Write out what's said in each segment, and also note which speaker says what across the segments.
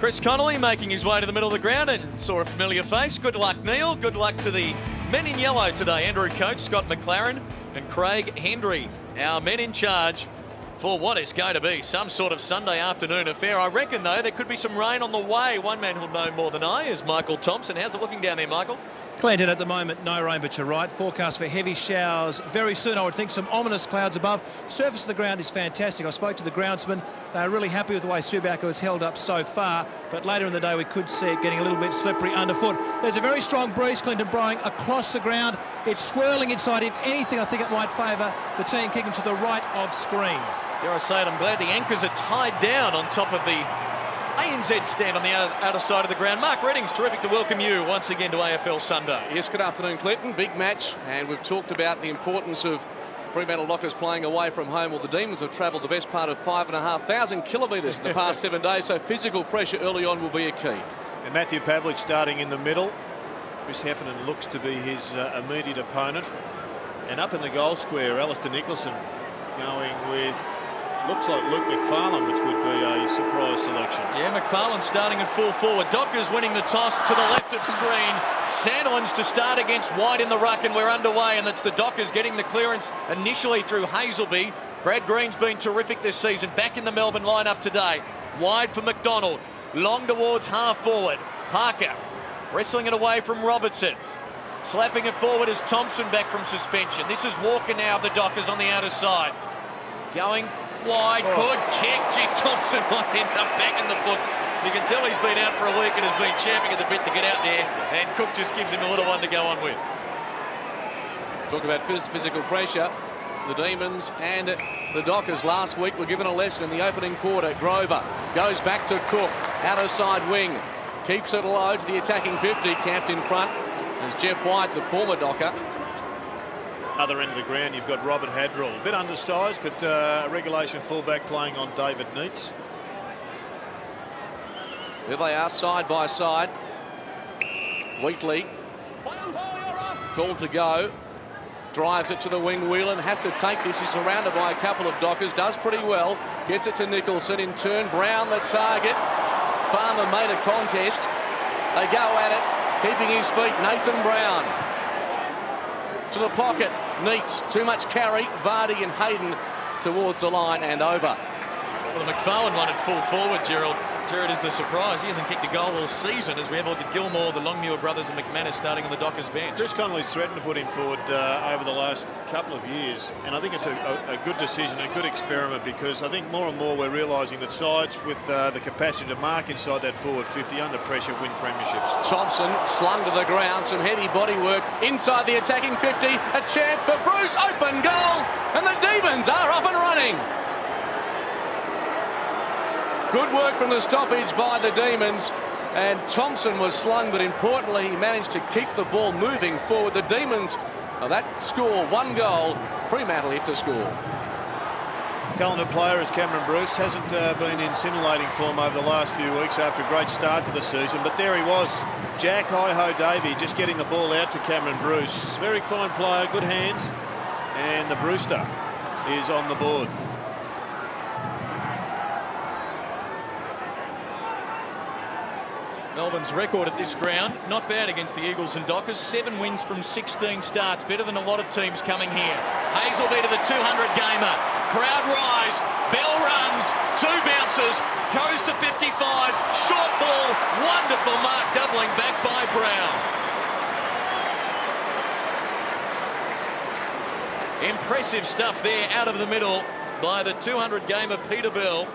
Speaker 1: Chris Connolly making his way to the middle of the ground and saw a familiar face. Good luck, Neil. Good luck to the men in yellow today. Andrew Coates, Scott McLaren and Craig Hendry, our men in charge for what is going to be some sort of Sunday afternoon affair. I reckon, though, there could be some rain on the way. One man who'll know more than I is Michael Thompson. How's it looking down there, Michael?
Speaker 2: Clinton, at the moment, no rain, but you're right. Forecast for heavy showers very soon. I would think some ominous clouds above. Surface of the ground is fantastic. I spoke to the groundsman. They're really happy with the way Subiaco has held up so far, but later in the day we could see it getting a little bit slippery underfoot. There's a very strong breeze, Clinton, blowing across the ground. It's swirling inside. If anything, I think it might favour the team kicking to the right of screen.
Speaker 1: Dare I say it, I'm glad the anchors are tied down on top of the ANZ stand on the outer side of the ground. Mark Reddings, terrific to welcome you once again to AFL Sunday.
Speaker 3: Yes, good afternoon, Clinton. Big match, and we've talked about the importance of Fremantle Dockers playing away from home. Well, the Demons have travelled the best part of 5,500 kilometres in the past 7 days, so physical pressure early on will be a key.
Speaker 4: And Matthew Pavlich starting in the middle. Chris Heffernan looks to be his immediate opponent. And up in the goal square, Alistair Nicholson going with, looks like Luke McFarlane, which would be a surprise selection.
Speaker 1: Yeah, McFarlane starting at full forward. Dockers winning the toss to the left of screen. Sandilands to start against White in the ruck, and we're underway, and that's the Dockers getting the clearance initially through Hazelby. Brad Green's been terrific this season, back in the Melbourne lineup today. Wide for McDonald, long towards half forward. Parker wrestling it away from Robertson. Slapping it forward is Thompson back from suspension. This is Walker now of the Dockers on the outer side. Going wide, good kick. Gee, Thompson might end up back in the book. You can tell he's been out for a week and has been champing at the bit to get out there, and Cook just gives him a little one to go on with.
Speaker 3: Talk about physical pressure. The Demons and the Dockers last week were given a lesson in the opening quarter. Grover goes back to Cook, outer side wing, keeps it low to the attacking 50, camped in front. There's Jeff White, the former Docker.
Speaker 4: Other end of the ground, you've got Robert Hadrill. A bit undersized, but a regulation fullback playing on David Neitz.
Speaker 3: Here they are, side by side. Wheatley called to go. Drives it to the wing. Whelan has to take this. He's surrounded by a couple of Dockers. Does pretty well. Gets it to Nicholson. In turn, Brown the target. Farmer made a contest. They go at it. Keeping his feet, Nathan Brown. To the pocket, Neitz, too much carry, Vardy and Hayden towards the line and over.
Speaker 1: Well, the McFarlane one at full forward, Gerald. Jared is the surprise. He hasn't kicked a goal all season as we have a look at Gilmore, the Longmuir brothers and McManus starting on the Dockers bench.
Speaker 4: Chris Connolly's threatened to put him forward over the last couple of years, and I think it's a good decision, a good experiment, because I think more and more we're realising that sides with the capacity to mark inside that forward 50 under pressure win premierships.
Speaker 3: Thompson slung to the ground, some heavy body work inside the attacking 50, a chance for Bruce, open goal, and the Demons are up and running. Good work from the stoppage by the Demons, and Thompson was slung, but importantly he managed to keep the ball moving forward. The Demons, that score, 1 goal, Fremantle yet to score.
Speaker 4: Talented player as Cameron Bruce, hasn't been in scintillating form over the last few weeks after a great start to the season, but there he was, Jack Hi-Ho Davey, just getting the ball out to Cameron Bruce. Very fine player, good hands, and the Brewster is on the board.
Speaker 1: Melbourne's record at this ground, not bad against the Eagles and Dockers. 7 wins from 16 starts, better than a lot of teams coming here. Hazelby to the 200-gamer. Crowd rise, bell runs, 2 bounces, goes to 55, short ball, wonderful mark, doubling back by Brown. Impressive stuff there out of the middle by the 200-gamer Peter Bell.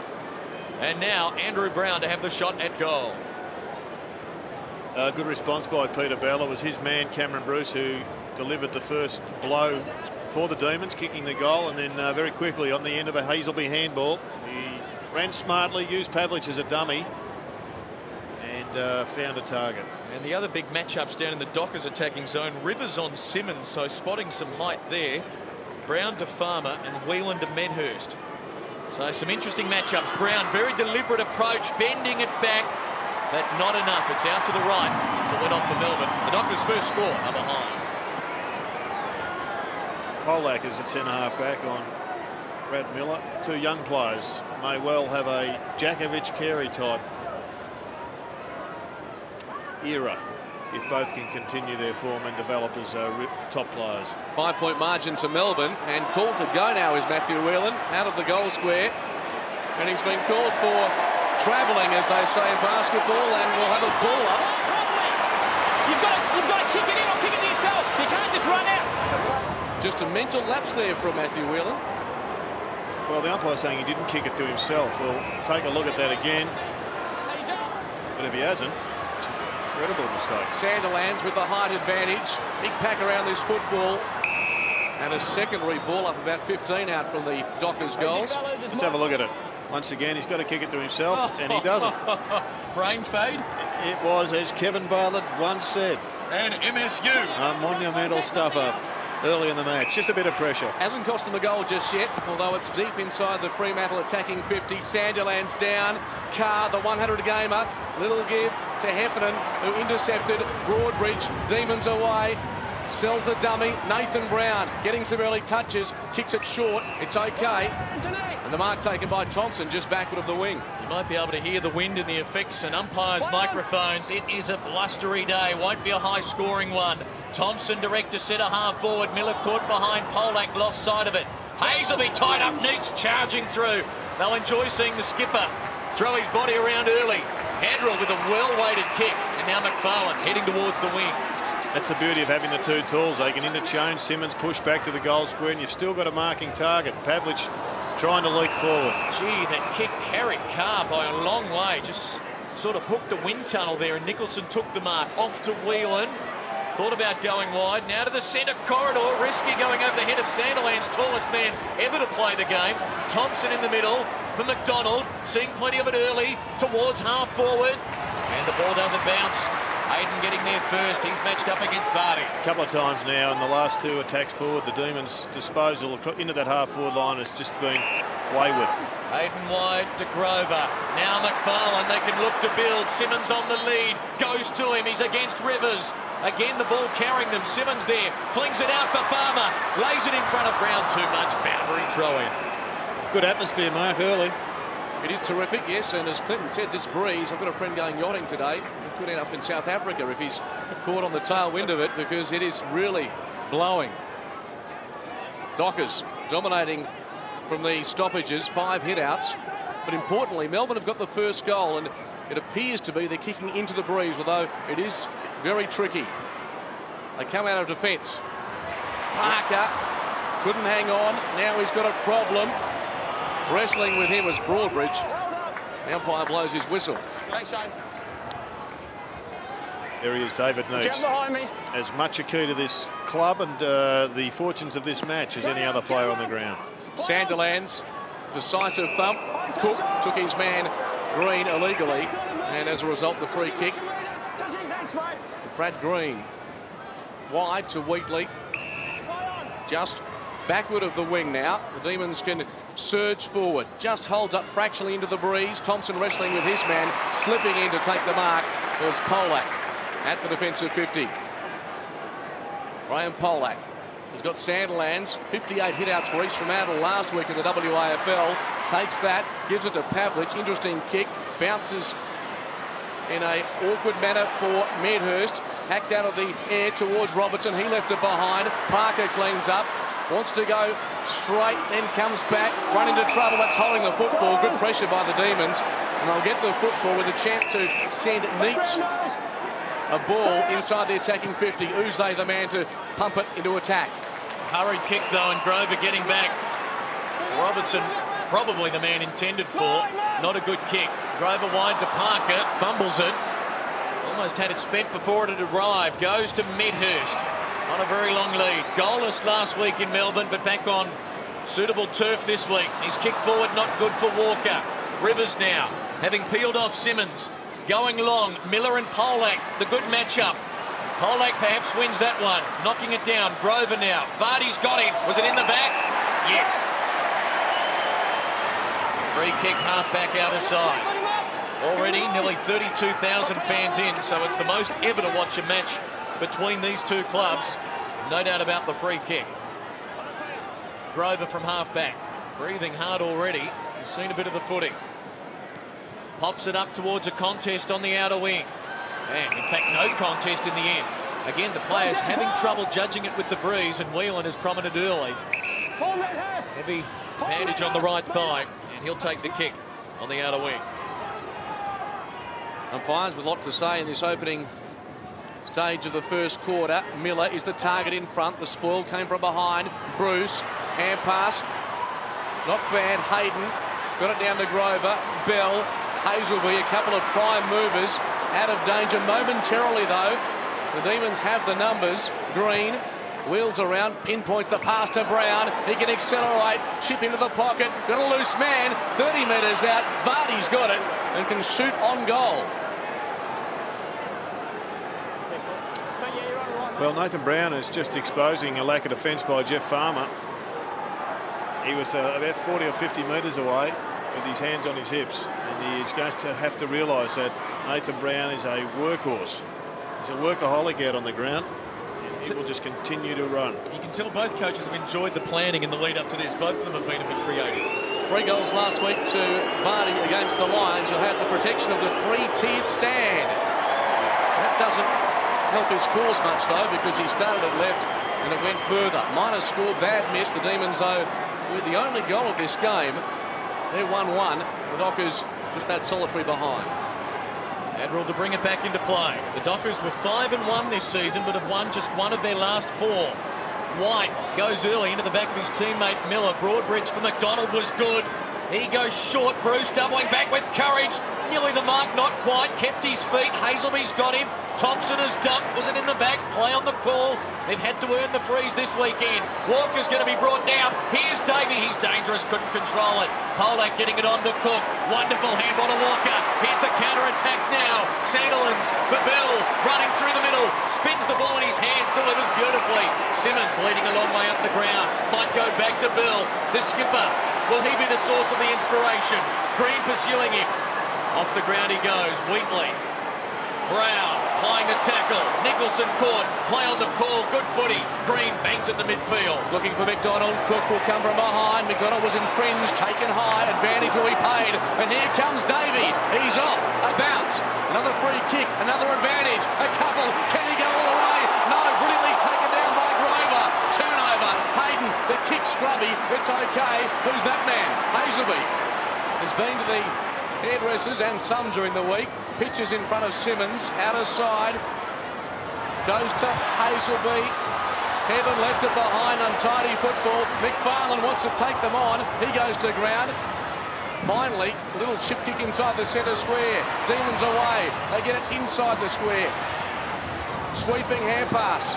Speaker 1: And now Andrew Brown to have the shot at goal.
Speaker 4: Good response by Peter Bell. It was his man, Cameron Bruce, who delivered the first blow for the Demons, kicking the goal, and then very quickly on the end of a Hazelby handball, he ran smartly, used Pavlich as a dummy, and found a target.
Speaker 1: And the other big matchups down in the Dockers attacking zone, Rivers on Simmons, so spotting some height there. Brown to Farmer and Whelan to Medhurst. So some interesting matchups. Brown, very deliberate approach, bending it back, but not enough. It's out to the right. It's a win off for Melbourne. The Dockers' first score are behind.
Speaker 4: Polak is at centre-half back on Brad Miller. 2 young players may well have a Jakovic Carey type era if both can continue their form and develop as top players.
Speaker 3: 5-point margin to Melbourne, and called to go now is Matthew Whelan out of the goal square, and he's been called for travelling, as they say in basketball, and we'll have a ball up.
Speaker 5: You've got to kick it in or kick it to yourself. You can't just run out.
Speaker 3: Just a mental lapse there from Matthew Whelan.
Speaker 4: Well, the umpire's saying he didn't kick it to himself. We'll take a look at that again. But if he hasn't, it's an incredible mistake.
Speaker 3: Sandilands with the height advantage. Big pack around this football. And a secondary ball up about 15 out from the Dockers goals.
Speaker 4: Let's have a look at it. Once again, he's got to kick it to himself, and he doesn't.
Speaker 1: Brain fade.
Speaker 4: It was, as Kevin Bartlett once said,
Speaker 1: And MSU.
Speaker 4: a monumental stuff-up early in the match. Just a bit of pressure.
Speaker 3: Hasn't cost them a goal just yet, although it's deep inside the Fremantle attacking 50. Sandilands down. Carr, the 100-gamer. Little give to Heffernan, who intercepted. Broadbridge, Demons away. Sells a dummy. Nathan Brown getting some early touches. Kicks it short. It's okay. And the mark taken by Thompson just backward of the wing.
Speaker 1: You might be able to hear the wind in the effects and umpires' microphones. It is a blustery day. Won't be a high-scoring one. Thompson direct to centre half forward. Miller caught behind. Polak lost sight of it. Hazelby tied up. Neats charging through. They'll enjoy seeing the skipper throw his body around early. Handrell with a well-weighted kick. And now McFarlane heading towards the wing.
Speaker 4: That's the beauty of having the two tools. They can interchange. Simmons push back to the goal square, and you've still got a marking target. Pavlich trying to leak forward.
Speaker 1: Gee, that kick carried Carr by a long way. Just sort of hooked the wind tunnel there, and Nicholson took the mark. Off to Whelan. Thought about going wide. Now to the centre corridor. Risky going over the head of Sandilands, tallest man ever to play the game. Thompson in the middle for McDonald. Seeing plenty of it early towards half forward. And the ball doesn't bounce. Hayden getting there first. He's matched up against Vardy.
Speaker 4: A couple of times now in the last two attacks forward, the Demons' disposal into that half-forward line has just been wayward.
Speaker 1: Hayden wide to Grover. Now McFarlane, they can look to build. Simmons on the lead. Goes to him. He's against Rivers. Again, the ball carrying them. Simmons there. Flings it out for Farmer. Lays it in front of Brown. Too much. Boundary throw in. Good atmosphere, Mark, early.
Speaker 3: It is terrific, yes, and as Clinton said, this breeze, I've got a friend going yachting today. He could end up in South Africa if he's caught on the tailwind of it, because it is really blowing. Dockers dominating from the stoppages, 5 hit-outs. But importantly, Melbourne have got the first goal, and it appears to be they're kicking into the breeze, although it is very tricky. They come out of defence. Parker couldn't hang on. Now he's got a problem. Wrestling with him was Broadbridge. The umpire blows his whistle.
Speaker 5: Thanks, Shane.
Speaker 4: There he is, David Neitz.
Speaker 5: Jump behind me.
Speaker 4: As much a key to this club and the fortunes of this match as any other player on the ground.
Speaker 3: Sandilands, decisive thump. Cook took his man Green illegally, and as a result, the free kick to Brad Green. Wide to Wheatley. Just backward of the wing now. The Demons can surge forward. Just holds up fractionally into the breeze. Thompson wrestling with his man, slipping in to take the mark. There's Polak at the defensive 50. Graham Polak. He's got Sandilands. 58 hit-outs for East Fremantle last week in the WAFL. Takes that, gives it to Pavlich. Interesting kick. Bounces in a awkward manner for Medhurst. Hacked out of the air towards Robertson. He left it behind. Parker cleans up. Wants to go straight, then comes back. Run into trouble. That's holding the football. Good pressure by the Demons. And they'll get the football with a chance to send Neitz a ball inside the attacking 50. Uze the man to pump it into attack.
Speaker 1: Hurried kick though, and Grover getting back. Robertson probably the man intended for. Not a good kick. Grover wide to Parker. Fumbles it. Almost had it spent before it had arrived. Goes to Medhurst. On a very long lead. Goalless last week in Melbourne, but back on suitable turf this week. His kick forward not good for Walker. Rivers now, having peeled off Simmons. Going long, Miller and Polak, the good matchup. Polak perhaps wins that one. Knocking it down, Grover now. Vardy's got him. Was it in the back? Yes. Free kick, half back out of side. Already nearly 32,000 fans in, so it's the most ever to watch a match between these two clubs. No doubt about the free kick. Grover from half back, breathing hard already. He's seen a bit of the footy. Pops it up towards a contest on the outer wing. And in fact, no contest in the end. Again, the players having trouble judging it with the breeze, and Whelan is prominent early. Heavy bandage on the right thigh, and he'll take the kick on the outer wing.
Speaker 3: Umpires with a lot to say in this opening stage of the first quarter. Miller is the target in front. The spoil came from behind. Bruce, hand pass. Not bad. Hayden got it down to Grover. Bell, Hazelby, a couple of prime movers. Out of danger momentarily, though. The Demons have the numbers. Green wheels around, pinpoints the pass to Brown. He can accelerate, chip into the pocket. Got a loose man, 30 metres out. Vardy's got it and can shoot on goal.
Speaker 4: Well, Nathan Brown is just exposing a lack of defence by Jeff Farmer. He was about 40 or 50 metres away with his hands on his hips, and he is going to have to realise that Nathan Brown is a workhorse. He's a workaholic out on the ground. He will just continue to run.
Speaker 1: You can tell both coaches have enjoyed the planning in the lead up to this. Both of them have been a bit creative.
Speaker 3: 3 goals last week to Vardy against the Lions. You'll have the protection of the 3-tiered stand. That doesn't help his cause much, though, because he started at left and it went further. Minor score, bad miss. The Demons, though, with the only goal of this game, they're 1-1. The Dockers just that solitary behind.
Speaker 1: Admiral to bring it back into play. The Dockers were 5-1 this season, but have won just 1 of their last 4. White goes early into the back of his teammate Miller. Broadbridge for McDonald was good. He goes short. Bruce doubling back with courage. Nearly the mark, not quite. Kept his feet. Hazelby's got him. Thompson has ducked. Was it in the back? Play on the call. They've had to earn the freeze this weekend. Walker's going to be brought down. Here's Davey. He's dangerous. Couldn't control it. Polak getting it on to Cook. Wonderful handball to Walker. Here's the counter-attack now. Sandilands. Babel running through the middle. Spins the ball in his hands. Delivers beautifully. Simmons leading a long way up the ground. Might go back to Bill. The skipper. Will he be the source of the inspiration? Green pursuing him. Off the ground he goes. Wheatley. Brown playing the tackle. Nicholson caught. Play on the call. Good footy. Green bangs at the midfield.
Speaker 3: Looking for McDonald. Cook will come from behind. McDonald was infringed. Taken high. Advantage will be paid. And here comes Davey. He's off. A bounce. Another free kick. Another advantage. A couple. Can he go all the way? No. Brilliantly taken down by Grover. Turnover. Hayden. The kick scrubby. It's okay. Who's that man? Hazelby has been to the hairdressers and some during the week. Pitches in front of Simmons, outer side, goes to Hazelby, Heaven left it behind, untidy football. McFarlane wants to take them on, he goes to ground. Finally, a little chip kick inside the centre square. Demons away, they get it inside the square. Sweeping hand pass.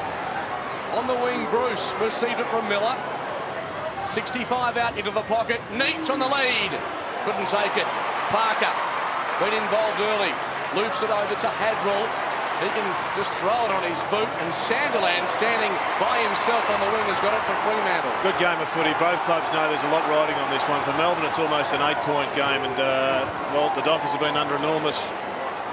Speaker 3: On the wing, Bruce received it from Miller. 65 out into the pocket, Neats on the lead. Couldn't take it. Parker been involved early. Loops it over to Hadrell. He can just throw it on his boot. And Sandiland standing by himself on the wing has got it for Fremantle.
Speaker 4: Good game of footy. Both clubs know there's a lot riding on this one. For Melbourne, it's almost an 8-point game. And, well, the Dockers have been under enormous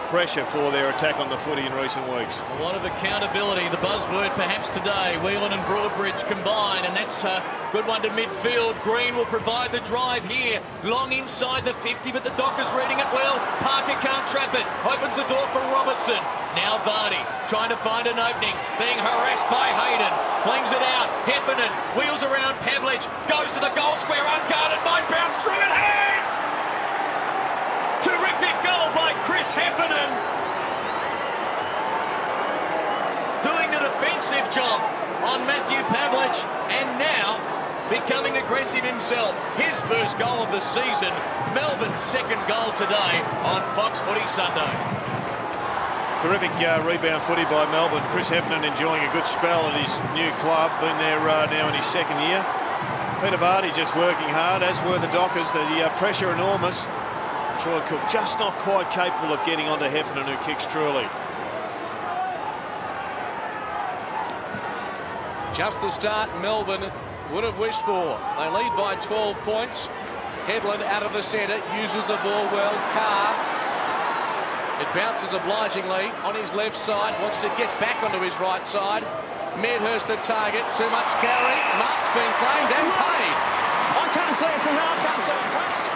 Speaker 4: pressure for their attack on the footy in recent weeks.
Speaker 1: A lot of accountability, the buzzword perhaps today. Whelan and Broadbridge combine, and that's a good one to midfield. Green will provide the drive here. Long inside the 50, but the Dockers reading it well. Parker can't trap it. Opens the door for Robertson. Now Vardy trying to find an opening. Being harassed by Hayden. Flings it out. Heffernan wheels around Pavlich. Goes to the goal square unguarded. Might bounce through it. Has! Terrific goal by Chris Heffernan. Doing the defensive job on Matthew Pavlich, and now becoming aggressive himself. His first goal of the season. Melbourne's second goal today on Fox Footy Sunday.
Speaker 4: Terrific rebound footy by Melbourne. Chris Heffernan enjoying a good spell at his new club. Been there now in his second year. Peter Vardy just working hard, as were the Dockers. The pressure enormous. Troy Cook just not quite capable of getting onto Heffernan, who kicks truly.
Speaker 3: Just the start Melbourne would have wished for. They lead by 12 points. Headland out of the centre, uses the ball well. Carr, it bounces obligingly on his left side, wants to get back onto his right side. Medhurst the target, too much carry. Mark's been claimed and paid.
Speaker 6: I can't see it from here, I can't see it touched.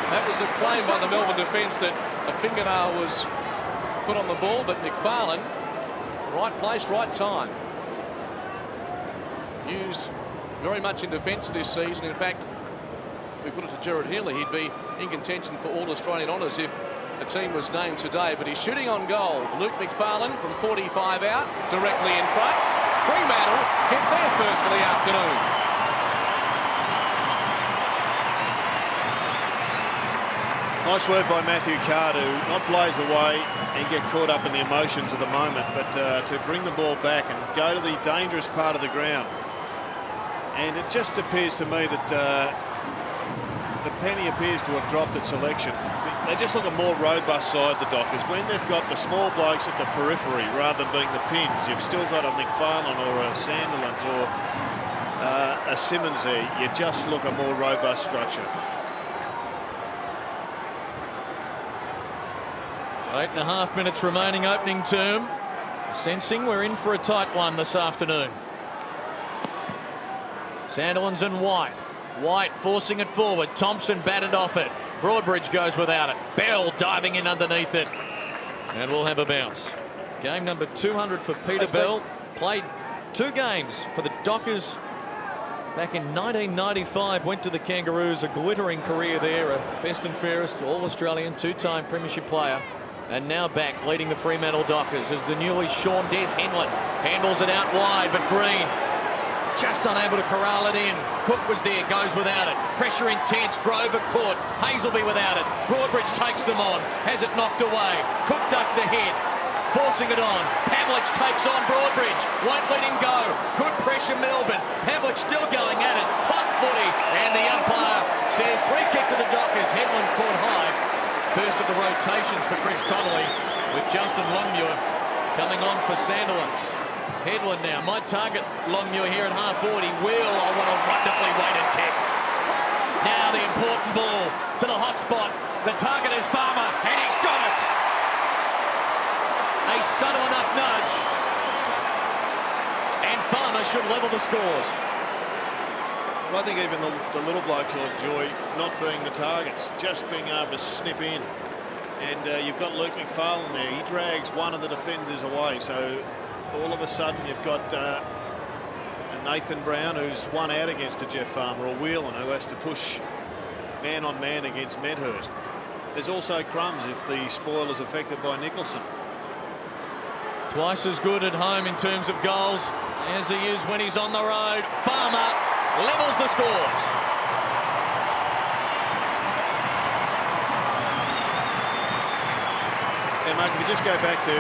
Speaker 3: That was the claim by the Melbourne defence that a fingernail was put on the ball, but McFarlane, right place, right time. Used very much in defence this season. In fact, if we put it to Gerard Healy, he'd be in contention for all Australian honours if a team was named today. But he's shooting on goal. Luke McFarlane from 45 out, directly in front. Fremantle get their first for the afternoon.
Speaker 4: Nice work by Matthew Card, to not blaze away and get caught up in the emotions of the moment, but to bring the ball back and go to the dangerous part of the ground. And it just appears to me that the penny appears to have dropped at selection. They just look a more robust side, the Dockers. When they've got the small blokes at the periphery rather than being the pins, you've still got a McFarlane or a Sandilands or a Simmons there. You just look a more robust structure.
Speaker 1: 8.5 minutes remaining opening term. Sensing we're in for a tight one this afternoon. Sandilands and White. White forcing it forward. Thompson batted off it. Broadbridge goes without it. Bell diving in underneath it. And we'll have a bounce. Game number 200 for Peter Bell. Played 2 games for the Dockers back in 1995. Went to the Kangaroos. A glittering career there. A best and fairest All-Australian, 2-time premiership player. And now back leading the Fremantle Dockers as the newly Sean Des Henlon handles it out wide, but Green just unable to corral it in. Cook was there, goes without it. Pressure intense, Grover caught. Hazelby without it. Broadbridge takes them on, has it knocked away. Cook ducked the head, forcing it on. Pavlich takes on Broadbridge, won't let him go. Good pressure Melbourne. Pavlich still going at it. Hot footy, and the umpire says free kick to the Dockers. Henlon caught high. First of the rotations for Chris Connolly, with Justin Longmuir coming on for Sandilands. Headland now might target Longmuir here at half 40. Will, oh, what a wonderfully weighted kick. Now the important ball to the hot spot. The target is Farmer, and he's got it. A subtle enough nudge, and Farmer should level the scores.
Speaker 4: Well, I think even the little blokes will enjoy not being the targets, just being able to snip in. And you've got Luke McFarlane there. He drags one of the defenders away. So all of a sudden you've got a Nathan Brown who's one out against a Jeff Farmer, or Whelan who has to push man on man against Medhurst. There's also crumbs if the spoil is affected by Nicholson.
Speaker 1: Twice as good at home in terms of goals as he is when he's on the road. Farmer levels the scores.
Speaker 4: And Mark, if you just go back to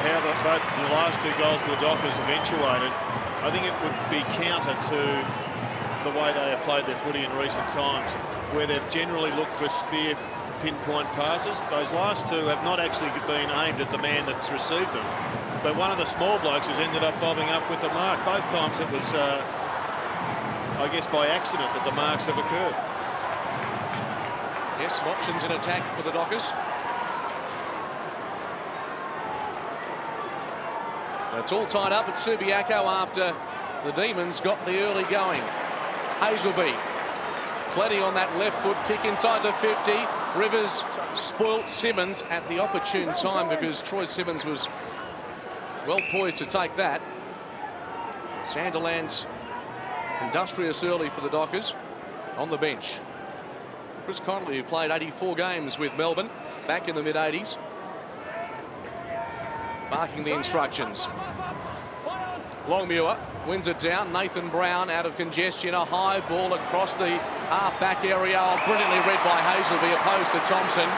Speaker 4: how both the last 2 goals for the Dockers eventuated, I think it would be counter to the way they have played their footy in recent times, where they've generally looked for spear pinpoint passes. Those last 2 have not actually been aimed at the man that's received them, but one of the small blokes has ended up bobbing up with the mark. Both times it was I guess by accident that the marks have occurred.
Speaker 3: Yes, some options in attack for the Dockers. It's all tied up at Subiaco after the Demons got the early going. Hazelby, plenty on that left foot kick inside the 50. Rivers spoilt Simmons at the opportune time because Troy Simmons was well poised to take that. Sandilands industrious early for the Dockers on the bench. Chris Connolly, who played 84 games with Melbourne back in the mid-80s, barking the instructions. Longmuir wins it down. Nathan Brown out of congestion. A high ball across the half-back area. Brilliantly read by Hazelby, opposed to Thompson.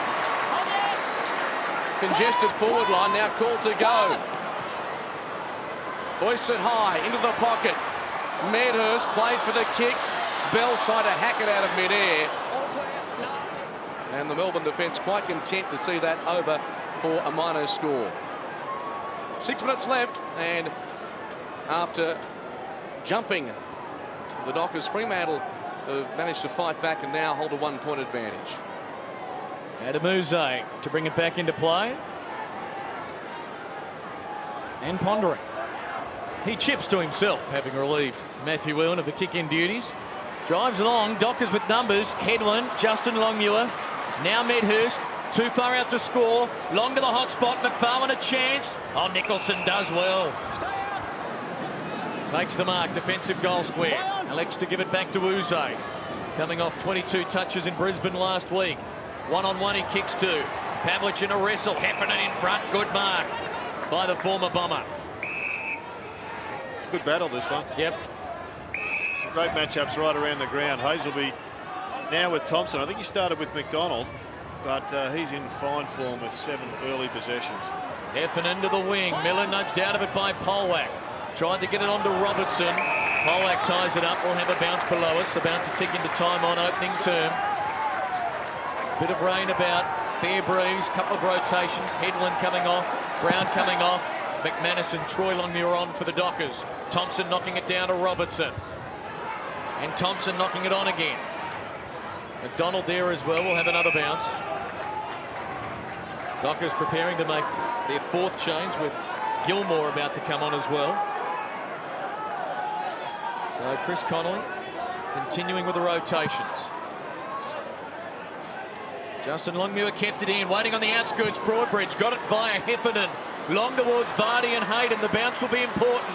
Speaker 3: Congested forward line, now called to go. Hoists it high into the pocket. Medhurst played for the kick. Bell tried to hack it out of mid-air. And the Melbourne defence quite content to see that over for a minor score. 6 minutes left, and after jumping the Dockers, Fremantle have managed to fight back and now hold a 1-point advantage.
Speaker 1: Adamuze to bring it back into play. And pondering. He chips to himself, having relieved Matthew Whelan of the kick-in duties. Drives along, Dockers with numbers. Headland, Justin Longmuir. Now Medhurst Too far out to score. Long to the hot spot. McFarlane a chance. Oh, Nicholson does well. Takes the mark. Defensive goal square. Elects to give it back to Uze. Coming off 22 touches in Brisbane last week. One-on-one he kicks to. Pavlich in a wrestle. Heffernan in front. Good mark by the former Bomber.
Speaker 4: Good battle, this one.
Speaker 1: Yep.
Speaker 4: Some great matchups right around the ground. Hazelby now with Thompson. I think he started with McDonald, but he's in fine form with 7 early possessions.
Speaker 1: Heffernan to the wing. Miller nudged out of it by Polwack. Tried to get it onto Robertson. Polwack ties it up. We'll have a bounce below us. About to tick into time on opening term. Bit of rain about. Fair breeze. Couple of rotations. Headland coming off. Brown coming off. McManus and Troy Longmuir on for the Dockers. Thompson knocking it down to Robertson. And Thompson knocking it on again. McDonald there as well. We'll have another bounce. Dockers preparing to make their 4th change with Gilmore about to come on as well. So Chris Connolly continuing with the rotations. Justin Longmuir kept it in, waiting on the outskirts. Broadbridge got it via Heffernan. Long towards Vardy and Hayden. The bounce will be important.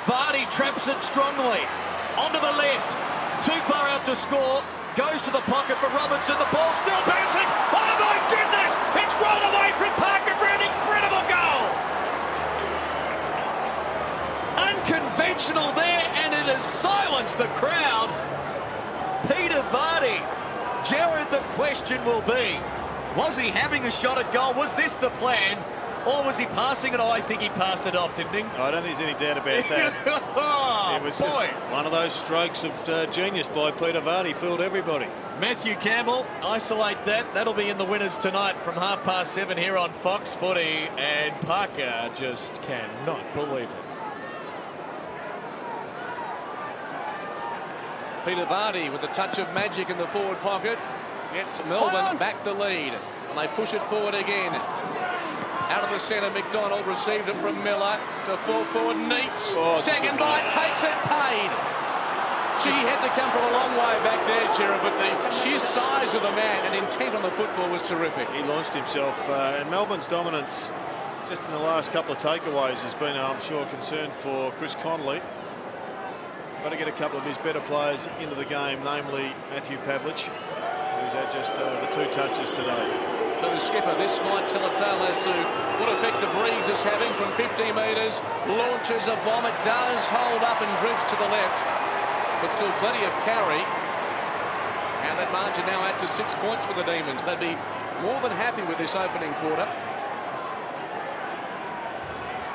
Speaker 1: Vardy traps it strongly. Onto the left. Too far out to score. Goes to the pocket for Robertson. The ball still bouncing. Oh my goodness! It's rolled away from Parker for an incredible goal. Unconventional there, and it has silenced the crowd. Peter Vardy. Jared, the question will be, was he having a shot at goal? Was this the plan? Or was he passing it? Oh, I think he passed it off, didn't he?
Speaker 4: I don't think there's any doubt about that. It was just one of those strokes of genius by Peter Vardy. Fooled everybody.
Speaker 1: Matthew Campbell, isolate that. That'll be in the winners tonight from 7:30 here on Fox Footy. And Parker just cannot believe it.
Speaker 3: Peter Vardy with a touch of magic in the forward pocket. Gets Melbourne back the lead. And they push it forward again. Out of the centre, McDonald received it from Miller to full forward. Neats. Second bite, takes it, paid. She had to come from a long way back there, Jared, but the sheer size of the man and intent on the football was terrific.
Speaker 4: He launched himself, and Melbourne's dominance just in the last couple of takeaways has been, I'm sure, concern for Chris Connolly. Got to get a couple of his better players into the game, namely Matthew Pavlich, who's had just the 2 touches today.
Speaker 3: So the skipper, this might tell a tale as to what effect the breeze is having from 50 metres. Launches a bomb. It does hold up and drifts to the left, but still plenty of carry. And that margin now out to 6 points for the Demons. They'd be more than happy with this opening quarter.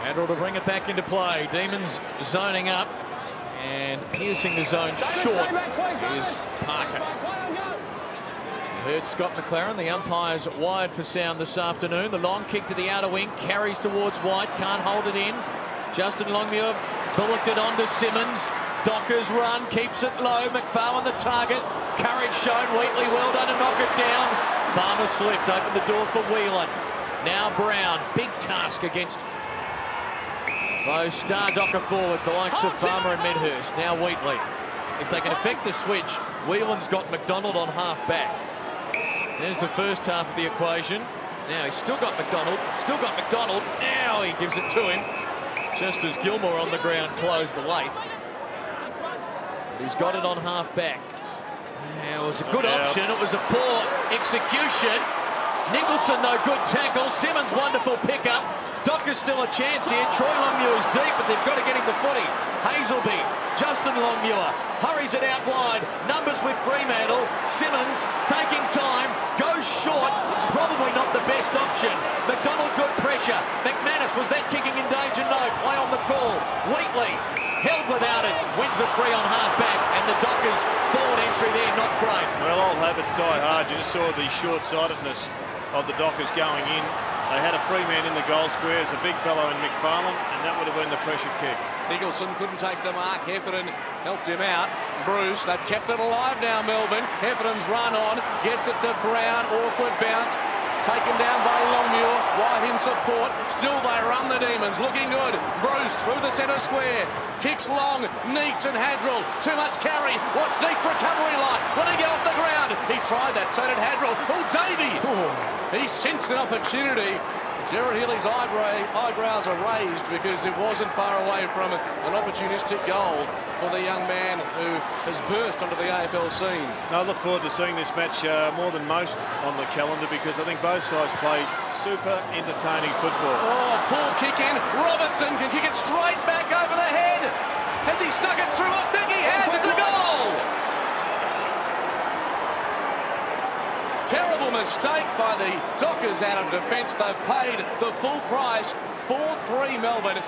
Speaker 1: Handle to bring it back into play. Demons zoning up. And piercing the zone short is Parker. Heard Scott McLaren, the umpire's wide for sound this afternoon. The long kick to the outer wing, carries towards White, can't hold it in. Justin Longmuir bullocked it on to Simmons. Dockers run, keeps it low. McFarlane the target. Courage shown. Wheatley well done to knock it down. Farmer slipped, opened the door for Whelan. Now Brown, big task against those star Docker forwards, the likes of Farmer and Medhurst. Now Wheatley. If they can effect the switch, Whelan's got McDonald on half back. There's the first half of the equation. Now he's still got McDonald. Now he gives it to him. Just as Gilmore on the ground closed the late. He's got it on half back. It was a good option. It was a poor execution. Nicholson, though, good tackle. Simmons, wonderful pickup. Dockers still a chance here. Troy Longmuir is deep, but they've got to get him the footy. Hazelby, Justin Longmuir hurries it out wide. Numbers with Fremantle. Simmons taking time, goes short. Probably not the best option. McDonald, good pressure. McManus, was that kicking in danger? No. Play on the call. Wheatley held without it. Wins it free on half back, and the Dockers forward entry there not great.
Speaker 4: Well, old habits die hard. You just saw the short-sightedness of the Dockers going in. They had a free man in the goal square as a big fellow in McFarlane, and that would have been the pressure kick.
Speaker 3: Nicholson couldn't take the mark. Heffernan helped him out. Bruce, they've kept it alive now, Melbourne. Heffernan's run on, gets it to Brown. Awkward bounce. Taken down by Longmuir. White in support. Still they run the Demons. Looking good. Bruce through the centre square. Kicks long. Neats and Hadrill. Too much carry. What's Neat's recovery like? Will he get off the ground? He tried that. So did Hadrell. Oh, Davey! He sensed an opportunity. Gerard Healy's eyebrows are raised because it wasn't far away from an opportunistic goal for the young man who has burst onto the AFL scene.
Speaker 4: No, I look forward to seeing this match more than most on the calendar because I think both sides play super entertaining football.
Speaker 3: Oh, poor kick in. Robertson can kick it straight back over the head. Has he stuck it through? I think he has. It's a goal. Terrible mistake by the Dockers out of defence. They've paid the full price. 4-3 Melbourne.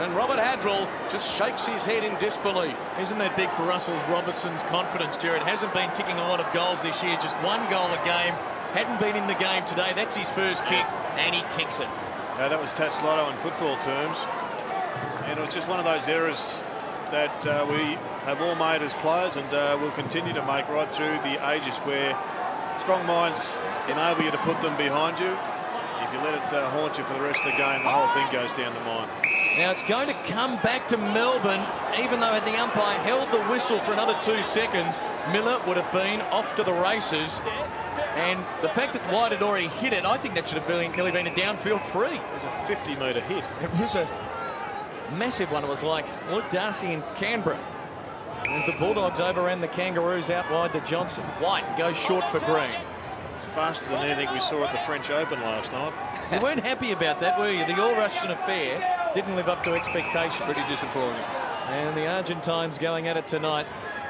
Speaker 3: And Robert Hadrell just shakes his head in disbelief.
Speaker 1: Isn't that big for Russell's Robertson's confidence, Jared? Hasn't been kicking a lot of goals this year, just one goal a game. Hadn't been in the game today. That's his first kick, and he kicks it.
Speaker 4: Now, that was touch lotto in football terms. And it was just one of those errors that we have all made as players and will continue to make right through the ages where strong minds enable you to put them behind you. If you let it haunt you for the rest of the game, the whole thing goes down the mine.
Speaker 1: Now it's going to come back to Melbourne, even though the umpire held the whistle for another 2 seconds. Miller would have been off to the races. And the fact that White had already hit it, I think that should have nearly been a downfield free.
Speaker 4: It was a 50-metre hit.
Speaker 1: It was a massive one. It was like Luke Darcy in Canberra. As the Bulldogs overran the Kangaroos out wide to Johnson. White goes short for Green.
Speaker 4: It's faster than anything we saw at the French Open last night.
Speaker 1: You weren't happy about that, were you? The All-Russian affair didn't live up to expectations.
Speaker 4: Pretty disappointing.
Speaker 1: And the Argentines going at it tonight.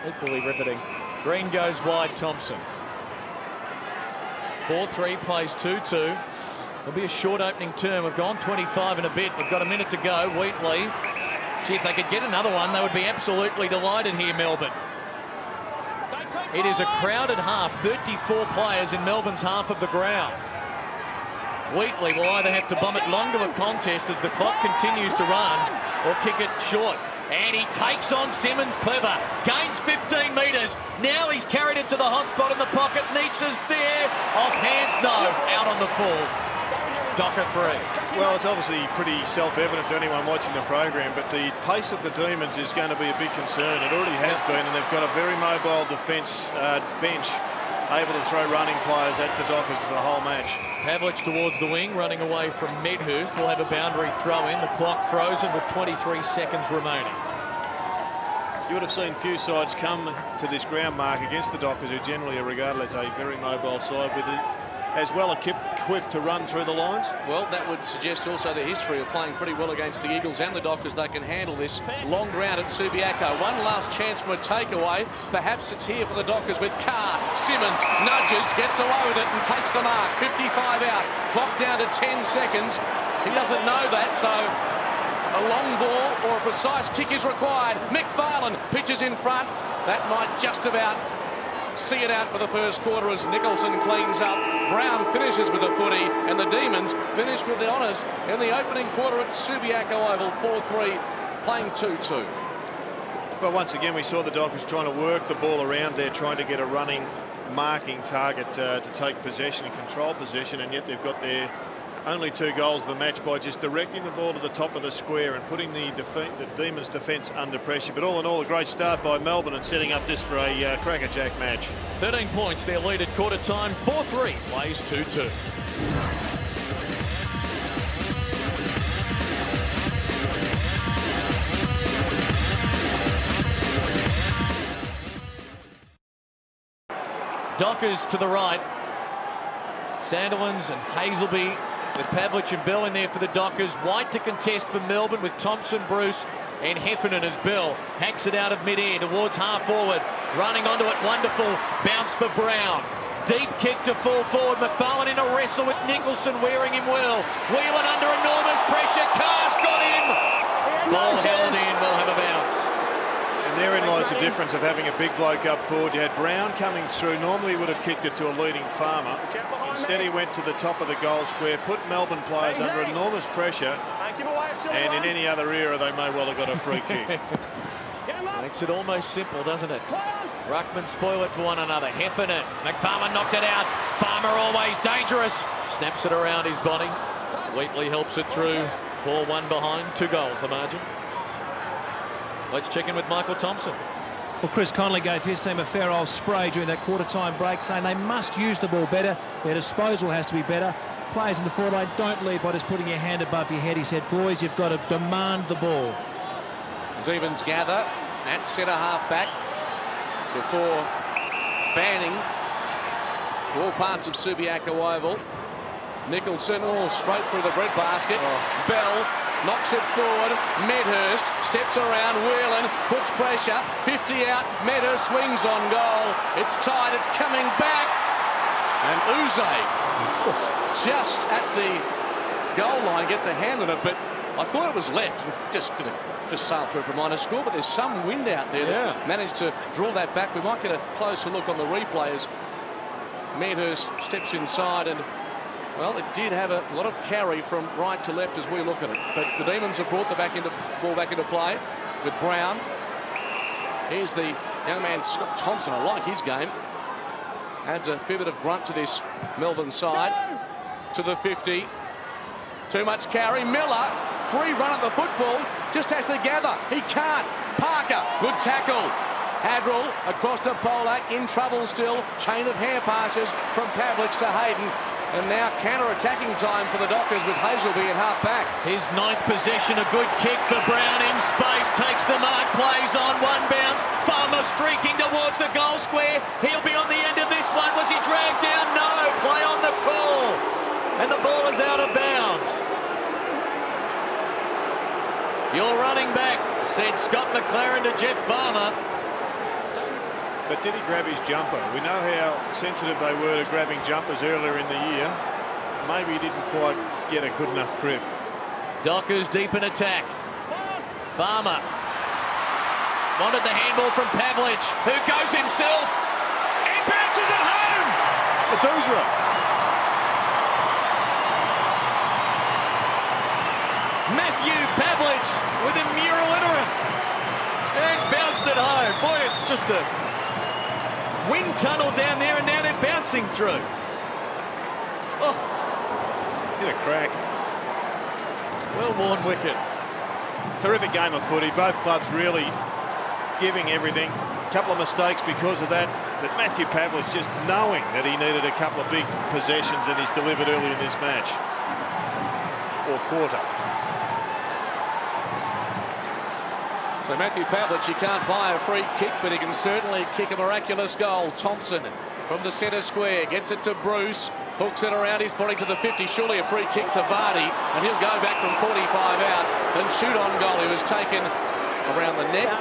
Speaker 1: Equally riveting. Green goes wide, Thompson. 4-3 plays 2-2. There'll be a short opening term. We've gone 25 and a bit. We've got a minute to go. Wheatley. Gee, if they could get another one, they would be absolutely delighted here, Melbourne. It is a crowded half. 34 players in Melbourne's half of the ground. Wheatley will either have to bomb it long to a contest as the clock continues to run or kick it short. And he takes on Simmons, clever. Gains 15 metres. Now he's carried it to the hot spot in the pocket. Neitz is there. Off hands, no. Out on the full. Docker free.
Speaker 4: Well, it's obviously pretty self-evident to anyone watching the program, but the pace of the Demons is going to be a big concern. It already has been, and they've got a very mobile defence bench able to throw running players at the Dockers for the whole match.
Speaker 1: Pavlich towards the wing, running away from Medhurst. Will have a boundary throw in. The clock frozen with 23 seconds remaining.
Speaker 4: You would have seen few sides come to this ground mark against the Dockers, who generally are regarded as a very mobile side with it as well equipped to run through the lines.
Speaker 3: Well, that would suggest also the history of playing pretty well against the Eagles and the Dockers. They can handle this long ground at Subiaco. One last chance from a takeaway. Perhaps it's here for the Dockers with Carr. Simmons nudges, gets away with it and takes the mark. 55 out. Clock down to 10 seconds. He doesn't know that, so a long ball or a precise kick is required. McFarlane pitches in front. That might just about see it out for the first quarter as Nicholson cleans up. Brown finishes with a footy, and the Demons finish with the honours in the opening quarter at Subiaco Oval. 4-3, playing 2-2.
Speaker 4: Well, once again, we saw the Dockers trying to work the ball around there, trying to get a running, marking target to take possession and control possession, and yet they've got their only 2 goals of the match by just directing the ball to the top of the square and putting the Demons' defence under pressure. But all in all, a great start by Melbourne and setting up this for a crackerjack match.
Speaker 1: 13 points, their lead at quarter time. 4-3, plays 2-2. Dockers to the right. Sandilands and Hazelby with Pavlich and Bell in there for the Dockers. White to contest for Melbourne with Thompson, Bruce and Heffernan as Bell hacks it out of mid-air towards half forward. Running onto it, wonderful bounce for Brown. Deep kick to full forward. McFarlane in a wrestle with Nicholson, wearing him well. Whelan under enormous pressure. Carr's got him. Ball held in, will have a bounce.
Speaker 4: And therein lies the difference of having a big bloke up forward. You had Brown coming through. Normally he would have kicked it to a leading Farmer. Instead he went to the top of the goal square, put Melbourne players under enormous pressure, and in any other era they may well have got a free kick.
Speaker 1: Makes it almost simple, doesn't it? Ruckman spoil it for one another. Heffernan, McFarlane knocked it out. Farmer always dangerous. Snaps it around his body. Wheatley helps it through. 4-1 behind. 2 goals the margin. Let's check in with Michael Thompson.
Speaker 2: Well, Chris Connolly gave his team a fair old spray during that quarter-time break, saying they must use the ball better. Their disposal has to be better. Players in the forward line, don't lead by just putting your hand above your head. He said, boys, you've got to demand the ball.
Speaker 3: Demons gather at centre-half back before fanning to all parts of Subiaco Oval. Nicholson, straight through the breadbasket. Bell knocks it forward. Medhurst steps around. Whelan puts pressure. 50 out. Medhurst swings on goal. It's tight. It's coming back. And Uze, just at the goal line, gets a hand on it, but I thought it was left. Just sail through for a minor score, but there's some wind out there that managed to draw that back. We might get a closer look on the replay as Medhurst steps inside, and well, it did have a lot of carry from right to left as we look at it. But the Demons have brought the ball back into play with Brown. Here's the young man Scott Thompson. I like his game. Adds a fair bit of grunt to this Melbourne side. To the 50. Too much carry. Miller, free run at the football. Just has to gather. He can't. Parker, good tackle. Hadrell across to Polak, in trouble still. Chain of hair passes from Pavlich to Hayden. And now counter-attacking time for the Dockers with Hazelby at half-back.
Speaker 1: His 9th possession, a good kick for Brown in space. Takes the mark, plays on, one bounce. Farmer streaking towards the goal square. He'll be on the end of this one. Was he dragged down? No. Play on the call. And the ball is out of bounds. You're running back, said Scott McLaren to Jeff Farmer.
Speaker 4: But did he grab his jumper? We know how sensitive they were to grabbing jumpers earlier in the year. Maybe he didn't quite get a good enough grip.
Speaker 1: Dockers deep in attack. Farmer wanted the handball from Pavlich, who goes himself and bounces it home.
Speaker 4: The Doosra.
Speaker 1: Matthew Pavlich with a mural interim and bounced it home. Boy, it's just a wind tunnel down there, and now they're bouncing through. Oh,
Speaker 4: Hit a crack.
Speaker 1: well-worn wicket.
Speaker 4: Terrific game of footy. Both clubs really giving everything. A couple of mistakes because of that. But Matthew Pavlich just knowing that he needed a couple of big possessions, and he's delivered early in this match. Or quarter.
Speaker 3: So Matthew Pavlich, he can't buy a free kick, but he can certainly kick a miraculous goal. Thompson from the centre square gets it to Bruce, hooks it around his body to the 50. Surely a free kick to Vardy, and he'll go back from 45 out and shoot on goal. He was taken around the neck,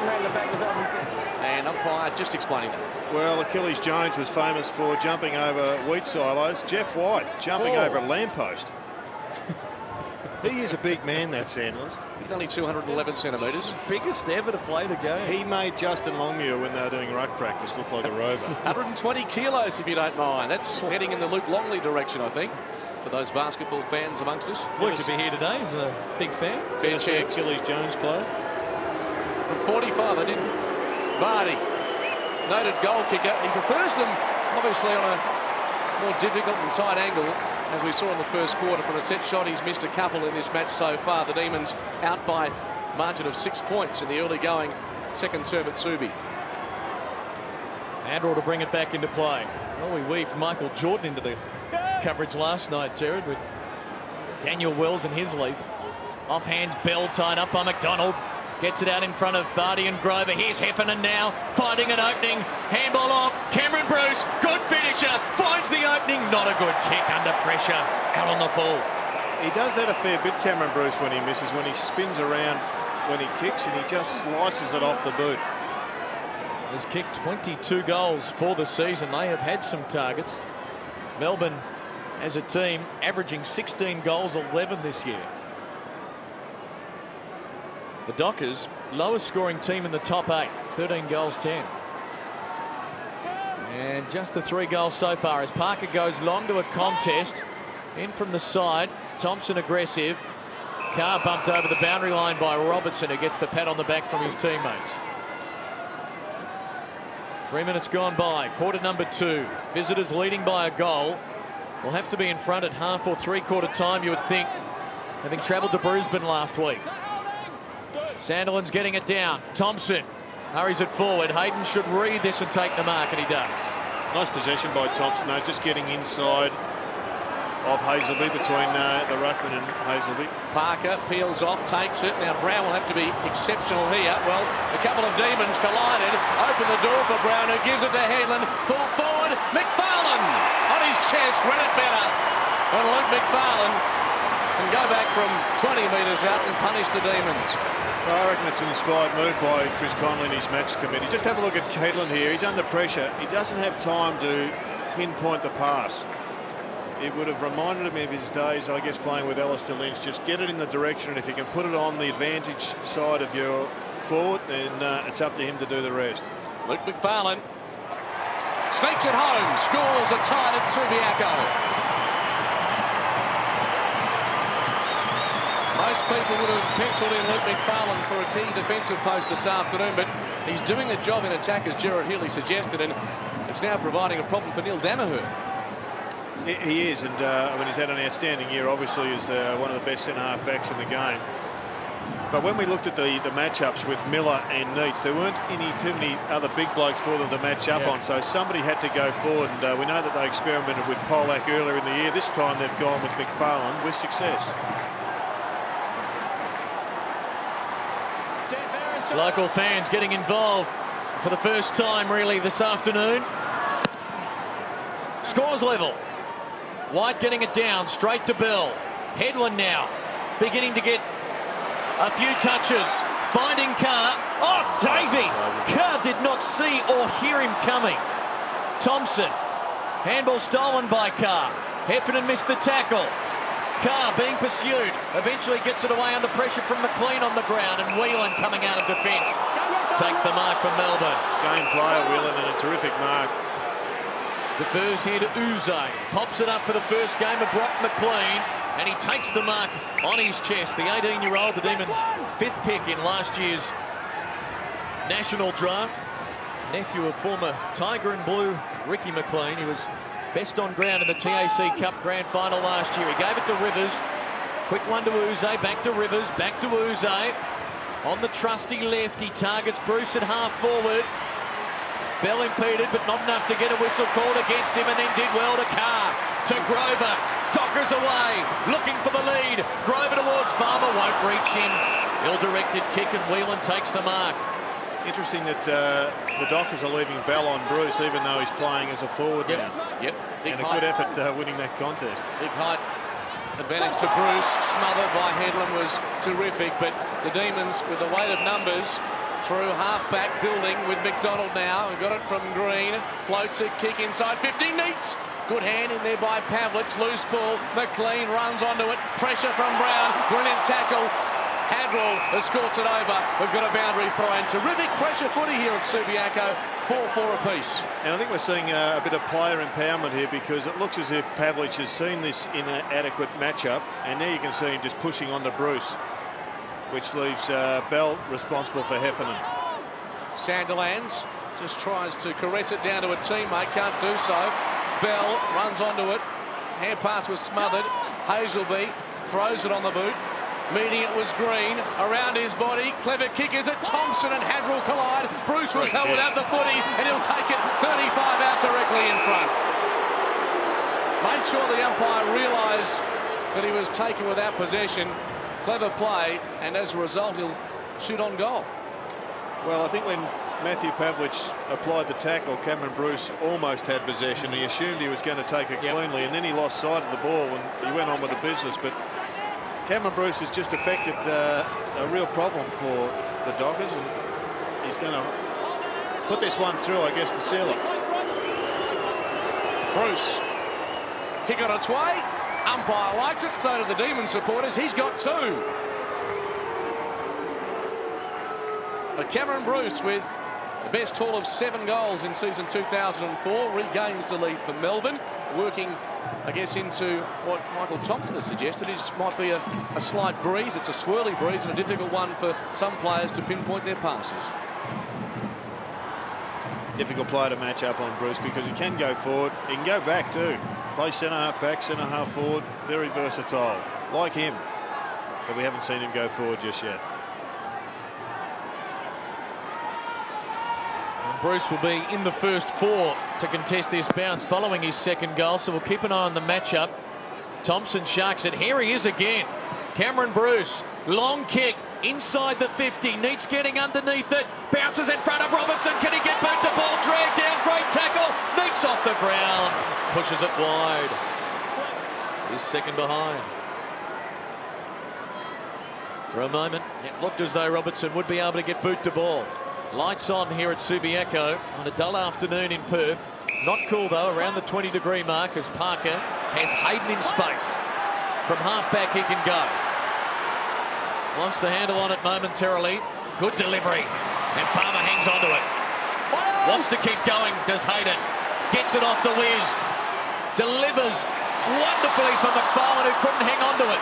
Speaker 3: and umpire just explaining that.
Speaker 4: Well, Achilles Jones was famous for jumping over wheat silos. Jeff White jumping over a lamppost. He is a big man, that Sandlands.
Speaker 3: He's only 211 centimetres.
Speaker 1: Biggest ever to play the game.
Speaker 4: He made Justin Longmuir, when they were doing ruck practice, look like a rover.
Speaker 3: 120 kilos, if you don't mind. That's heading in the Luke Longley direction, I think, for those basketball fans amongst us.
Speaker 1: Luke to be here today. He's a big fan.
Speaker 3: Fair chance.
Speaker 4: Achilles Jones play.
Speaker 3: From 45, I didn't. Vardy, noted goal kicker. He prefers them, obviously, on a more difficult and tight angle. As we saw in the first quarter, from a set shot, he's missed a couple in this match so far. The Demons out by margin of 6 points in the early going second term at Subi.
Speaker 1: Andrew to bring it back into play. Well, we weaved Michael Jordan into the coverage last night, Jared, with Daniel Wells and his leap. Off hands, Bell tied up by McDonald. Gets it out in front of Vardy and Grover. Here's Heffernan now, finding an opening. Handball off. Cameron Bruce, good finisher. Finds the opening. Not a good kick under pressure. Out on the full.
Speaker 4: He does that a fair bit, Cameron Bruce, when he misses, when he spins around when he kicks, and he just slices it off the boot.
Speaker 1: He's kicked 22 goals for the season. They have had some targets. Melbourne, as a team, averaging 16 goals, 11 this year. The Dockers, lowest scoring team in the top 8, 13 goals, 10. And just the 3 goals so far as Parker goes long to a contest. In from the side, Thompson aggressive. Carr bumped over the boundary line by Robertson, who gets the pat on the back from his teammates. 3 minutes gone by, quarter number 2. Visitors leading by a goal. Will have to be in front at half or three-quarter time, you would think, having travelled to Brisbane last week. Sandilands getting it down. Thompson Hurries it forward. Hayden should read this and take the mark, and he does.
Speaker 4: Nice possession by Thompson, though, just getting inside of Hazelby, between the ruckman and Hazelby.
Speaker 3: Parker peels off, takes it. Now Brown will have to be exceptional here. Well, a couple of demons collided. Open the door for Brown, who gives it to Headland. Full forward, McFarlane on his chest, read it better. And Luke McFarlane can go back from 20 metres out and punish the demons.
Speaker 4: Well, I reckon it's an inspired move by Chris Conley and his match committee. Just have a look at Headland here. He's under pressure. He doesn't have time to pinpoint the pass. It would have reminded him of his days, I guess, playing with Alistair Lynch. Just get it in the direction, and if you can put it on the advantage side of your forward, then it's up to him to do the rest.
Speaker 3: Luke McFarlane sneaks it home, scores a tie at Subiaco. Most people would have penciled in Luke McFarlane for a key defensive post this afternoon, but he's doing a job in attack, as Gerard Healy suggested, and it's now providing a problem for Neil Danaher.
Speaker 4: He is, and I mean, he's had an outstanding year, obviously, as one of the best centre-half backs in the game. But when we looked at the matchups with Miller and Neitz, there weren't too many other big blokes for them to match up on, so somebody had to go forward, and we know that they experimented with Polak earlier in the year. This time they've gone with McFarlane with success.
Speaker 1: Local fans getting involved for the first time, really, this afternoon. Scores level. White getting it down, straight to Bell. Headland now beginning to get a few touches. Finding Carr. Oh, Davey! Carr did not see or hear him coming. Thompson. Handball stolen by Carr. Heffernan missed the tackle. Carr being pursued. Eventually gets it away under pressure from McLean on the ground, and Whelan coming out of defence. Takes the mark from Melbourne.
Speaker 4: Game player, Whelan, and a terrific mark.
Speaker 1: Defers here to Uze. Pops it up for the first game of Brock McLean, and he takes the mark on his chest. The 18-year-old, the Demons' 5th pick in last year's national draft. Nephew of former Tiger and Blue Ricky McLean. He was best on ground in the TAC Cup Grand Final last year. He gave it to Rivers. Quick one to Uze. Back to Rivers. Back to Uze. On the trusty left, he targets Bruce at half forward. Bell impeded, but not enough to get a whistle called against him, and then did well to Carr. To Grover. Dockers away. Looking for the lead. Grover towards Farmer. Won't reach him. Ill-directed kick, and Whelan takes the mark.
Speaker 4: Interesting that the Dockers are leaving Bell on Bruce, even though he's playing as a forward now.
Speaker 3: Yep.
Speaker 4: And a good effort winning that contest.
Speaker 3: Big height advantage to Bruce. Smothered by Headland was terrific, but the Demons, with the weight of numbers, through half-back building with McDonald now. We got it from Green. Floats it, kick inside 50. Neitz. Good hand in there by Pavlich. Loose ball. McLean runs onto it. Pressure from Brown. Brilliant tackle. Hadrell escorts it over. We've got a boundary throw in. Terrific pressure footy here at Subiaco. 4-4 apiece.
Speaker 4: And I think we're seeing a bit of player empowerment here, because it looks as if Pavlich has seen this inadequate matchup, and there you can see him just pushing on to Bruce, which leaves Bell responsible for Heffernan.
Speaker 3: Sandilands just tries to caress it down to a teammate. Can't do so. Bell runs onto it. Hand pass was smothered. Hazelby throws it on the boot. Meeting it was Green. Around his body. Clever kick is it. Thompson and Hadrell collide. Bruce was held without the footy, and he'll take it 35 out directly in front. Made sure the umpire realised that he was taken without possession. Clever play, and as a result, he'll shoot on goal.
Speaker 4: Well, I think when Matthew Pavlich applied the tackle, Cameron Bruce almost had possession. He assumed he was going to take it cleanly, and then he lost sight of the ball and he went on with the business. But Cameron Bruce has just affected a real problem for the Dockers, and he's going to put this one through, I guess, to seal it. Bruce,
Speaker 3: kick on its way. Umpire likes it, so do the Demon supporters. He's got 2. But Cameron Bruce, with the best haul of 7 goals in season 2004, regains the lead for Melbourne, working, I guess, into what Michael Thompson has suggested. It might be a slight breeze. It's a swirly breeze and a difficult one for some players to pinpoint their passes.
Speaker 4: Difficult player to match up on Bruce, because he can go forward. He can go back too. Play centre-half back, centre-half forward. Very versatile. Like him. But we haven't seen him go forward just yet.
Speaker 1: Bruce will be in the first 4 to contest this bounce following his second goal, so we'll keep an eye on the matchup. Thompson sharks it. Here he is again. Cameron Bruce, long kick inside the 50, needs getting underneath it, bounces in front of Robertson. Can he get back to ball? Dragged down, great tackle, meets off the ground, pushes it wide. He's second behind. For a moment, it looked as though Robertson would be able to get boot to ball. Lights on here at Subiaco on a dull afternoon in Perth. Not cool though, around the 20-degree mark as Parker has Hayden in space. From half-back he can go. Lost the handle on it momentarily. Good delivery. And Farmer hangs onto it. Wants to keep going, does Hayden. Gets it off the whiz. Delivers wonderfully for McFarlane, who couldn't hang onto it.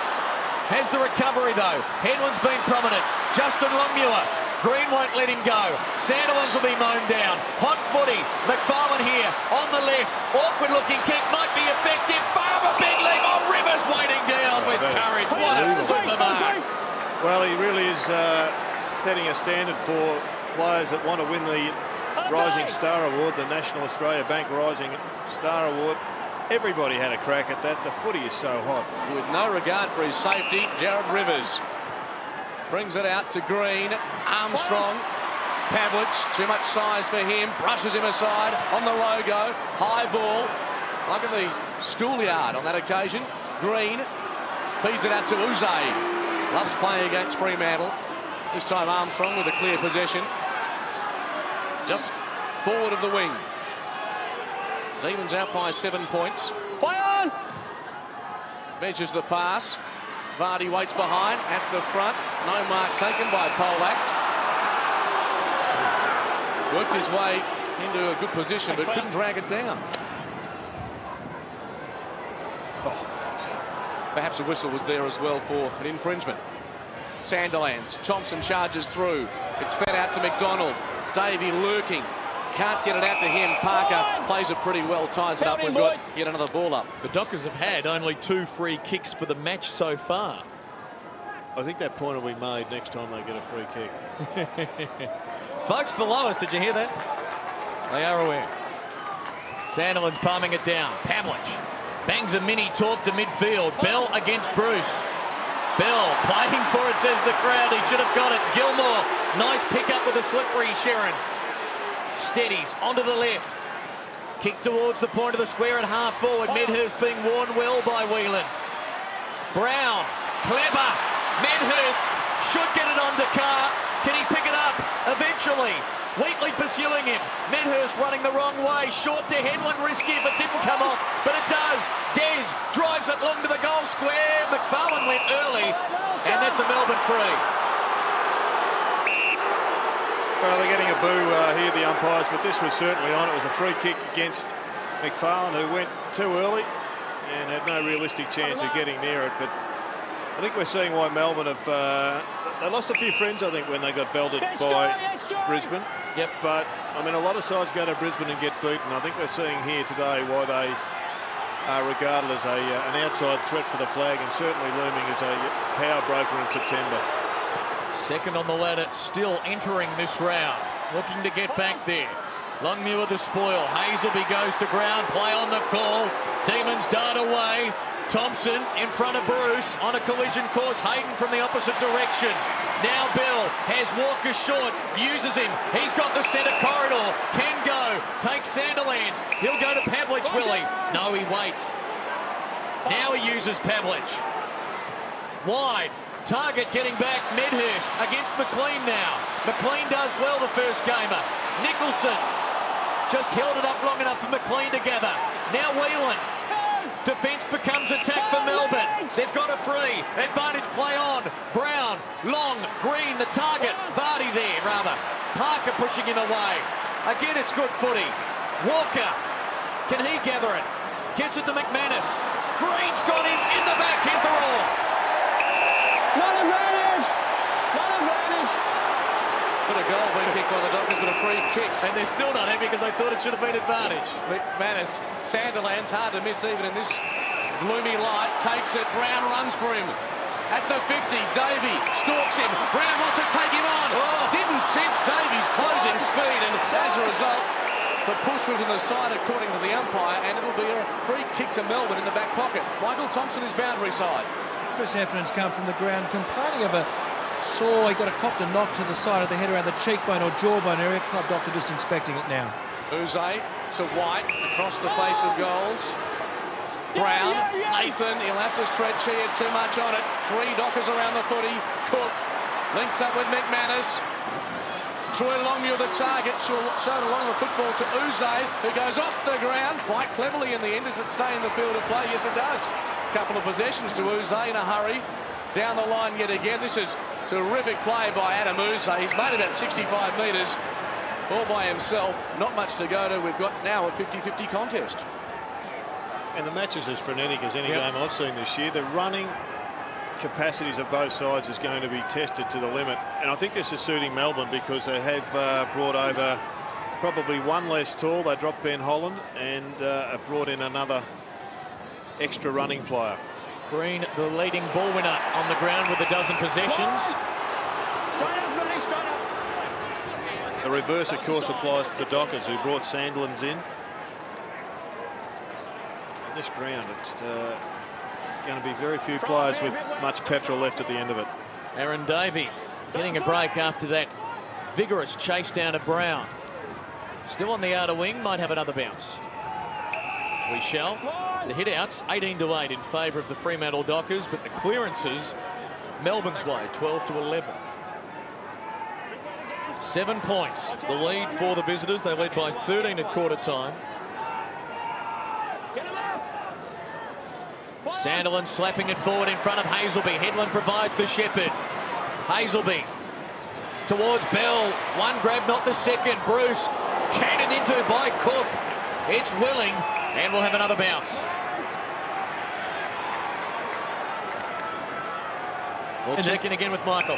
Speaker 1: Has the recovery though. Headland's been prominent. Justin Longmuir. Green won't let him go. Sandilands will be mown down. Hot footy. McFarlane here on the left. Awkward looking kick. Might be effective. Farmer, big leap. Oh, Rivers waiting down with courage. What a super mark.
Speaker 4: Well, he really is setting a standard for players that want to win the Rising Star Award, the National Australia Bank Rising Star Award. Everybody had a crack at that. The footy is so hot.
Speaker 3: With no regard for his safety, Jared Rivers brings it out to Green. Armstrong, Pavlich, too much size for him, brushes him aside on the logo. High ball, like at the schoolyard on that occasion. Green feeds it out to Uze. Loves playing against Fremantle. This time Armstrong with a clear possession. Just forward of the wing. Demons out by 7 points.
Speaker 6: Play on!
Speaker 3: Measures the pass. Vardy waits behind at the front. No mark taken by Polak. Worked his way into a good position, but couldn't drag it down. Oh. Perhaps a whistle was there as well for an infringement. Sandilands. Thompson charges through. It's fed out to McDonald. Davey lurking. Can't get it out to him. Parker plays it pretty well, ties it up. We've got yet another ball up.
Speaker 1: The Dockers have had only 2 free kicks for the match so far.
Speaker 4: I think that point will be made next time they get a free kick.
Speaker 1: Folks below us, did you hear that? They are aware. Sandilands palming it down. Pavlich bangs a mini talk to midfield. Bell against Bruce. Bell playing for it, says the crowd. He should have got it. Gilmore, nice pick up with a slippery Sheeran. Steadies onto the left. Kick towards the point of the square at half forward. Medhurst being worn well by Whelan. Brown, clever. Medhurst should get it onto Carr. Can he pick it up? Eventually. Wheatley pursuing him. Medhurst running the wrong way. Short to Headland, risky if it didn't come off. But it does. Des drives it long to the goal square. McFarlane went early. And that's a Melbourne free.
Speaker 4: Well, they're getting a boo here, the umpires, but this was certainly on. It was a free kick against McFarlane, who went too early and had no realistic chance of getting near it. But I think we're seeing why Melbourne have... they lost a few friends, I think, when they got belted by Brisbane.
Speaker 1: Yep.
Speaker 4: But, I mean, a lot of sides go to Brisbane and get beaten. I think we're seeing here today why they are regarded as an outside threat for the flag and certainly looming as a power broker in September.
Speaker 1: Second on the ladder, still entering this round. Looking to get back there. Longmuir the spoil. Hazelby goes to ground. Play on the call. Demons dart away. Thompson in front of Bruce on a collision course. Hayden from the opposite direction. Now Bell has Walker short. Uses him. He's got the centre corridor. Can go. Takes Sandilands. He'll go to Pavlich, will he? No, he waits. Now he uses Pavlich. Wide. Target getting back. Medhurst against McLean now. McLean does well the first gamer. Nicholson just held it up long enough for McLean to gather. Now Whelan. Defence becomes attack for Melbourne. They've got a free. Advantage play on. Brown, Long, Green, the target. Vardy there, rather. Parker pushing him away. Again, it's good footy. Walker, can he gather it? Gets it to McManus. Green's got him in the back. Here's the roar.
Speaker 6: Not advantage! Not advantage!
Speaker 3: To the goal being kicked by the Dockers with a free kick.
Speaker 1: And they're still not happy because they thought it should have been advantage.
Speaker 3: McManus, Sandilands, hard to miss even in this gloomy light. Takes it, Brown runs for him. at the 50. Davey stalks him. Brown wants to take him on. Didn't sense Davey's closing speed, and as a result, the push was on the side according to the umpire, and it'll be a free kick to Melbourne in the back pocket. Michael Thompson is boundary side.
Speaker 2: Chris Heffernan's come from the ground complaining of a sore. He got a cop to knock to the side of the head around the cheekbone or jawbone area. Club doctor just inspecting it now.
Speaker 3: Uze to White across the face of goals. Brown, Nathan, he'll have to stretch here, too much on it. 3 Dockers around the footy. Cook links up with McManus. Troy Longmuir the target, shown along the football to Uze, who goes off the ground quite cleverly in the end. Does it stay in the field of play? Yes, it does. Couple of possessions to Uze in a hurry. Down the line yet again. This is terrific play by Adam Uze. He's made about 65 metres all by himself. Not much to go to. We've got now a 50-50 contest.
Speaker 4: And the match is as frenetic as any game I've seen this year. The running capacities of both sides is going to be tested to the limit, and I think this is suiting Melbourne because they have brought over probably one less tall. They dropped Ben Holland and have brought in another extra running player.
Speaker 1: Green, the leading ball winner on the ground with a dozen possessions.
Speaker 6: Straight up, buddy, straight up.
Speaker 4: The reverse, of course, applies to the Dockers, who brought Sandilands in. On this ground, it's going to be very few players with much petrol left at the end of it.
Speaker 1: Aaron Davey getting a break after that vigorous chase down to Brown. Still on the outer wing, might have another bounce. We shall. The hit-outs, 18-8 in favour of the Fremantle Dockers, but the clearances, Melbourne's way, 12-11. 7 points, the lead for the visitors. They led by 13 at quarter time. Sandilands slapping it forward in front of Hazelby. Headland provides the shepherd. Hazelby towards Bell. One grab, not the second. Bruce cannoned into by Cook. It's Willing, and we'll have another bounce. We'll check in again with Michael.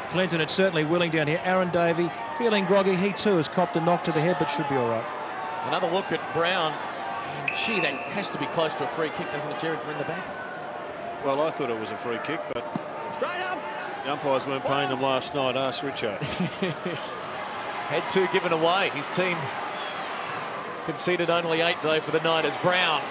Speaker 2: Clinton, it's certainly Willing down here. Aaron Davey feeling groggy. He too has copped a knock to the head, but should be all right.
Speaker 1: Another look at Brown. And gee, that has to be close to a free kick, doesn't it, Jared, for in the back?
Speaker 4: Well, I thought it was a free kick, but
Speaker 6: Straight up.
Speaker 4: the umpires weren't paying them last night. Ask Richo.
Speaker 1: Yes. Had 2 given away. His team conceded only 8, though, for the night as Brown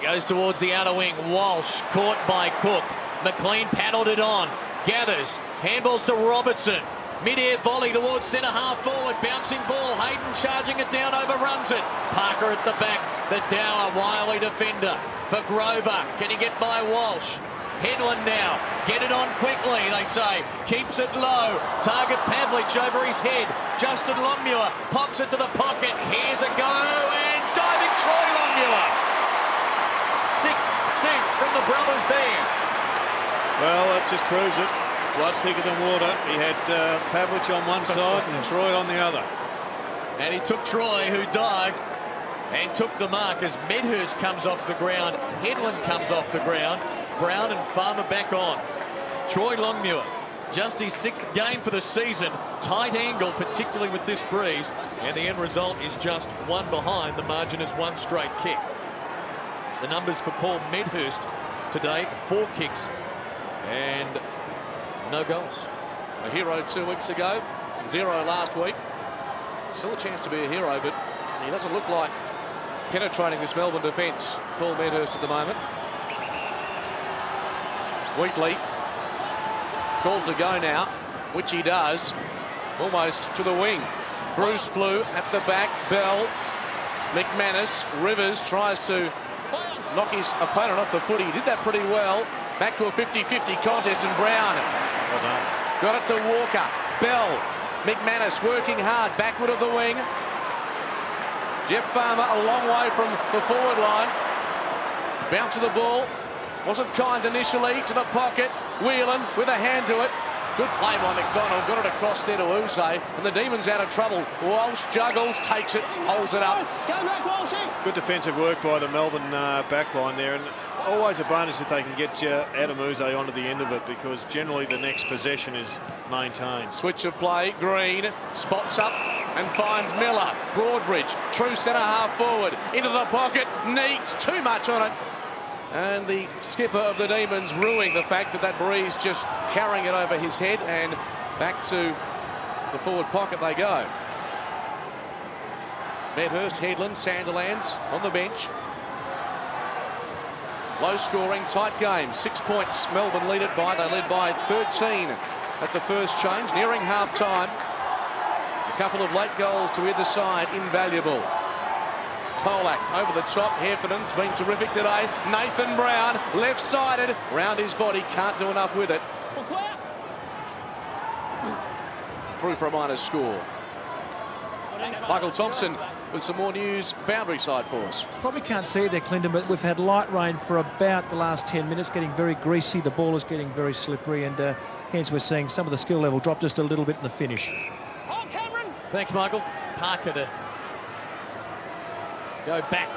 Speaker 1: goes towards the outer wing. Walsh caught by Cook. McLean paddled it on. Gathers. Handballs to Robertson. Mid-air volley towards centre half forward. Bouncing ball. Hayden charging it down, overruns it. Parker at the back. The Dower, wily defender for Grover. Can he get by Walsh? Headland now. Get it on quickly, they say. Keeps it low. Target Pavlich over his head. Justin Longmuir pops it to the pocket. Here's a go, and diving Troy Longmuir. 6th sense from the brothers there.
Speaker 4: Well, that just proves it. Blood thicker than water. He had Pavlich on one side and Troy on the other.
Speaker 1: And he took Troy, who dived and took the mark as Medhurst comes off the ground. Headland comes off the ground. Brown and Farmer back on. Troy Longmuir, just his 6th game for the season. Tight angle, particularly with this breeze. And the end result is just 1 behind. The margin is 1 straight kick. The numbers for Paul Medhurst today, 4 kicks and no goals.
Speaker 3: A hero 2 weeks ago, 0 last week. Still a chance to be a hero, but he doesn't look like penetrating this Melbourne defence. Paul Medhurst at the moment. Wheatley called to go now, which he does, almost to the wing. Bruce flew at the back. Bell, McManus, Rivers tries to knock his opponent off the foot. He did that pretty well. Back to a 50-50 contest, and Brown got it to Walker. Bell, McManus working hard, backward of the wing. Jeff Farmer a long way from the forward line. Bounce of the ball. Wasn't kind initially, to the pocket. Whelan with a hand to it. Good play by McDonald. Got it across there to Uze. And the Demons out of trouble. Walsh juggles, takes it, holds it up.
Speaker 6: Go back, Walshy.
Speaker 4: Good defensive work by the Melbourne back line there. And always a bonus if they can get Adam Uze onto the end of it, because generally the next possession is maintained.
Speaker 3: Switch of play. Green spots up and finds Miller. Broadbridge, true centre half forward. Into the pocket. Needs too much on it. And the skipper of the Demons ruining the fact that that breeze just carrying it over his head, and back to the forward pocket they go. Medhurst, Headland, Sandilands on the bench. Low scoring, tight game. 6 points Melbourne lead it by. They led by 13 at the first change, nearing half time. A couple of late goals to either side, invaluable. Polak over the top. Heffernan's been terrific today. Nathan Brown, left-sided, round his body, can't do enough with it. Through for a minor score. Michael Thompson with some more news boundary side for us.
Speaker 2: Probably can't see it there, Clinton, but we've had light rain for about the last 10 minutes, getting very greasy. The ball is getting very slippery, and hence we're seeing some of the skill level drop just a little bit in the finish.
Speaker 5: Oh, Cameron!
Speaker 1: Thanks, Michael. Parker to go back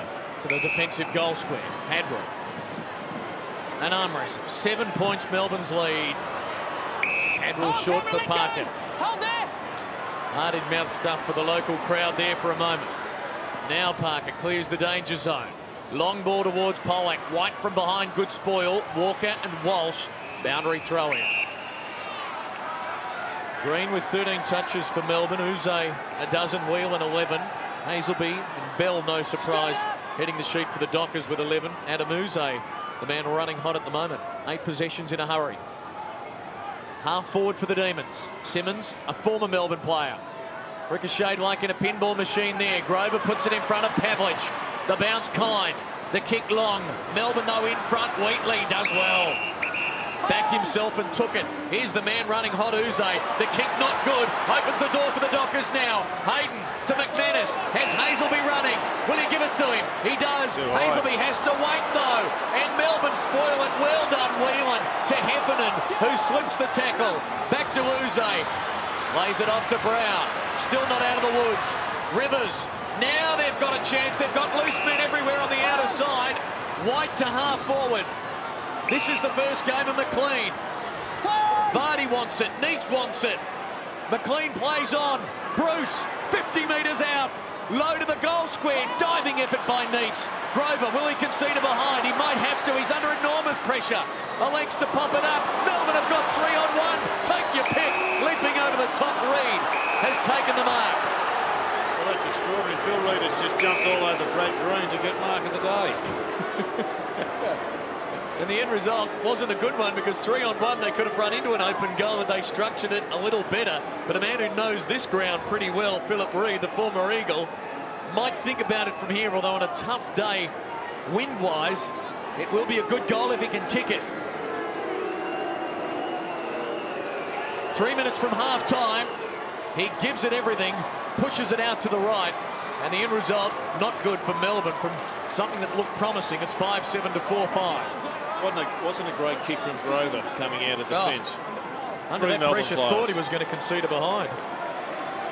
Speaker 1: to the defensive goal square. Hadwell. An arm wrestle. 7 points Melbourne's lead. Hadwell short for Parker.
Speaker 5: Hold there!
Speaker 1: Hard in mouth stuff for the local crowd there for a moment. Now Parker clears the danger zone. Long ball towards Polak. White from behind, good spoil. Walker and Walsh. Boundary throw in. Green with 13 touches for Melbourne. Uze a dozen, Whelan 11. Hazelby and Bell, no surprise, heading the sheet for the Dockers with 11. Adam Uze, the man running hot at the moment. 8 possessions in a hurry. Half forward for the Demons. Simmons, a former Melbourne player. Ricocheted like in a pinball machine there. Grover puts it in front of Pavlich. The bounce kind. The kick long. Melbourne though in front. Wheatley does well. Backed himself and took it. Here's the man running hot, Uze. The kick not good. Opens the door for the Dockers now. Hayden to McManus. Has Hazelby running. Will he give it to him? He does. Hazelby has to wait though. And Melbourne spoil it. Well done, Whelan to Heffernan, who slips the tackle. Back to Uze. Lays it off to Brown. Still not out of the woods. Rivers. Now they've got a chance. They've got loose men everywhere on the outer side. White to half forward. This is the first game of McLean. Vardy wants it. Neitz wants it. McLean plays on. Bruce, 50 metres out. Low to the goal square. Diving effort by Neitz. Grover, will he concede a behind? He might have to. He's under enormous pressure. Alex to pop it up. Melbourne have got 3-on-1. Take your pick. Leaping over the top. Reed has taken the mark.
Speaker 4: Well, that's extraordinary. Phil Reed has just jumped all over Brad Green to get mark of the day.
Speaker 1: And the end result wasn't a good one, because 3-on-1 they could have run into an open goal and they structured it a little better. But a man who knows this ground pretty well, Philip Reed, the former Eagle, might think about it from here, although on a tough day wind-wise, it will be a good goal if he can kick it. 3 minutes from half-time. He gives it everything, pushes it out to the right, and the end result not good for Melbourne from something that looked promising. It's 5-7 to 4-5.
Speaker 4: Wasn't a great kick from Grover coming out of defence.
Speaker 1: Under that pressure, thought he was going to concede a behind.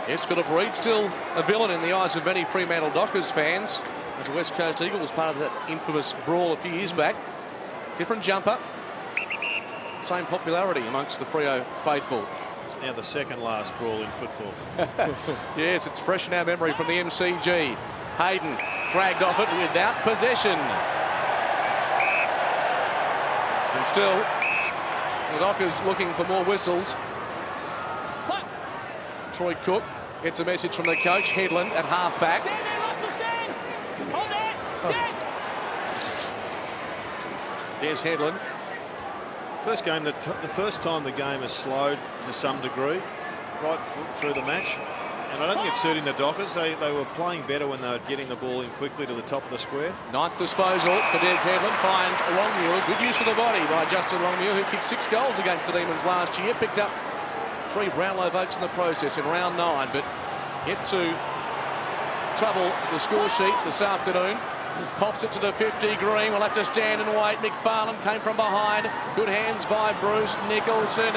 Speaker 3: Yes, Philip Reed still a villain in the eyes of many Fremantle Dockers fans. As a West Coast Eagle, was part of that infamous brawl a few years back. Different jumper. Same popularity amongst the Freo faithful.
Speaker 4: It's now the second last brawl in football.
Speaker 3: Yes, it's fresh in our memory from the MCG. Hayden dragged off it without possession. And still, the Dockers looking for more whistles. Troy Cook gets a message from the coach. Headland at half-back.
Speaker 5: Stand there, Russell, stand! Hold that!
Speaker 3: There's Headland.
Speaker 4: First game, the first time the game has slowed to some degree, right through the match. And I don't think it's suiting the Dockers. They were playing better when they were getting the ball in quickly to the top of the square.
Speaker 3: Ninth disposal for Des Headland. Finds Longmuir. Good use of the body by Justin Longmuir, who kicked 6 goals against the Demons last year. Picked up 3 Brownlow votes in the process in round 9, but yet to trouble the score sheet this afternoon. Pops it to the 50. Green will have to stand and wait. McFarlane came from behind. Good hands by Bruce. Nicholson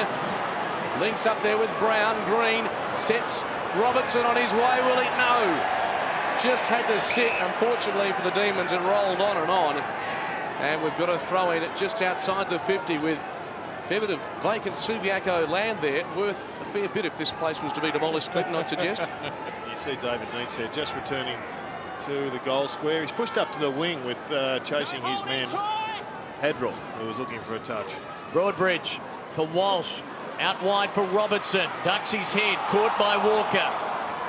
Speaker 3: links up there with Brown. Green sets Robertson on his way. Will he? No. Just had to sit, unfortunately, for the Demons, and rolled on and on. And we've got a throw in at just outside the 50 with a fair bit of vacant Subiaco land there. Worth a fair bit if this place was to be demolished, Clinton, I'd suggest.
Speaker 4: You see David Neitz there just returning to the goal square. He's pushed up to the wing with chasing his man Hedrell, who was looking for a touch.
Speaker 1: Broadbridge for Walsh. Out wide for Robertson. Ducks his head. Caught by Walker.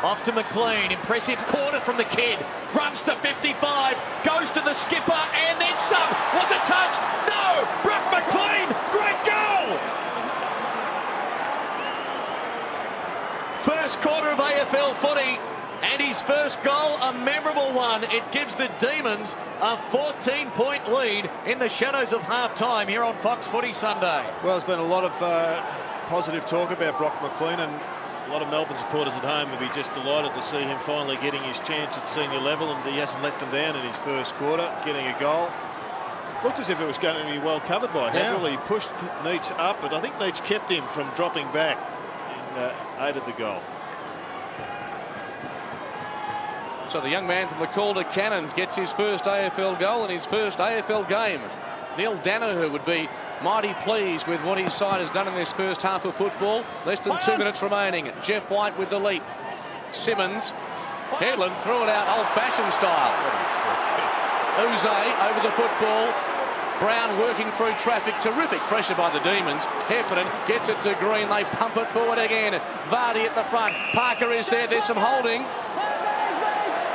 Speaker 1: Off to McLean. Impressive corner from the kid. Runs to 55. Goes to the skipper and then some. Was it touched? No! Brock McLean. Great goal! First quarter of AFL footy. And his first goal, a memorable one. It gives the Demons a 14-point lead in the shadows of half-time here on Fox Footy Sunday.
Speaker 4: Well, there's been a lot of positive talk about Brock McLean, and a lot of Melbourne supporters at home will be just delighted to see him finally getting his chance at senior level, and he hasn't let them down in his first quarter, getting a goal. Looked as if it was going to be well covered by Hedrell. He pushed Neitz up, but I think Neitz kept him from dropping back and aided the goal.
Speaker 3: So the young man from the Calder Cannons gets his first AFL goal in his first AFL game. Neil Danaher would be mighty pleased with what his side has done in this first half of football. Less than 2 minutes remaining. Jeff White with the lead. Simmons. Headland threw it out old-fashioned style. Uze over the football. Brown working through traffic. Terrific pressure by the Demons. Heffernan gets it to Green. They pump it forward again. Vardy at the front. Parker is there. There's some holding.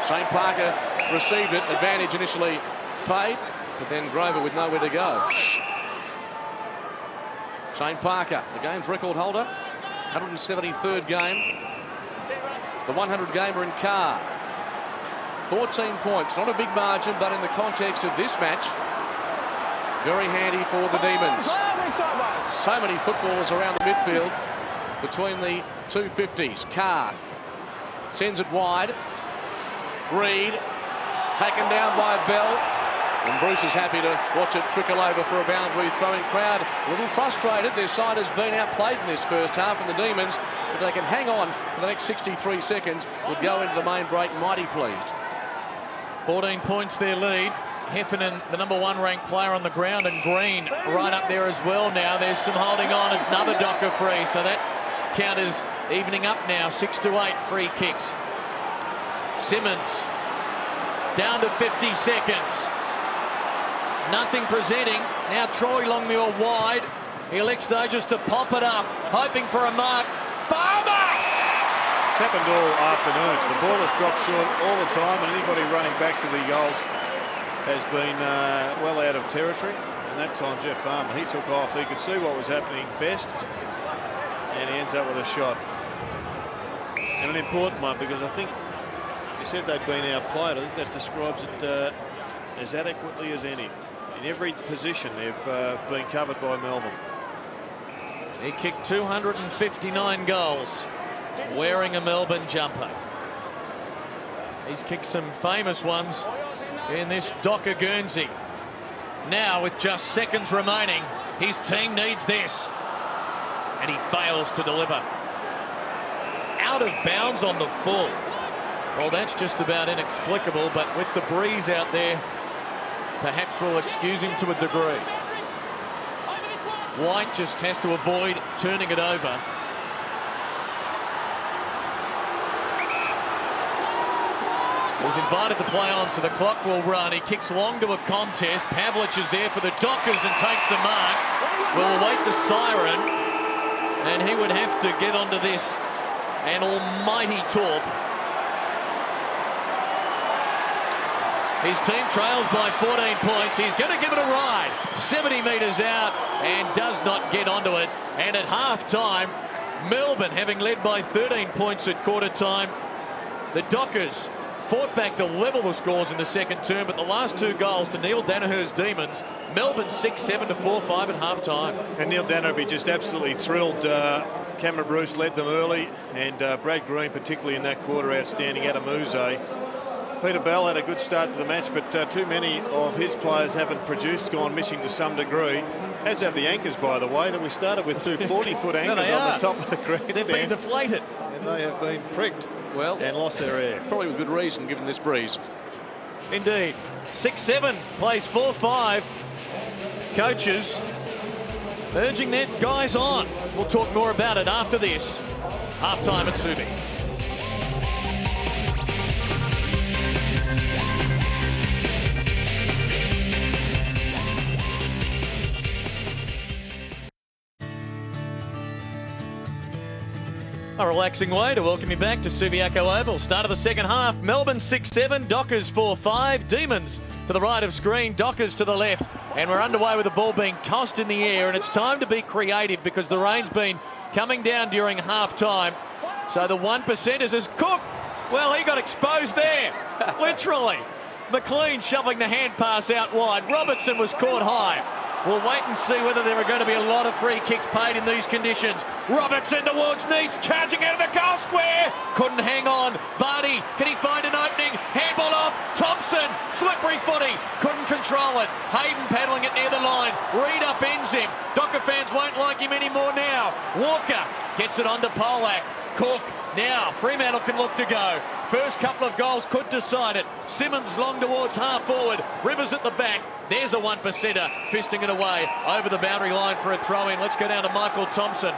Speaker 3: Shane Parker received it. Advantage initially paid, but then Grover with nowhere to go. Shane Parker, the game's record holder, 173rd game. The 100 gamer in Carr. 14 points, not a big margin, but in the context of this match, very handy for the Demons. So many footballers around the midfield between the 250s. Carr sends it wide. Reed taken down by Bell, and Bruce is happy to watch it trickle over for a boundary throwing crowd. A little frustrated. Their side has been outplayed in this first half, and the Demons, if they can hang on for the next 63 seconds, will go into the main break mighty pleased.
Speaker 1: 14 points their lead. Heffernan, the #1 ranked player on the ground, and Green right up there as well now. There's some holding on. Another Docker free, so that count is evening up now. 6-8 free kicks. Simmons down to 50 seconds. Nothing presenting. Now Troy Longmuir wide. He elects though just to pop it up, hoping for a mark. Farmer!
Speaker 4: It's happened all afternoon. The ball has dropped short all the time, and anybody running back to the goals has been well out of territory. And that time Jeff Farmer, he took off. He could see what was happening best, and he ends up with a shot. And an important one, because I think you said they'd been outplayed. I think that describes it as adequately as any. In every position, they've been covered by Melbourne.
Speaker 1: He kicked 259 goals wearing a Melbourne jumper. He's kicked some famous ones in this Docker Guernsey. Now, with just seconds remaining, his team needs this. And he fails to deliver. Out of bounds on the full. Well, that's just about inexplicable, but with the breeze out there, perhaps we'll excuse him to a degree. White just has to avoid turning it over. He's invited to play on, so the clock will run. He kicks long to a contest. Pavlich is there for the Dockers and takes the mark. We'll await the siren, and he would have to get onto this an almighty torp. His team trails by 14 points. He's going to give it a ride. 70 metres out and does not get onto it. And at half-time, Melbourne, having led by 13 points at quarter time, the Dockers fought back to level the scores in the second term, but the last 2 goals to Neil Danaher's Demons, Melbourne 6-7 to 4-5 at half-time.
Speaker 4: And Neil Danaher would be just absolutely thrilled. Cameron Bruce led them early, and Brad Green, particularly in that quarter, outstanding. Adam Uze. Peter Bell had a good start to the match, but too many of his players haven't produced, gone missing to some degree. As have the anchors, by the way, that we started with 2 40-foot anchors on the top of the grandstand.
Speaker 1: They've been deflated.
Speaker 4: And they have been pricked
Speaker 3: Well,
Speaker 4: and lost their air.
Speaker 3: Probably with good reason, given this breeze.
Speaker 1: Indeed. 6-7 plays 4-5. Coaches urging their guys on. We'll talk more about it after this. Half-time at Subi. A relaxing way to welcome you back to Subiaco Oval. Start of the second half. Melbourne 6-7, Dockers 4-5. Demons to the right of screen, Dockers to the left. And we're underway with the ball being tossed in the air. And it's time to be creative because the rain's been coming down during half time. So the 1%ers is Cook. Well, he got exposed there, literally. McLean shoveling the hand pass out wide. Robertson was caught high. We'll wait and see whether there are going to be a lot of free kicks paid in these conditions. Robertson towards Needs, charging out of the goal square. Couldn't hang on. Vardy, can he find an opening? Handball off. Thompson, slippery footy. Couldn't control it. Hayden paddling it near the line. Reed upends him. Docker fans won't like him anymore now. Walker gets it onto Polak. Cook. Now, Fremantle can look to go. First couple of goals could decide it. Simmons long towards half forward. Rivers at the back. There's a 1%er fisting it away over the boundary line for a throw-in. Let's go down to Michael Thompson.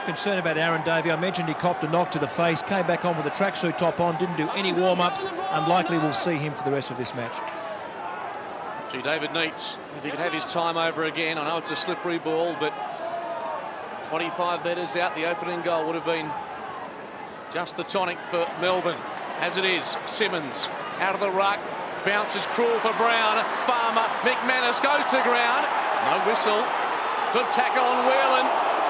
Speaker 2: Concerned about Aaron Davey. I mentioned he copped a knock to the face, came back on with a tracksuit top on, didn't do any warm-ups. Unlikely we'll see him for the rest of this match.
Speaker 3: Gee, David Neitz, if he could have his time over again. I know it's a slippery ball, but 25 metres out, the opening goal would have been just the tonic for Melbourne. As it is, Simmons out of the ruck, bounces cruel for Brown. Farmer, McManus goes to ground. No whistle. Good tackle on Whelan.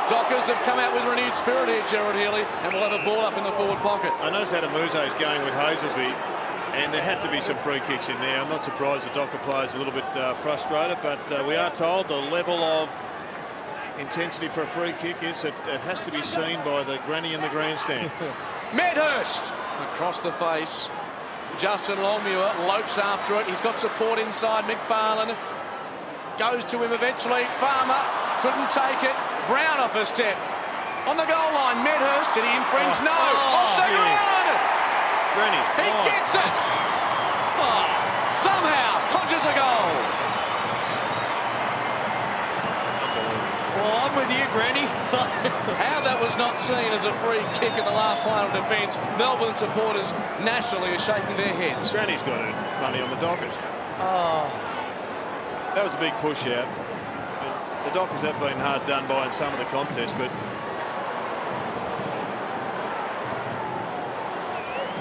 Speaker 3: Dockers have come out with renewed spirit here, Gerard Healy, and will have a ball up in the forward pocket.
Speaker 4: I noticed Adamuze is going with Hazelby, and there had to be some free kicks in there. I'm not surprised the Docker players a little bit frustrated, but we are told the level of intensity for a free kick is that it has to be seen by the granny in the grandstand.
Speaker 3: Medhurst across the face. Justin Longmuir lopes after it. He's got support inside. McFarlane goes to him eventually. Farmer couldn't take it. Brown off a step. On the goal line, Medhurst. Did he infringe? No. Off the ground.
Speaker 4: Granny.
Speaker 3: He gets it. Somehow conjures a goal.
Speaker 1: Well, I'm with you, Granny.
Speaker 3: How that was not seen as a free kick in the last line of defence. Melbourne supporters nationally are shaking their heads.
Speaker 4: Granny's got money on the Dockers. That was a big push out. The Dockers have been hard done by in some of the contests, but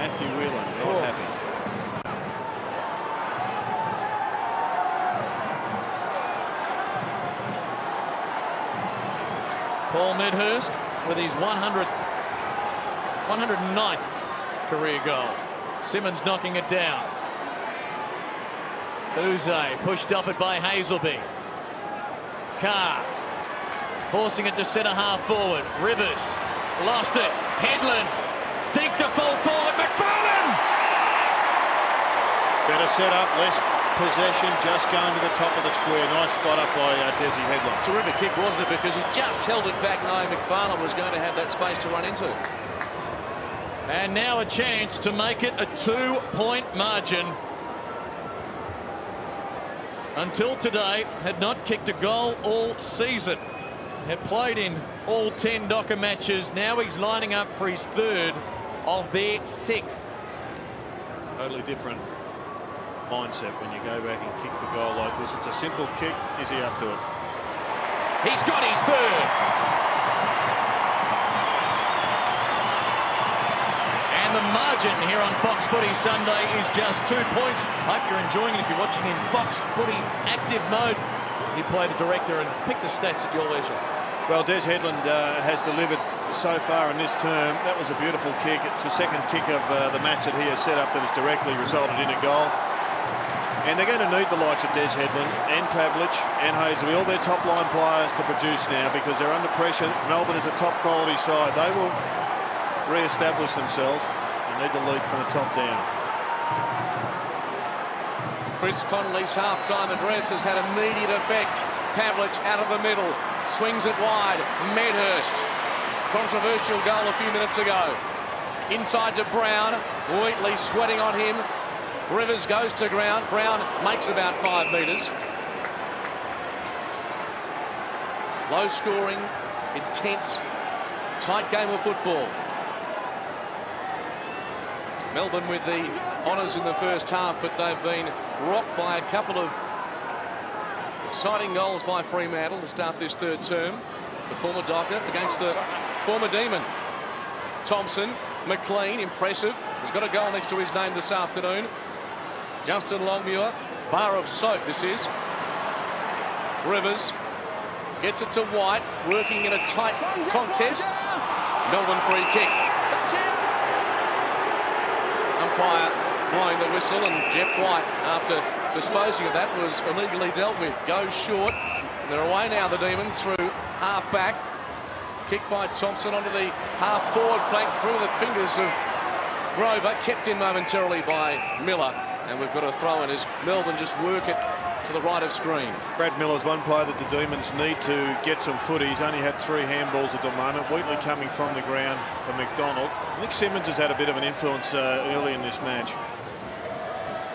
Speaker 4: Matthew Whelan not happy.
Speaker 1: Paul Medhurst with his 109th career goal. Simmons knocking it down. Uze pushed off it by Hazelby. Carr forcing it to centre half forward. Rivers lost it. Headland deep to full forward. McFarlane!
Speaker 4: Better set up, less possession, just going to the top of the square. Nice spot up by Desi Headland.
Speaker 3: Terrific kick, wasn't it? Because he just held it back knowing McFarlane was going to have that space to run into.
Speaker 1: And now a chance to make it a 2-point margin. Until today, had not kicked a goal all season. Had played in all 10 Docker matches. Now he's lining up for his third of their 6th.
Speaker 4: Totally different mindset when you go back and kick for goal like this. It's a simple kick. Is he up to it?
Speaker 1: He's got his third. And the margin here on Fox Footy Sunday is just 2 points. Hope you're enjoying it. If you're watching in Fox Footy active mode, you play the director and pick the stats at your leisure.
Speaker 4: Well, Des Headland has delivered so far in this term. That was a beautiful kick. It's the second kick of the match that he has set up that has directly resulted in a goal. And they're going to need the likes of Des Headland and Pavlich and Hazelby, all their top-line players to produce now because they're under pressure. Melbourne is a top-quality side. They will re-establish themselves and need the lead from the top down.
Speaker 3: Chris Connolly's half-time address has had immediate effect. Pavlich out of the middle, swings it wide. Medhurst, controversial goal a few minutes ago. Inside to Brown, Wheatley sweating on him. Rivers goes to ground. Brown makes about 5 metres. Low scoring, intense, tight game of football. Melbourne with the honours in the first half, but they've been rocked by a couple of exciting goals by Fremantle to start this third term. The former Docker against the former Demon. Thompson, McLean, impressive. He's got a goal next to his name this afternoon. Justin Longmuir, bar of soap this is. Rivers gets it to White, working in a tight contest. Melbourne free kick. Umpire blowing the whistle, and Jeff White, after disposing of that, was illegally dealt with. Goes short. They're away now, the Demons, through half-back. Kick by Thompson onto the half-forward flank through the fingers of Grover. Kept in momentarily by Miller. And we've got a throw in as Melbourne just work it to the right of screen.
Speaker 4: Brad Miller's one player that the Demons need to get some footy. He's only had 3 handballs at the moment. Wheatley coming from the ground for McDonald. Nick Simmons has had a bit of an influence early in this match.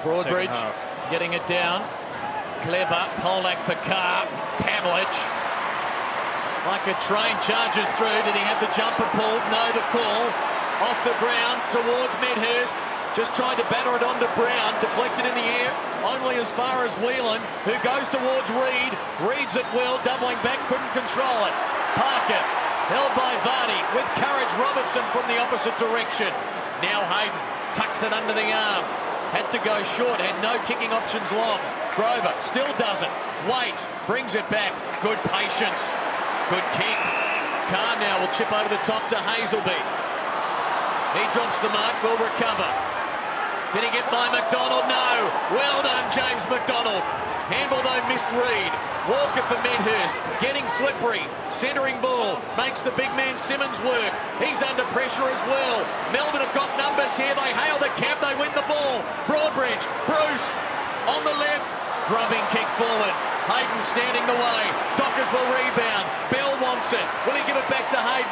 Speaker 1: Broadbridge getting it down. Clever. Polak for Carr. Pavlich. Like a train charges through. Did he have the jumper pulled? No, the call. Off the ground towards Medhurst. Just tried to batter it onto Brown. Deflected in the air. Only as far as Whelan, who goes towards Reed. Reed's at will. Doubling back. Couldn't control it. Parker. Held by Vardy. With courage, Robertson from the opposite direction. Now Hayden. Tucks it under the arm. Had to go short. Had no kicking options long. Grover still doesn't. Waits. Brings it back. Good patience. Good kick. Carr now will chip over the top to Hazelby. He drops the mark, will recover. Can he get by McDonald? No. Well done, James McDonald. Handball though missed Reed. Walker for Medhurst. Getting slippery. Centering ball. Makes the big man Simmons work. He's under pressure as well. Melbourne have got numbers here. They hail the camp. They win the ball. Broadbridge. Bruce on the left. Grubbing kick forward. Hayden standing the way. Dockers will rebound. Bell wants it. Will he give it back to Hayden?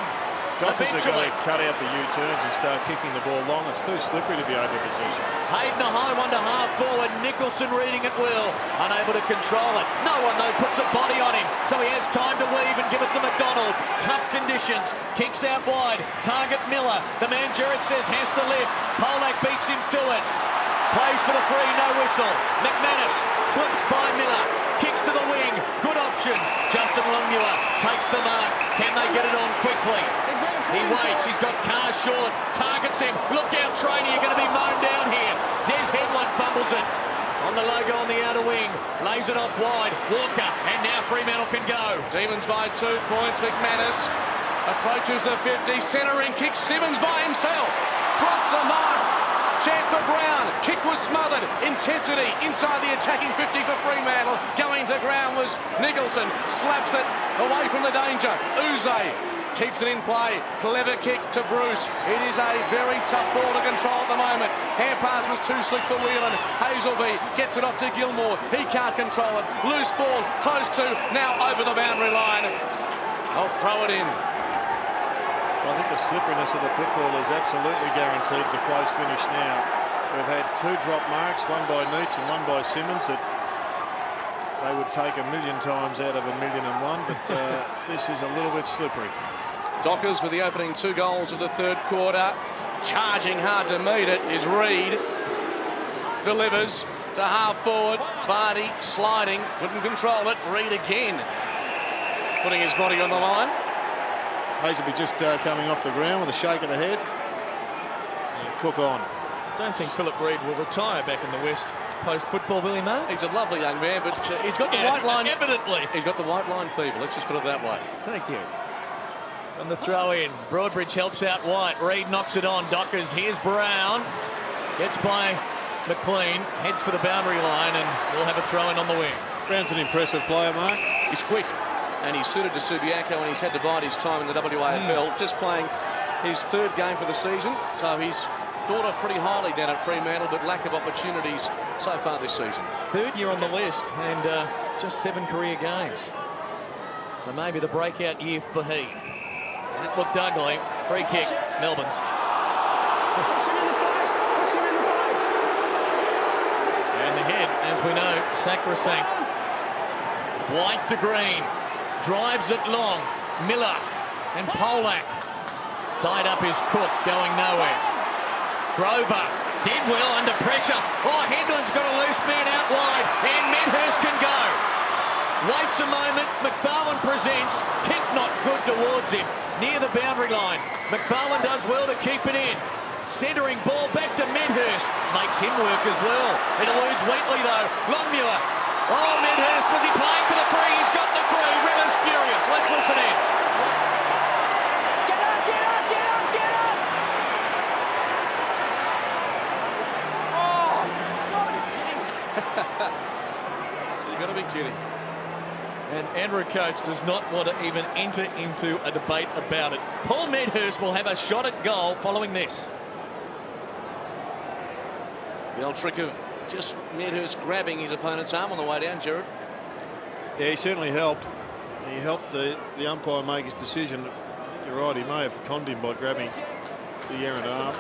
Speaker 4: Dockers are going to cut out the U-turns and start kicking the ball long. It's too slippery to be over position.
Speaker 1: Hayden a high one to half forward. Nicholson reading it well. Unable to control it. No one though puts a body on him. So he has time to weave and give it to McDonald. Tough conditions. Kicks out wide. Target Miller. The man Gerrard says has to lift. Polak beats him to it. Plays for the free, no whistle. McManus slips by Miller. Kicks to the wing. Good option. Justin Longmuir takes the mark. Can they get it on quickly? He waits. He's got Carr short. Targets him. Look out, Trainee. You're going to be mown down here. Des Headland fumbles it. On the logo on the outer wing. Lays it off wide. Walker. And now Fremantle can go.
Speaker 3: Demons by 2 points. McManus approaches the 50. Centering kick. Simmons by himself. Drops a mark. Chance for ground. Kick was smothered. Intensity inside the attacking 50 for Fremantle. Going to ground was Nicholson. Slaps it away from the danger. Uze keeps it in play. Clever kick to Bruce. It is a very tough ball to control at the moment. Hand pass was too slick for Whelan. Hazelby gets it off to Gilmore. He can't control it. Loose ball. Close to. Now over the boundary line. I'll throw it in.
Speaker 4: I think the slipperiness of the football is absolutely guaranteed the close finish now. We've had 2 drop marks, one by Neitz and one by Simmons, that they would take 1,000,000 times out of 1,000,001, but this is a little bit slippery.
Speaker 3: Dockers with the opening 2 goals of the 3rd quarter. Charging hard to meet it is Reed. Delivers to half forward. Vardy sliding, couldn't control it. Reed again putting his body on the line.
Speaker 4: Hazelby just coming off the ground with a shake of the head. And Cook on.
Speaker 2: Don't think Philip Reed will retire back in the West post-football, will he, Mark?
Speaker 3: He's a lovely young man, but he's got the white line.
Speaker 1: Evidently.
Speaker 3: He's got the white line fever. Let's just put it that way.
Speaker 2: Thank you.
Speaker 1: On the throw in, Broadbridge helps out White. Reed knocks it on. Dockers, here's Brown. Gets by McLean. Heads for the boundary line, and we'll have a throw in on the wing.
Speaker 4: Brown's an impressive player, Mark.
Speaker 3: He's quick. And he's suited to Subiaco, and he's had to bide his time in the WAFL. Just playing his 3rd game for the season, so he's thought of pretty highly down at Fremantle, but lack of opportunities so far this season.
Speaker 1: 3rd year on the list, and just 7 career games. So maybe the breakout year for he. That looked ugly. Free kick, Melbourne's.
Speaker 6: Push him in the face. Push him in the face.
Speaker 1: And the head, as we know, sacrosanct. White to Green. Drives it long. Miller and Polak. Tied up his Cook, going nowhere. Grover did well under pressure. Oh, Headland's got a loose man out wide, and Medhurst can go. Waits a moment. McFarlane presents. Kick not good towards him. Near the boundary line. McFarlane does well to keep it in. Centering ball back to Medhurst. Makes him work as well. It eludes Wheatley though. Longmuir. Oh, Medhurst, was he playing for the free? He's got the free. Rivers furious. Let's listen in.
Speaker 6: Get up, get up, get up, get up!
Speaker 3: So you've got to be kidding.
Speaker 1: And Andrew Coates does not want to even enter into a debate about it. Paul Medhurst will have a shot at goal following this.
Speaker 3: The old trick of just Medhurst grabbing his opponent's arm on the way down, Gerard.
Speaker 4: Yeah, he certainly helped. He helped the umpire make his decision. I think you're right, he may have conned him by grabbing the errant arm.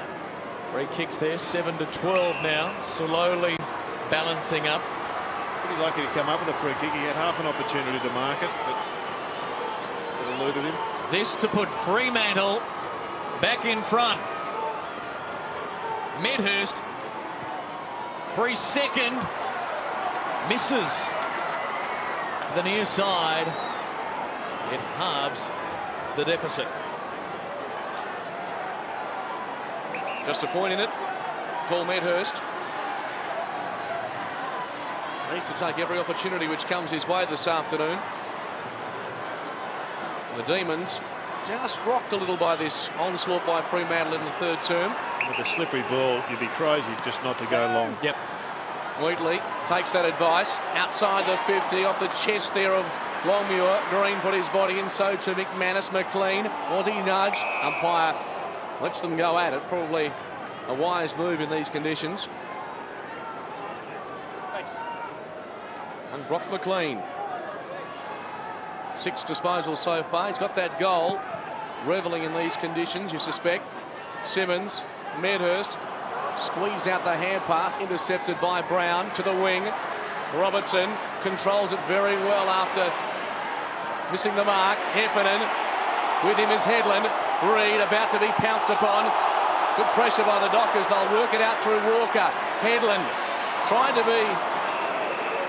Speaker 1: Free kicks there, 7-12 now. Slowly balancing up.
Speaker 4: Pretty lucky to come up with a free kick. He had half an opportunity to mark it, but it eluded him.
Speaker 1: This to put Fremantle back in front. Medhurst for his second. Misses to the near side. It halves the deficit.
Speaker 3: Just a point in it. Paul Medhurst needs to take every opportunity which comes his way this afternoon. The Demons just rocked a little by this onslaught by Fremantle in the third term.
Speaker 4: With a slippery ball, you'd be crazy just not to go long.
Speaker 1: Yep.
Speaker 3: Wheatley takes that advice outside the 50 off the chest there of Longmuir. Green put his body in, so to McManus. McLean, was he nudged? Umpire lets them go at it. Probably a wise move in these conditions.
Speaker 5: Thanks.
Speaker 3: And Brock McLean, 6 disposals so far. He's got that goal. Revelling in these conditions, you suspect. Simmons, Medhurst, squeezed out the hand pass, intercepted by Brown to the wing. Robertson controls it very well after missing the mark. Heffernan, with him is Headland. Reid about to be pounced upon. Good pressure by the Dockers. They'll work it out through Walker. Headland trying to be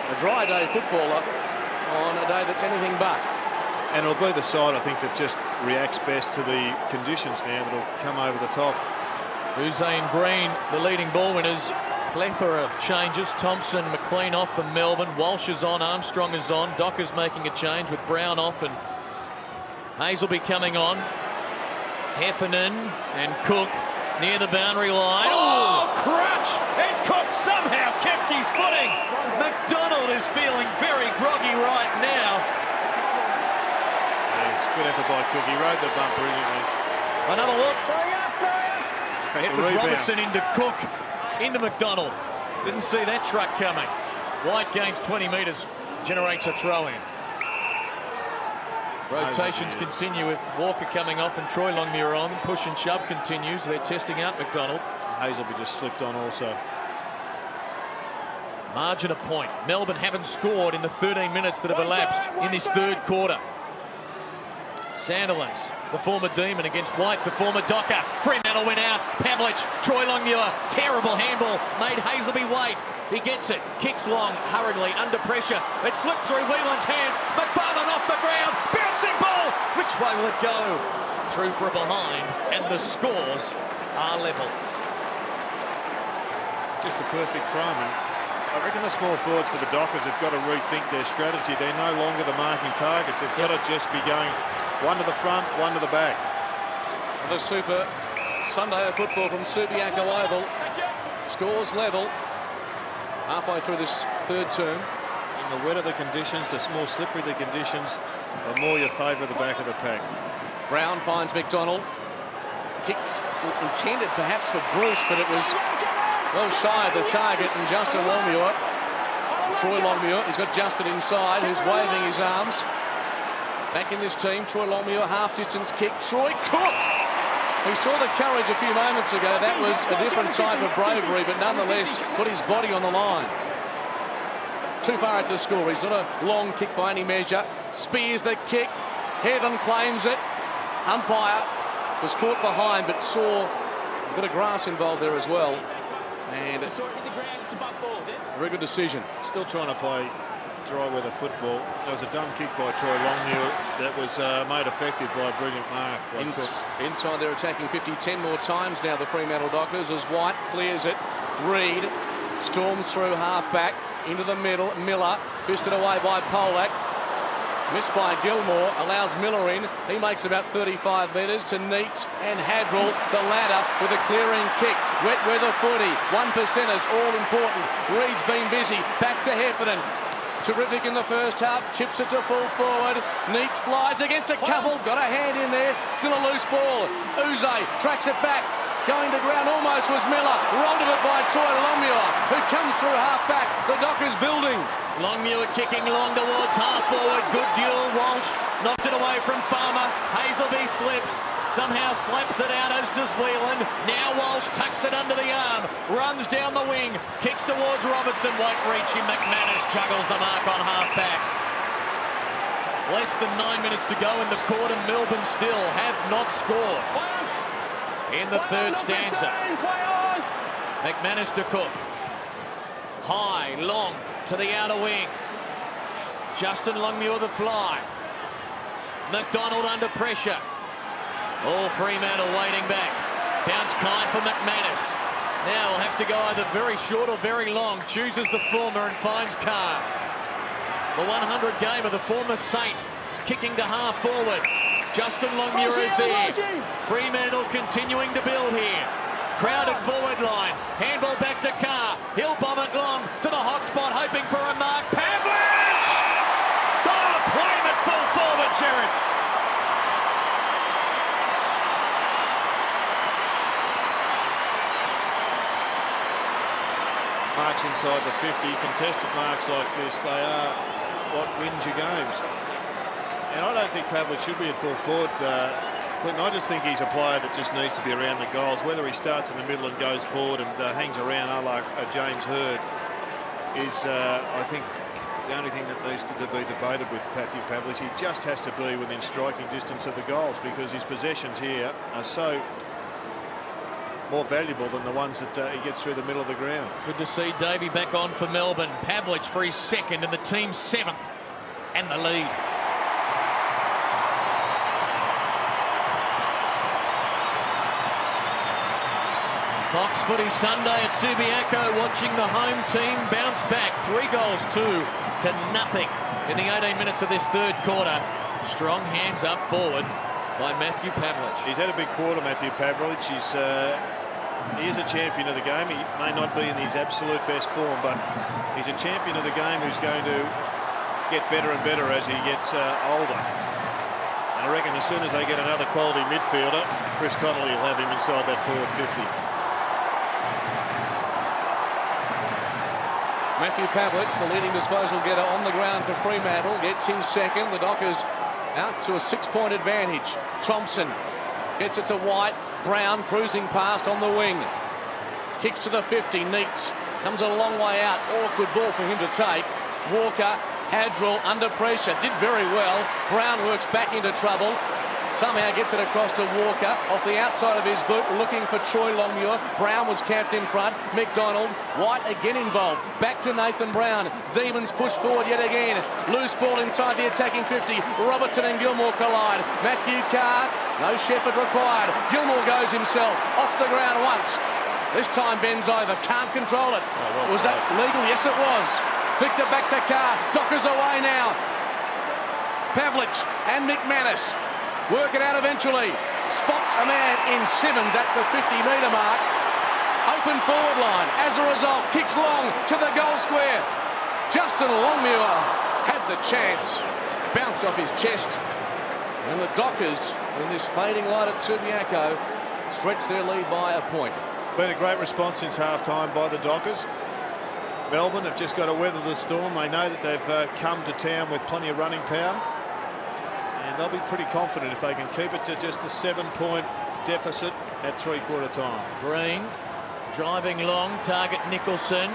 Speaker 3: a dry day footballer on a day that's anything but.
Speaker 4: And it'll be the side, I think, that just reacts best to the conditions now that'll come over the top.
Speaker 1: Hussein Green, the leading ball winners. Plethora of changes. Thompson, McLean off for Melbourne. Walsh is on, Armstrong is on. Docker's making a change with Brown off and Hazelby coming on. Heffernan and Cook near the boundary line. Oh, crutch! And Cook somehow kept his footing. McDonald is feeling very groggy right now.
Speaker 4: Yeah, it's good effort by Cook. He rode the bump brilliantly.
Speaker 1: Another look. It was
Speaker 4: Rebound.
Speaker 1: Robertson into Cook, into McDonald. Didn't see that truck coming. White gains 20 metres, generates a throw-in. Rotations continue with Walker coming off and Troy Longmuir on. Push and shove continues. They're testing out McDonald.
Speaker 4: Hazelby just slipped on also.
Speaker 1: Margin a point. Melbourne haven't scored in the 13 minutes that have elapsed in this third quarter. Sandilands, the former Demon against White, the former Docker. Fremantle went out. Pavlich, Troy Longmuir, terrible handball, made Hazelby wait. He gets it, kicks long, hurriedly, under pressure. It slipped through Whelan's hands. McFarlane off the ground, bouncing ball. Which way will it go? Through for a behind, and the scores are level.
Speaker 4: Just a perfect crumb. And I reckon the small forwards for the Dockers have got to rethink their strategy. They're no longer the marking targets. They've got to just be going one to the front, one to the back.
Speaker 3: The Super Sunday of football from Subiaco Oval. Scores level. Halfway through this third term.
Speaker 4: In the wetter the conditions, the more slippery the conditions, the more you favour the back of the pack.
Speaker 3: Brown finds McDonald. Kicks intended perhaps for Bruce, but it was well shy of the target. And Justin Longmuir, Troy Longmuir, he's got Justin inside, who's waving his arms. Back in this team, Troy Longmuir, half-distance kick. Troy Cook. We saw the courage a few moments ago. That was a different type of bravery, but nonetheless put his body on the line. Too far out to score. He's not a long kick by any measure. Spears the kick. Heaven claims it. Umpire was caught behind, but saw a bit of grass involved there as well. And a very good decision.
Speaker 4: Still trying to play dry weather football. There was a dumb kick by Troy Longmuir that was made effective by a brilliant mark by Cook.
Speaker 3: Inside, they're attacking 50 10 more times now, the Fremantle Dockers, as White clears it. Reed storms through half-back into the middle. Miller fisted away by Polak. Missed by Gilmore, allows Miller in. He makes about 35 metres to Neitz and Hadrell, the ladder with a clearing kick. Wet weather footy, 1%ers, all important. Reed's been busy, back to Heffernan. Terrific in the first half, chips it to full forward. Neitz flies against a couple, got a hand in there, still a loose ball. Uze tracks it back. Going to ground almost was Miller. Rolled of it by Troy Longmuir, who comes through half-back. The Dockers building.
Speaker 1: Longmuir kicking long towards half-forward. Good duel. Walsh knocked it away from Farmer. Hazelby slips. Somehow slaps it out, as does Whelan. Now Walsh tucks it under the arm. Runs down the wing. Kicks towards Robertson. Won't reach him. McManus juggles the mark on half-back. Less than 9 minutes to go in the quarter. Melbourne still have not scored. In the third stanza. McManus to Cook. High, long, to the outer wing. Justin Longmuir the fly. McDonald under pressure. All Fremantle waiting back. Bounce kind for McManus. Now will have to go either very short or very long. Chooses the former and finds Carr. The 100 gamer, the former Saint, kicking to half forward. Justin Longmuir is there. Fremantle continuing to build here. Crowded forward line. Handball back to Carr. He'll bomb it long to the hot spot, hoping for a mark. Pavlich! Oh, play him at full forward, Jared.
Speaker 4: Marks inside the 50. Contested marks like this, they are what wins your games. And I don't think Pavlich should be at full forward, Clinton. I just think he's a player that just needs to be around the goals. Whether he starts in the middle and goes forward and hangs around like James Hird is, I think, the only thing that needs to be debated with Matthew Pavlich. He just has to be within striking distance of the goals, because his possessions here are so more valuable than the ones that he gets through the middle of the ground.
Speaker 1: Good to see Davey back on for Melbourne. Pavlich for his second and the team's 7th, and the lead. Fox Footy Sunday at Subiaco, watching the home team bounce back. 3-2 to nothing in the 18 minutes of this third quarter. Strong hands up forward by Matthew Pavlich.
Speaker 4: He's had a big quarter, Matthew Pavlich. He is a champion of the game. He may not be in his absolute best form, but he's a champion of the game who's going to get better and better as he gets older. And I reckon as soon as they get another quality midfielder, Chris Connolly will have him inside that forward 50.
Speaker 3: Matthew Pavlich, the leading disposal getter on the ground for Fremantle, gets his second. The Dockers out to a 6-point advantage. Thompson gets it to White. Brown cruising past on the wing. Kicks to the 50. Neitz comes a long way out. Awkward ball for him to take. Walker, Hadrell under pressure. Did very well. Brown works back into trouble. Somehow gets it across to Walker off the outside of his boot, looking for Troy Longmuir. Brown was camped in front. McDonald, White again involved. Back to Nathan Brown. Demons push forward yet again. Loose ball inside the attacking 50. Robertson and Gilmore collide. Matthew Carr, no Shepherd required. Gilmore goes himself off the ground once. This time bends over, can't control it. Was that legal? Yes, it was. Victor back to Carr. Dockers away now. Pavlich and McManus work it out eventually. Spots a man in Simmons at the 50-metre mark. Open forward line. As a result, kicks long to the goal square. Justin Longmuir had the chance. Bounced off his chest. And the Dockers, in this fading light at Subiaco, stretch their lead by a point.
Speaker 4: Been a great response since half-time by the Dockers. Melbourne have just got to weather the storm. They know that they've come to town with plenty of running power. And they'll be pretty confident if they can keep it to just a 7-point deficit at three-quarter time.
Speaker 1: Green driving long, target Nicholson.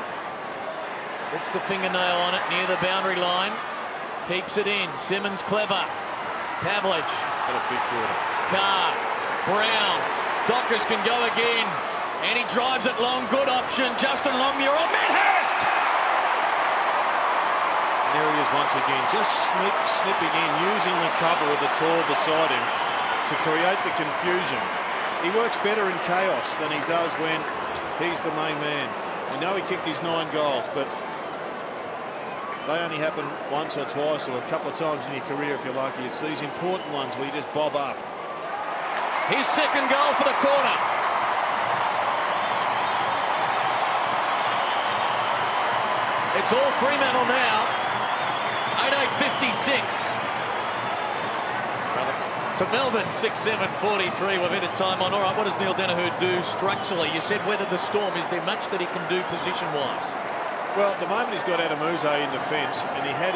Speaker 1: Puts the fingernail on it near the boundary line. Keeps it in. Simmons clever. Pavlich.
Speaker 4: Had a big quarter.
Speaker 1: Carr. Brown. Dockers can go again. And he drives it long. Good option. Justin Longmuir on Medhurst.
Speaker 4: Now areas once again, just snipping in, using the cover of the tall beside him to create the confusion. He works better in chaos than he does when he's the main man. We know he kicked his 9 goals, but they only happen once or twice or a couple of times in your career if you're lucky. It's these important ones where you just bob up.
Speaker 1: His second goal for the corner. It's all Fremantle now. 8:56. To Melbourne, 6-7-43. We've hit a time on. All right, what does Neil Danaher do structurally? You said weather the storm. Is there much that he can do position-wise?
Speaker 6: Well, at the moment he's got Adamuze in defence, and he's got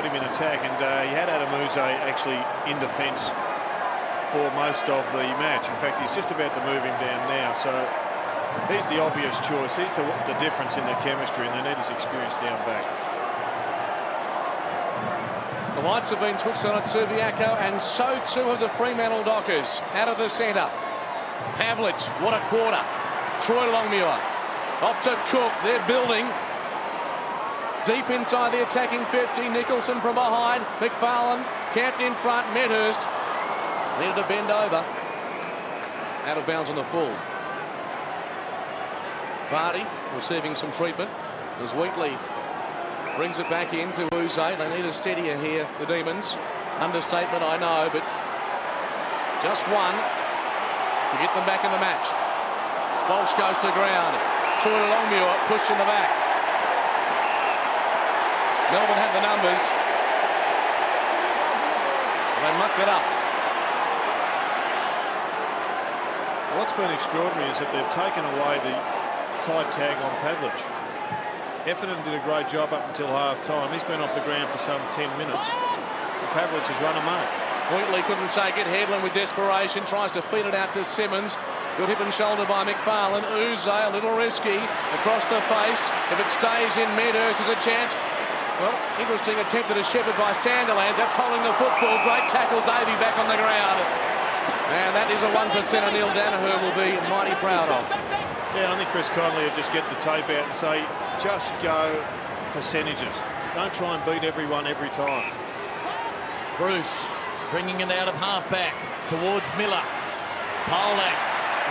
Speaker 6: him in attack, and he had Adamuze actually in defence for most of the match. In fact, he's just about to move him down now, so he's the obvious choice. He's the difference in the chemistry, and they need his experience down back.
Speaker 3: The lights have been switched on at Subiaco, and so too have the Fremantle Dockers. Out of the centre. Pavlich, what a quarter. Troy Longmuir. Off to Cook. They're building. Deep inside the attacking 50. Nicholson from behind. McFarlane camped in front. Medhurst needed to bend over. Out of bounds on the full. Vardy receiving some treatment as Wheatley brings it back into Uze. They need a steadier here, the Demons. Understatement, I know, but just one to get them back in the match. Walsh goes to ground. Troy Longmuir pushed in the back. Melbourne had the numbers. They mucked it up.
Speaker 4: What's been extraordinary is that they've taken away the tight tag on Pavlich. Heffernan did a great job up until half-time. He's been off the ground for some 10 minutes. And Pavlich has run amok.
Speaker 3: Wheatley couldn't take it. Headland with desperation tries to feed it out to Simmons. Good hip and shoulder by McFarlane. Uze a little risky across the face. If it stays in, Medhurst has a chance. Well, interesting attempt at a shepherd by Sandilands. That's holding the football. Great tackle, Davey back on the ground. And that is a 1% Neil Danaher will be mighty proud of.
Speaker 4: Yeah, I think Chris Connolly will just get the tape out and say, just go percentages. Don't try and beat everyone every time.
Speaker 1: Bruce bringing it out of half-back towards Miller. Polak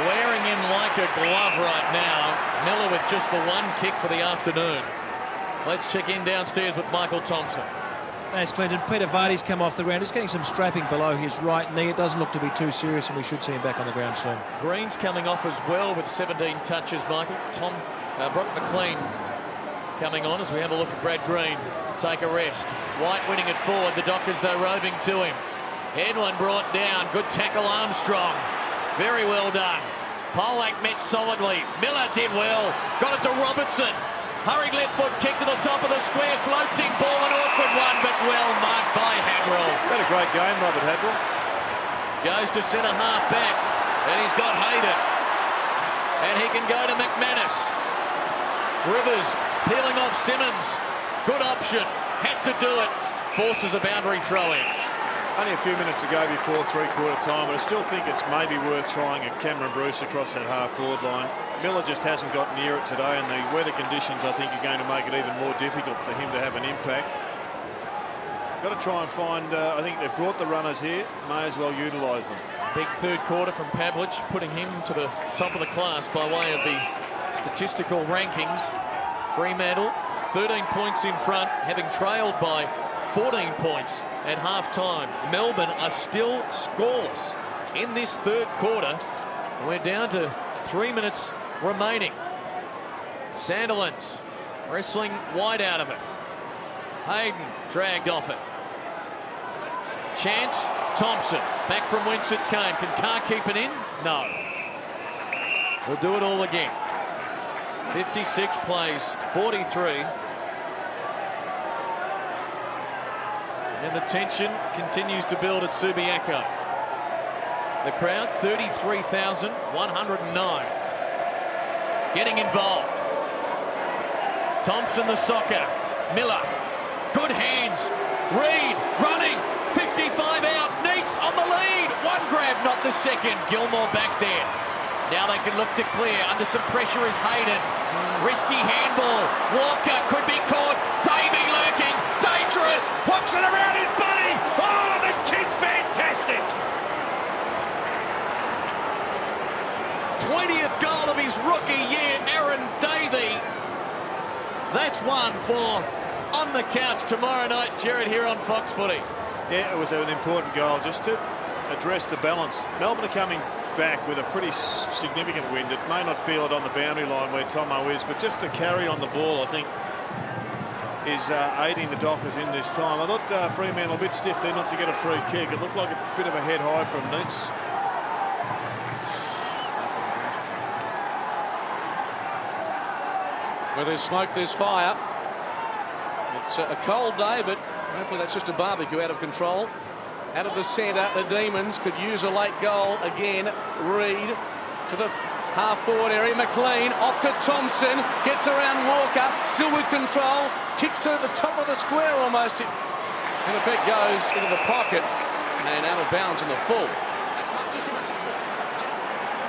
Speaker 1: wearing him like a glove right now. Miller with just the one kick for the afternoon. Let's check in downstairs with Michael Thompson.
Speaker 2: Thanks, Clinton. Peter Vardy's come off the ground. He's getting some strapping below his right knee. It doesn't look to be too serious, and we should see him back on the ground soon.
Speaker 1: Green's coming off as well with 17 touches, Michael. Brock McLean coming on as we have a look at Brad Green. Take a rest. White winning it forward. The Dockers, though, roving to him. Headland brought down. Good tackle, Armstrong. Very well done. Polak met solidly. Miller did well. Got it to Robertson. Hurried left foot kick to the top of the square. Floating ball, an awkward one, but well marked by Hadrell.
Speaker 4: Had a great game, Robert Hadrell.
Speaker 1: Goes to centre half back, and he's got Hayden. And he can go to McManus. Rivers peeling off Simmons. Good option. Had to do it. Forces a boundary throw in.
Speaker 4: Only a few minutes to go before three-quarter time, but I still think it's maybe worth trying a Cameron Bruce across that half-forward line. Miller just hasn't got near it today, and the weather conditions, I think, are going to make it even more difficult for him to have an impact. Got to try and find, I think they've brought the runners here, may as well utilise them.
Speaker 1: Big third quarter from Pavlich, putting him to the top of the class by way of the statistical rankings. Fremantle, 13 points in front, having trailed by 14 points at half-time. Melbourne are still scoreless in this third quarter. We're down to 3 minutes remaining. Sandilands wrestling wide out of it. Hayden dragged off it. Chance, Thompson back from whence it came. Can Carr keep it in? No. We'll do it all again. 56 plays, 43. And the tension continues to build at Subiaco. The crowd, 33,109. Getting involved. Thompson the soccer. Miller. Good hands. Reed running. 55 out. Neats on the lead. One grab, not the second. Gilmore back there. Now they can look to clear. Under some pressure is Hayden. Risky handball. Walker could be caught. Davis
Speaker 5: Walks it around his buddy. Oh, the kid's fantastic.
Speaker 1: 20th goal of his rookie year, Aaron Davey. That's one for On the Couch tomorrow night, Jared, here on Fox Footy.
Speaker 4: Yeah, it was an important goal just to address the balance. Melbourne are coming back with a pretty significant wind. It may not feel it on the boundary line where Tomo is, but just the carry on the ball, I think, is aiding the Dockers in this time. I thought Fremantle a bit stiff there not to get a free kick. It looked like a bit of a head high from Neitz.
Speaker 3: Where there's smoke, there's fire. It's a cold day, but hopefully that's just a barbecue out of control. Out of the centre, the Demons could use a late goal again. Reid to the half-forward area. McLean off to Thompson. Gets around Walker, still with control. Kicks to the top of the square almost. In effect goes into the pocket and out of bounds on the full.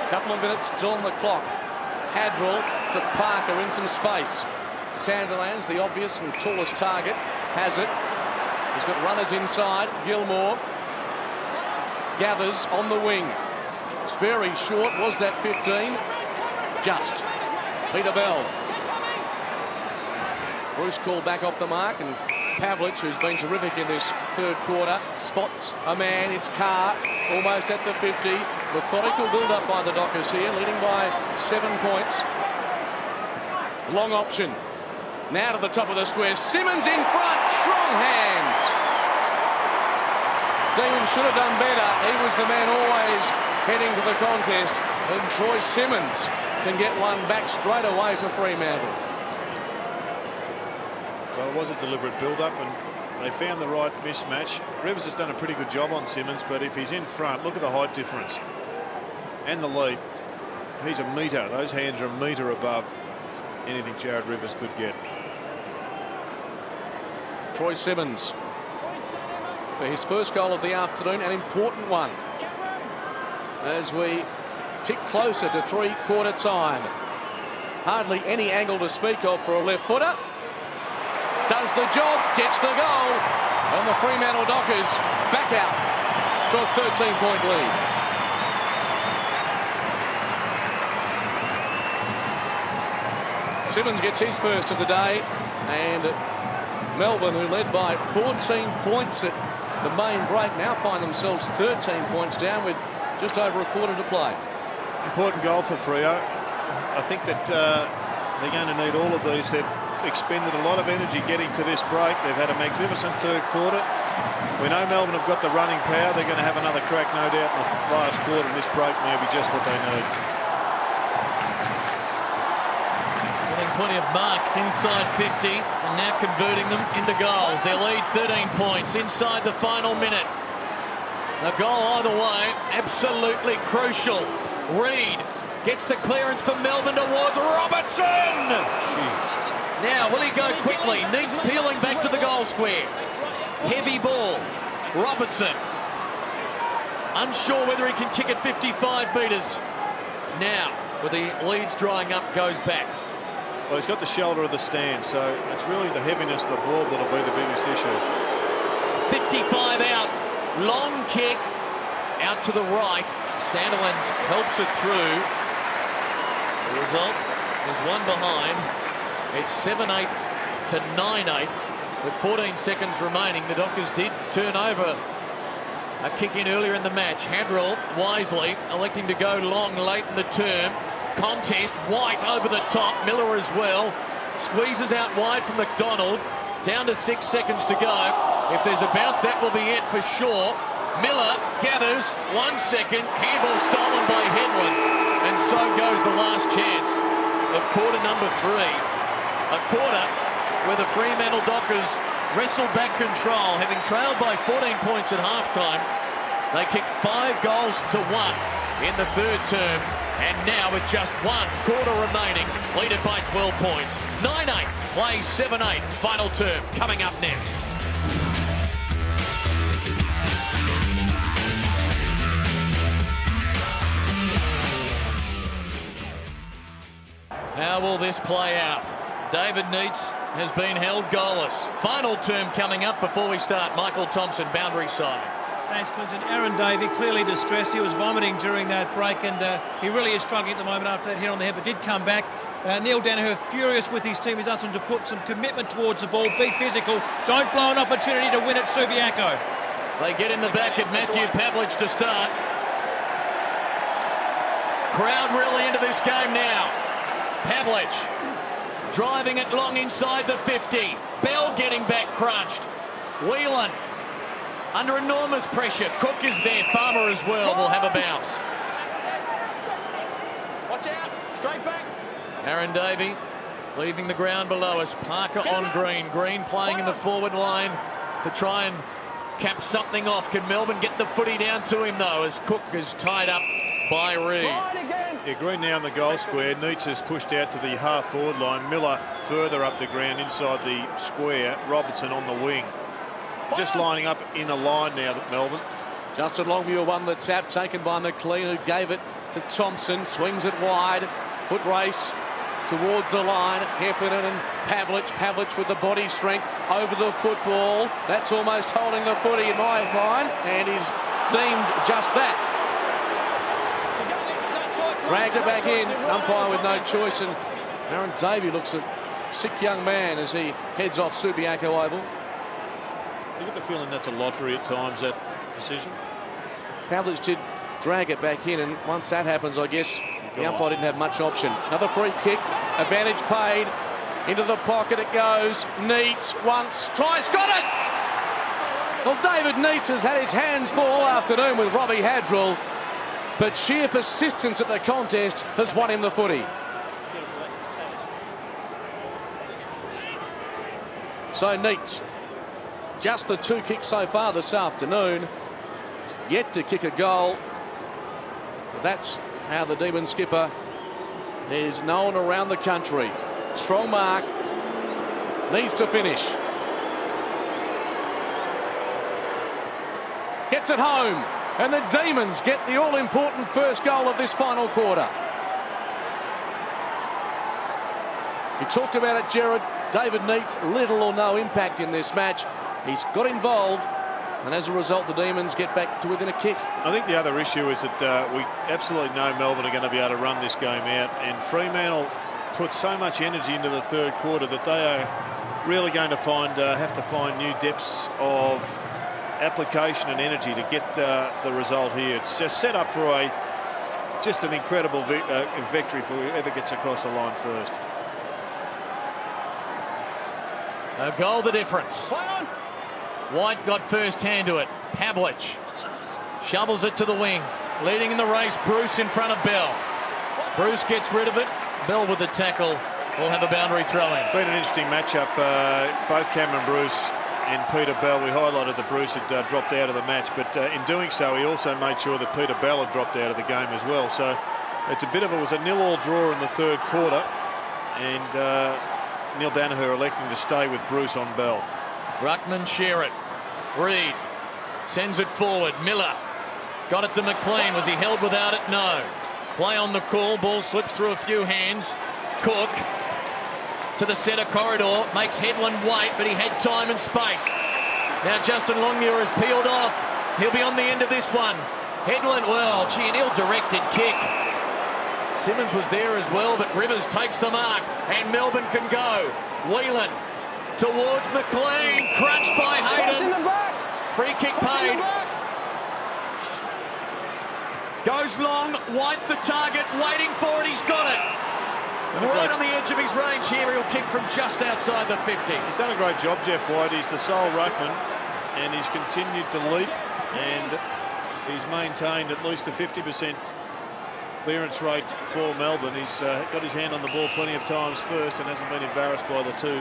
Speaker 3: A couple of minutes still on the clock. Hadrill to Parker in some space. Sandilands, the obvious and tallest target, has it. He's got runners inside. Gilmore gathers on the wing. It's very short. Was that 15? Just. Peter Bell. Bruce called back off the mark, and Pavlich, who's been terrific in this third quarter, spots a man. It's Carr, almost at the 50. Methodical build-up by the Dockers here, leading by 7 points. Long option. Now to the top of the square. Simmons in front. Strong hands. Demon should have done better. He was the man always heading to the contest. And Troy Simmons can get one back straight away for Fremantle.
Speaker 4: Well, it was a deliberate build-up, and they found the right mismatch. Rivers has done a pretty good job on Simmons, but if he's in front, look at the height difference and the leap. He's a metre. Those hands are a metre above anything Jared Rivers could get.
Speaker 3: Troy Simmons for his first goal of the afternoon, an important one as we tick closer to three-quarter time. Hardly any angle to speak of for a left footer. Does the job, gets the goal, and the Fremantle Dockers back out to a 13-point lead. Simmons gets his first of the day, and Melbourne, who led by 14 points at the main break, now find themselves 13 points down with just over a quarter to play.
Speaker 4: Important goal for Freo. I think that they're going to need all of these. They've expended a lot of energy getting to this break. They've had a magnificent third quarter. We know Melbourne have got the running power. They're going to have another crack, no doubt, in the last quarter. This break may be just what they need.
Speaker 1: Getting plenty of marks inside 50 and now converting them into goals. Their lead 13 points inside the final minute. A goal either way, absolutely crucial. Reid gets the clearance for Melbourne towards Robertson.
Speaker 3: Jesus.
Speaker 1: Now, will he go quickly? Needs peeling back to the goal square. Heavy ball. Robertson. Unsure whether he can kick it 55 metres. Now, with the leads drying up, goes back.
Speaker 4: Well, he's got the shoulder of the stand, so it's really the heaviness of the ball that'll be the biggest issue.
Speaker 1: 55 out. Long kick. Out to the right. Sandilands helps it through. The result is one behind. It's 7-8 to 9-8 with 14 seconds remaining. The Dockers did turn over a kick in earlier in the match. Hadrill wisely electing to go long late in the term. Contest. White over the top. Miller as well. Squeezes out wide from McDonald. Down to 6 seconds to go. If there's a bounce, that will be it for sure. Miller gathers 1 second. Handball stolen by Hedlund. And so goes the last chance of quarter number 3. A quarter where the Fremantle Dockers wrestle back control, having trailed by 14 points at halftime. They kicked 5 goals to 1 in the third term, and now with just 1 quarter remaining, lead it by 12 points. 9-8, play 7-8, final term coming up next. How will this play out? David Neitz has been held goalless. Final term coming up before we start. Michael Thompson, boundary side.
Speaker 2: Thanks, Clinton. Aaron Davey clearly distressed. He was vomiting during that break, and he really is struggling at the moment after that hit on the head, but did come back. Neil Danaher furious with his team. He's asked them to put some commitment towards the ball, be physical, don't blow an opportunity to win at Subiaco.
Speaker 1: They get in the back of Matthew Pavlich to start. Crowd really into this game now. Pavlich driving it long inside the 50. Bell getting back crunched. Whelan under enormous pressure. Cook is there. Farmer as well will have a bounce.
Speaker 5: Watch out. Straight back.
Speaker 1: Aaron Davey leaving the ground below us. Parker on Green. Green playing in the forward line to try and cap something off. Can Melbourne get the footy down to him though, as Cook is tied up by Reed?
Speaker 6: Yeah, Green now in the goal square. Neitz is pushed out to the half forward line. Miller further up the ground inside the square. Robertson on the wing. Just lining up in a line now that Melbourne.
Speaker 3: Justin Longmuir won the tap, taken by McLean, who gave it to Thompson. Swings it wide. Foot race towards the line. Heffernan and Pavlich. Pavlich with the body strength over the football. That's almost holding the footy in my mind, and he's deemed just that. Dragged it back in. Umpire with no choice, and Aaron Davey looks a sick young man as he heads off Subiaco Oval.
Speaker 6: You get the feeling that's a lottery at times, that decision.
Speaker 3: Pavlich did drag it back in, and once that happens, I guess the umpire didn't have much option. Another free kick, advantage paid, into the pocket it goes. Neitz once, twice, got it! Well, David Neitz has had his hands full all afternoon with Robbie Hadrill, but sheer persistence at the contest has won him the footy. So Neitz, just the 2 kicks so far this afternoon, yet to kick a goal. That's how the Demon skipper is known around the country. Strong mark, needs to finish. Gets it home, and the Demons get the all-important first goal of this final quarter. You talked about it, Gerard. David Neitz, little or no impact in this match. He's got involved, and as a result, the Demons get back to within a kick.
Speaker 6: I think the other issue is that we absolutely know Melbourne are going to be able to run this game out, and Fremantle put so much energy into the third quarter that they are really going to have to find new depths of application and energy to get the result here. It's just set up for just an incredible victory for whoever gets across the line first.
Speaker 1: A goal the difference. White got first hand to it. Pavlich shovels it to the wing. Leading in the race, Bruce in front of Bell. Bruce gets rid of it. Bell with the tackle. Will have a boundary throw-in.
Speaker 6: Been an interesting matchup. Both Cameron Bruce and Peter Bell. We highlighted that Bruce had dropped out of the match, but in doing so, he also made sure that Peter Bell had dropped out of the game as well. So it's it was a 0-0 draw in the third quarter, and Neil Danaher electing to stay with Bruce on Bell.
Speaker 1: Ruckman share it. Reed sends it forward. Miller got it to McLean. Was he held without it? No. Play on the call. Ball slips through a few hands. Cook to the centre corridor. Makes Headland wait, but he had time and space. Now Justin Longmuir is peeled off. He'll be on the end of this one. Headland, well, gee, an ill-directed kick. Simmons was there as well, but Rivers takes the mark, and Melbourne can go. Whelan towards McLean, crunched by Hayden. Free kick paid. Goes long, White the target, waiting for it, he's got it. Right on the edge of his range here, he'll kick from just outside the 50.
Speaker 6: He's done a great job, Jeff White. He's the sole ruckman, and he's continued to leap, and he's maintained at least a 50% clearance rate for Melbourne. He's got his hand on the ball plenty of times first and hasn't been embarrassed by the 2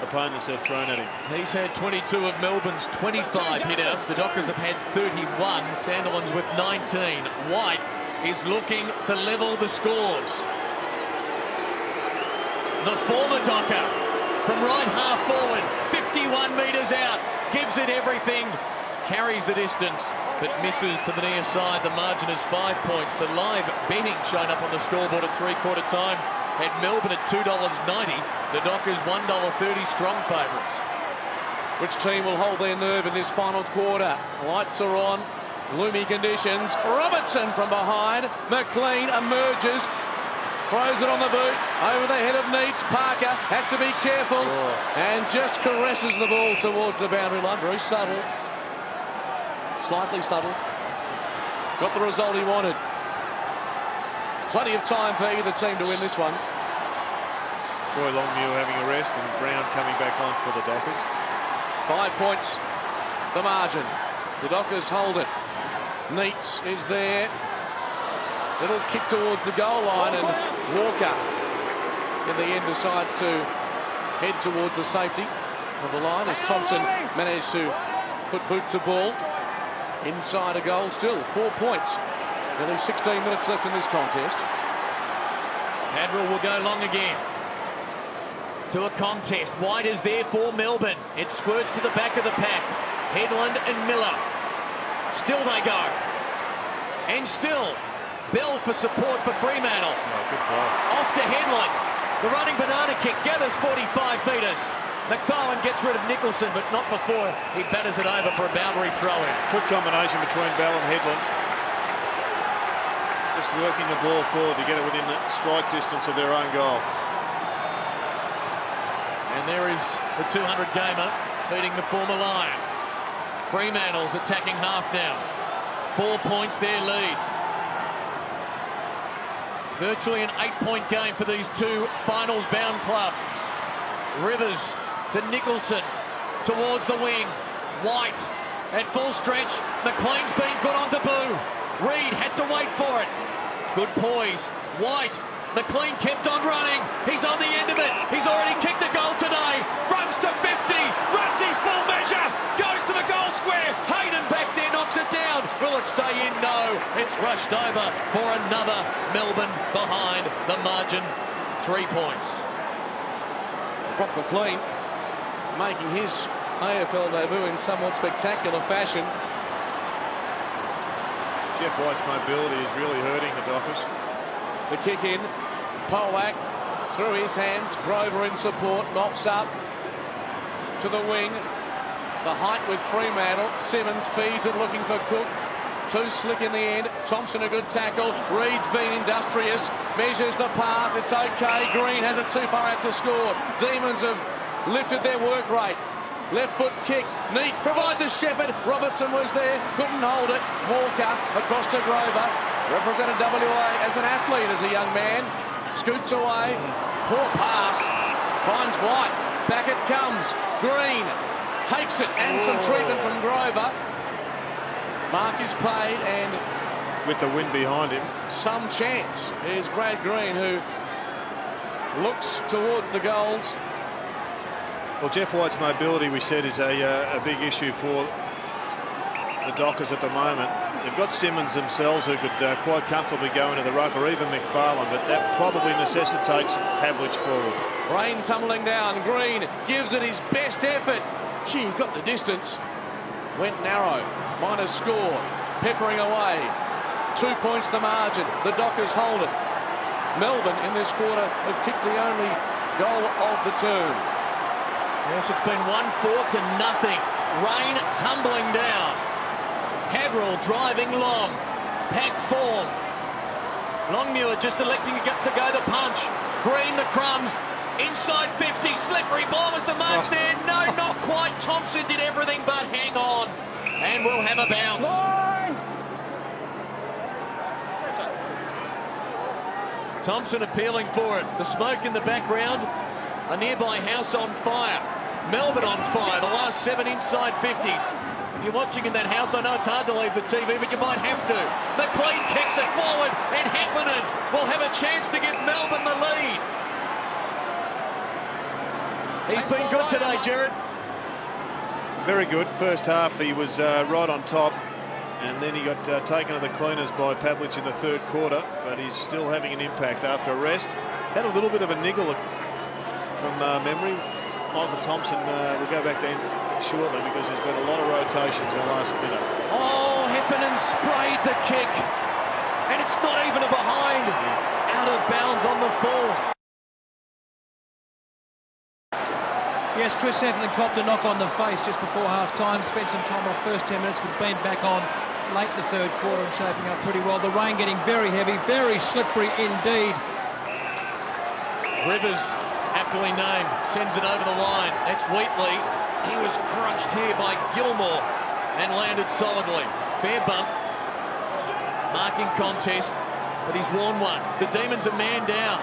Speaker 6: opponents they've thrown at him.
Speaker 1: He's had 22 of Melbourne's 25 hit-outs. The Dockers have had 31. Sandilands with 19. White is looking to level the scores. The former Docker from right half forward, 51 metres out, gives it everything, carries the distance, but misses to the near side. The margin is 5 points. The live betting shown up on the scoreboard at 3/4 time Had Melbourne at $2.90. The Dockers $1.30 strong favourites.
Speaker 3: Which team will hold their nerve in this final quarter? Lights are on. Gloomy conditions. Robertson from behind. McLean emerges. Throws it on the boot. Over the head of Neitz. Parker has to be careful. And just caresses the ball towards the boundary line. Very subtle. Slightly subtle. Got the result he wanted. Plenty of time for either team to win this one.
Speaker 6: Troy Longmuir having a rest and Brown coming back on for the Dockers.
Speaker 3: 5 points, the margin. The Dockers hold it. Neitz is there. Little kick towards the goal line, and Walker in the end decides to head towards the safety of the line as Thompson managed to put boot to ball. Inside a goal still, 4 points. Nearly 16 minutes left in this contest.
Speaker 1: Admiral will go long again. To a contest. White is there for Melbourne. It squirts to the back of the pack. Headland and Miller. Still they go. And still. Bell for support for Fremantle.
Speaker 6: Good play.
Speaker 1: Off to Headland. The running banana kick gathers 45 metres. McFarlane gets rid of Nicholson, but not before he batters it over for a boundary throw-in.
Speaker 6: Good combination between Bell and Headland. Just working the ball forward to get it within strike distance of their own goal.
Speaker 1: And there is the 200 gamer feeding the former Lion. Fremantle's attacking half now. 4 points their lead. Virtually an 8-point game for these two finals-bound clubs. Rivers to Nicholson towards the wing. White at full stretch. McLean's been good on debut. Reid had to wait for it. Good poise. White. McLean kept on running. He's on the end of it. He's already kicked a goal today. Runs to 50. Runs his full measure. Goes to the goal square. Hayden back there knocks it down. Will it stay in? No. It's rushed over for another Melbourne behind the margin. 3 points.
Speaker 3: Brock McLean making his AFL debut in somewhat spectacular fashion.
Speaker 6: Jeff White's mobility is really hurting the Dockers.
Speaker 3: The kick in, Polak through his hands, Grover in support, mops up to the wing. The height with Fremantle, Simmons feeds it looking for Cook. Too slick in the end, Thompson a good tackle, Reid's been industrious, measures the pass, it's okay, Green has it too far out to score. Demons have lifted their work rate. Left foot kick, Neat provides a Shepherd, Robertson was there, couldn't hold it, Walker across to Grover, represented WA as an athlete as a young man, scoots away, poor pass, finds White, back it comes, Green takes it and some treatment from Grover. Mark is paid and
Speaker 6: with the wind behind him.
Speaker 3: Some chance. Here's Brad Green who looks towards the goals.
Speaker 6: Well, Jeff White's mobility, we said, is a big issue for the Dockers at the moment. They've got Simmons themselves who could quite comfortably go into the ruck, or even McFarlane, but that probably necessitates Pavlich forward.
Speaker 3: Rain tumbling down. Green gives it his best effort. Gee, he got the distance. Went narrow. Minor score. Peppering away. 2 points the margin. The Dockers hold it. Melbourne in this quarter have kicked the only goal of the term.
Speaker 1: Yes, it's been 1-4 to nothing. Rain tumbling down. Hadrell driving long. Pack form. Longmuir just electing to go the punch. Green the crumbs. Inside 50. Slippery ball was the mark there. No, not quite. Thompson did everything but hang on. And we'll have a bounce. Thompson appealing for it. The smoke in the background. A nearby house on fire. Melbourne on fire. The last 7 inside 50s. If you're watching in that house, I know it's hard to leave the TV, but you might have to. McLean kicks it forward, and Heffernan will have a chance to give Melbourne the lead. He's been good today, Jared.
Speaker 6: Very good. First half, he was right on top, and then he got taken to the cleaners by Pavlich in the third quarter, but he's still having an impact after a rest. Had a little bit of a niggle from memory. Michael Thompson will go back then shortly because there's been a lot of rotations in the last minute.
Speaker 1: Oh, Heffernan sprayed the kick, and it's not even a behind. Out of bounds on the full.
Speaker 2: Yes, Chris Heffernan copped a knock on the face just before half-time. Spent some time off first 10 minutes, but been back on late in the third quarter and shaping up pretty well. The rain getting very heavy, very slippery indeed.
Speaker 1: Rivers, aptly named, sends it over the line. That's Wheatley. He was crunched here by Gilmore and landed solidly. Fair bump. Marking contest, but he's worn one. The Demons a man down.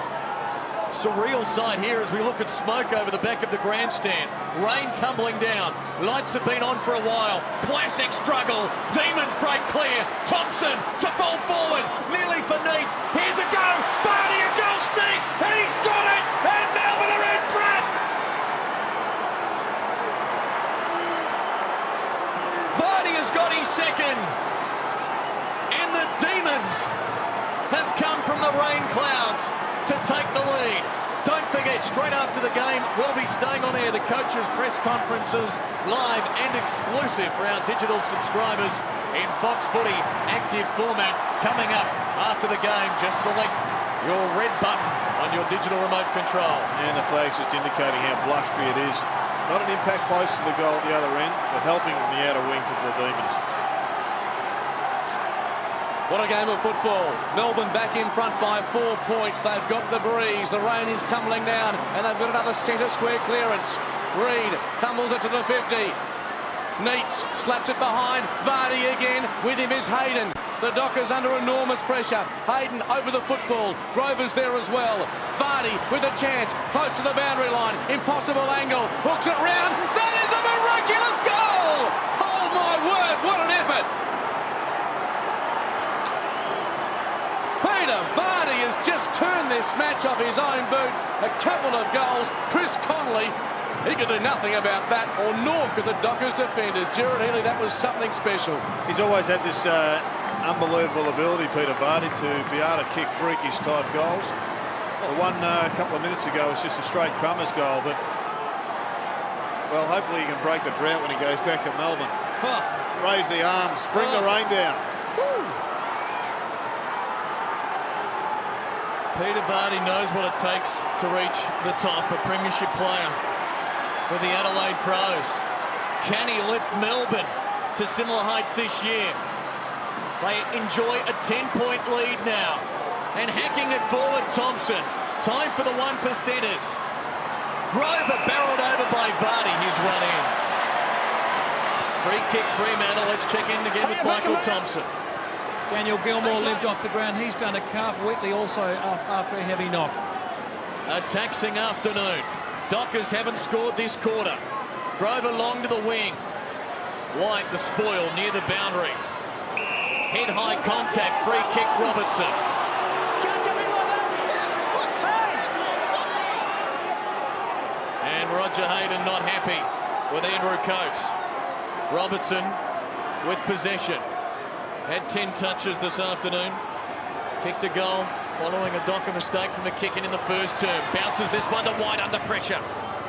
Speaker 1: Surreal sight here as we look at smoke over the back of the grandstand. Rain tumbling down. Lights have been on for a while. Classic struggle. Demons break clear. Thompson to fall forward. Nearly for Neats. Here's a go. Vardy a goal sneak. He's got it. And Melbourne are in front. Vardy has got his second. And the Demons have come from the rain clouds to take the lead. Don't forget, straight after the game, we'll be staying on air the coaches' press conferences, live and exclusive for our digital subscribers in Fox Footy active format. Coming up after the game, just select your red button on your digital remote control.
Speaker 6: And the flag's just indicating how blustery it is. Not an impact close to the goal at the other end, but helping on the outer wing to the Demons.
Speaker 3: What a game of football. Melbourne back in front by 4 points. They've got the breeze. The rain is tumbling down and they've got another centre square clearance. Reid tumbles it to the 50. Neats slaps it behind. Vardy again. With him is Hayden. The Dockers under enormous pressure. Hayden over the football. Grover's there as well. Vardy with a chance. Close to the boundary line. Impossible angle. Hooks it round. That is a miraculous goal! Oh my word, what an effort! Vardy has just turned this match off his own boot. A couple of goals. Chris Connolly, he could do nothing about that, or nor could the Dockers defenders. Gerard Healy, that was something special.
Speaker 6: He's always had this unbelievable ability, Peter Vardy, to be able to kick freakish type goals. The one a couple of minutes ago was just a straight Crummers goal, but well, hopefully he can break the drought when he goes back to Melbourne. Raise the arms, bring the rain down.
Speaker 1: Peter Vardy knows what it takes to reach the top, a premiership player with the Adelaide Crows. Can he lift Melbourne to similar heights this year? They enjoy a 10-point lead now. And hacking it forward, Thompson. Time for the one percenters. Grover barreled over by Vardy, his run ends. Free kick, Fremantle. Let's check in again with Michael Thompson.
Speaker 2: Daniel Gilmore limped off the ground. He's done a calf. Wheatley also off after a heavy knock.
Speaker 1: A taxing afternoon. Dockers haven't scored this quarter. Grover long to the wing. White the spoil near the boundary. Head high contact. Free kick Robertson. And Roger Hayden not happy with Andrew Coates. Robertson with possession. Had 10 touches this afternoon. Kicked a goal following a Docker mistake from the kick in the first term. Bounces this one to White under pressure.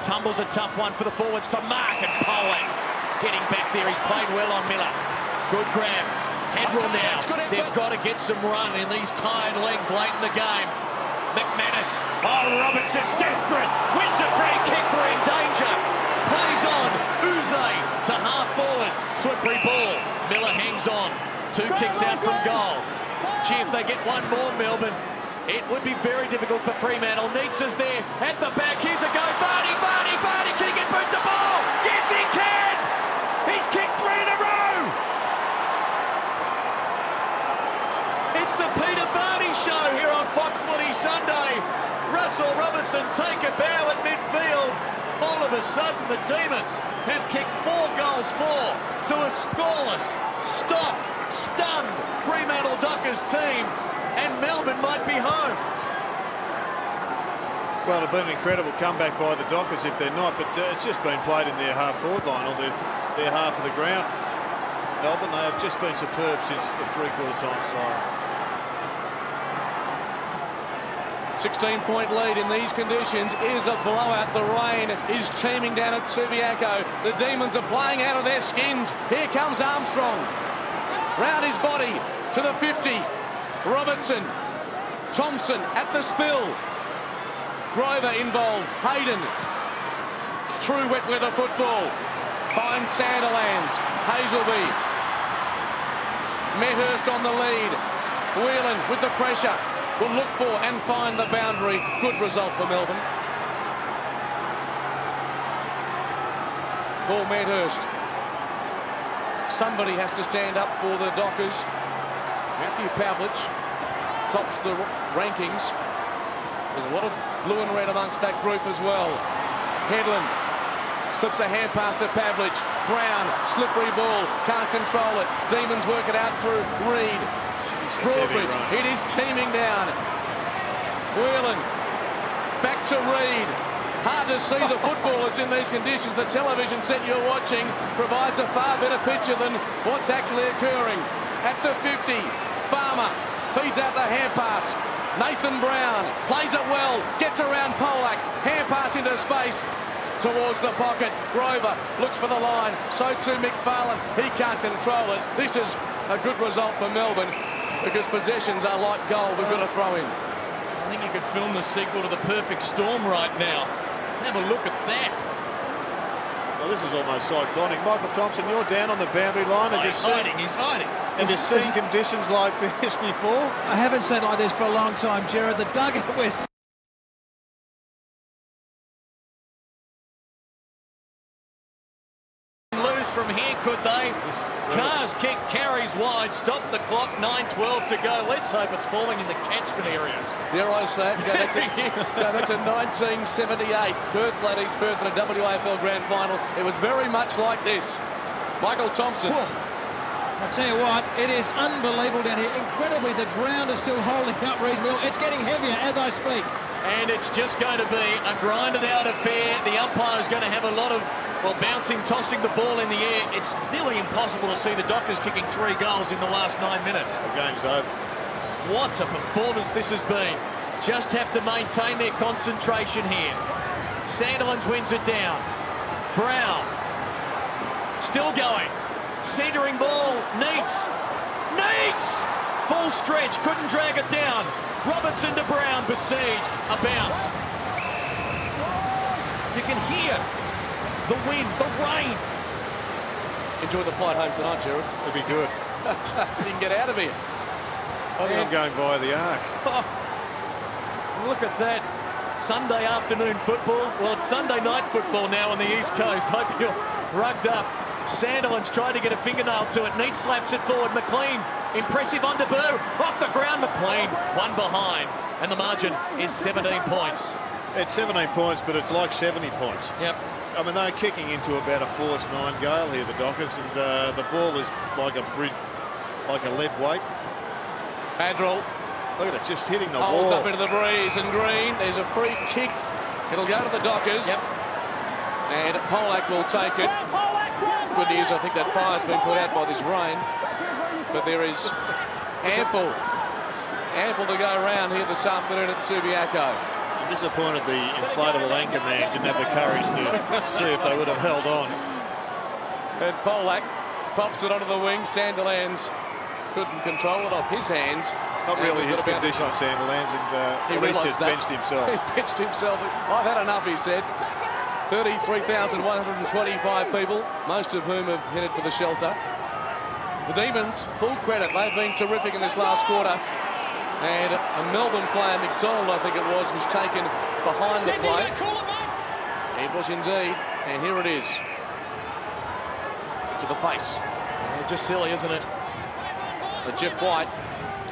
Speaker 1: Tumbles a tough one for the forwards to Mark, and Poling getting back there. He's played well on Miller. Good grab. Headroom now. They've got to get some run in these tired legs late in the game. McManus. Oh, Robertson desperate. Wins a free kick for in danger. Plays on. Uze to half forward. Slippery ball. Miller hangs on. 2 kicks out from goal. Gee, if they get one more, Melbourne, it would be very difficult for Fremantle. Neats is there at the back. Here's a go. Vardy. Can he get boot the ball? Yes, he can. He's kicked 3 in a row. It's the Peter Vardy show here on Fox Footy Sunday. Russell Robertson take a bow at midfield. All of a sudden, the Demons have kicked 4 goals for to a scoreless, stopped, stunned Fremantle Dockers team, and Melbourne might be home.
Speaker 6: Well, it'd been an incredible comeback by the Dockers if they're not, but it's just been played in their half-forward line, or their half of the ground. Melbourne, they have just been superb since the three-quarter time siren.
Speaker 3: 16-point lead in these conditions is a blowout. The rain is teeming down at Subiaco. The Demons are playing out of their skins. Here comes Armstrong. Round his body to the 50. Robertson. Thompson at the spill. Grover involved. Hayden. True wet weather football. Finds Sandilands. Hazelby. Medhurst on the lead. Whelan with the pressure. Will look for and find the boundary. Good result for Melbourne. Paul Medhurst. Somebody has to stand up for the Dockers. Matthew Pavlich tops the rankings. There's a lot of blue and red amongst that group as well. Headland slips a hand pass to Pavlich. Brown, slippery ball, can't control it. Demons work it out through Reid. Broadbridge, it is teaming down. Whelan, back to Reid. Hard to see the football that's in these conditions. The television set you're watching provides a far better picture than what's actually occurring. At the 50, Farmer feeds out the hand pass. Nathan Brown plays it well, gets around Polak, hand pass into space towards the pocket. Grover looks for the line, so too McFarlane. He can't control it. This is a good result for Melbourne because possessions are like gold. We've got to throw in.
Speaker 1: I think you could film the sequel to The Perfect Storm right now. Have a look at that.
Speaker 4: Well, this is almost cyclonic. Michael Thompson, you're down on the boundary line.
Speaker 1: He's hiding.
Speaker 4: Have you seen conditions like this before?
Speaker 2: I haven't seen like this for a long time, Gerard. The dugout was
Speaker 1: loose from here, could they? Carr's kick carries wide, stop the clock, 9:12 to go. Let's hope it's falling in the catchment areas.
Speaker 3: Dare I say it, go back to 1978. Perth led East Perth in a WAFL Grand Final. It was very much like this. Michael Thompson.
Speaker 2: I'll tell you what, it is unbelievable down here. Incredibly, the ground is still holding up reasonably. It's getting heavier as I speak.
Speaker 1: And it's just going to be a grinded out affair. The umpire's going to have a lot of, well, bouncing, tossing the ball in the air. It's nearly impossible to see the Dockers kicking 3 goals in the last 9 minutes.
Speaker 4: The game's over.
Speaker 1: What a performance this has been. Just have to maintain their concentration here. Sandilands wins it down. Brown. Still going. Centering ball. Neats. Full stretch. Couldn't drag it down. Robertson to Brown. Besieged. A bounce. You can hear the wind, the rain.
Speaker 3: Enjoy the flight home tonight, Gerard.
Speaker 4: It'll be good.
Speaker 3: You can get out of here.
Speaker 4: I think I'm going via the arc.
Speaker 1: Oh, look at that. Sunday afternoon football. Well, it's Sunday night football now on the East Coast. Hope you're rugged up. Sandilands tried to get a fingernail to it. Neat slaps it forward. McLean, impressive on debut. Off the ground, McLean. One behind. And the margin is 17 points.
Speaker 4: It's 17 points, but it's like 70 points.
Speaker 1: Yep.
Speaker 4: I mean, they're kicking into about a force 9 gale here, the Dockers, and the ball is like a lead weight.
Speaker 3: Adrill
Speaker 4: Look at it, just hitting the
Speaker 3: holds
Speaker 4: wall.
Speaker 3: up into the breeze, and Green, there's a free kick. It'll go to the Dockers.
Speaker 1: Yep.
Speaker 3: And Polak will take it. Good news, I think that fire's been put out by this rain. But there is ample to go around here this afternoon at Subiaco.
Speaker 4: I'm disappointed the inflatable anchor man didn't have the courage to see if they would have held on.
Speaker 3: And Polak pops it onto the wing. Sandilands couldn't control it off his hands.
Speaker 4: Not really his condition, Sandilands, and at least just benched himself.
Speaker 3: He's benched himself. I've had enough, he said. 33,125 people, most of whom have headed for the shelter. The Demons, full credit, they've been terrific in this last quarter. And a Melbourne player, McDonald, I think it was taken behind the play. It was indeed, and here it is. To the face.
Speaker 1: Just silly, isn't it?
Speaker 3: But Jeff White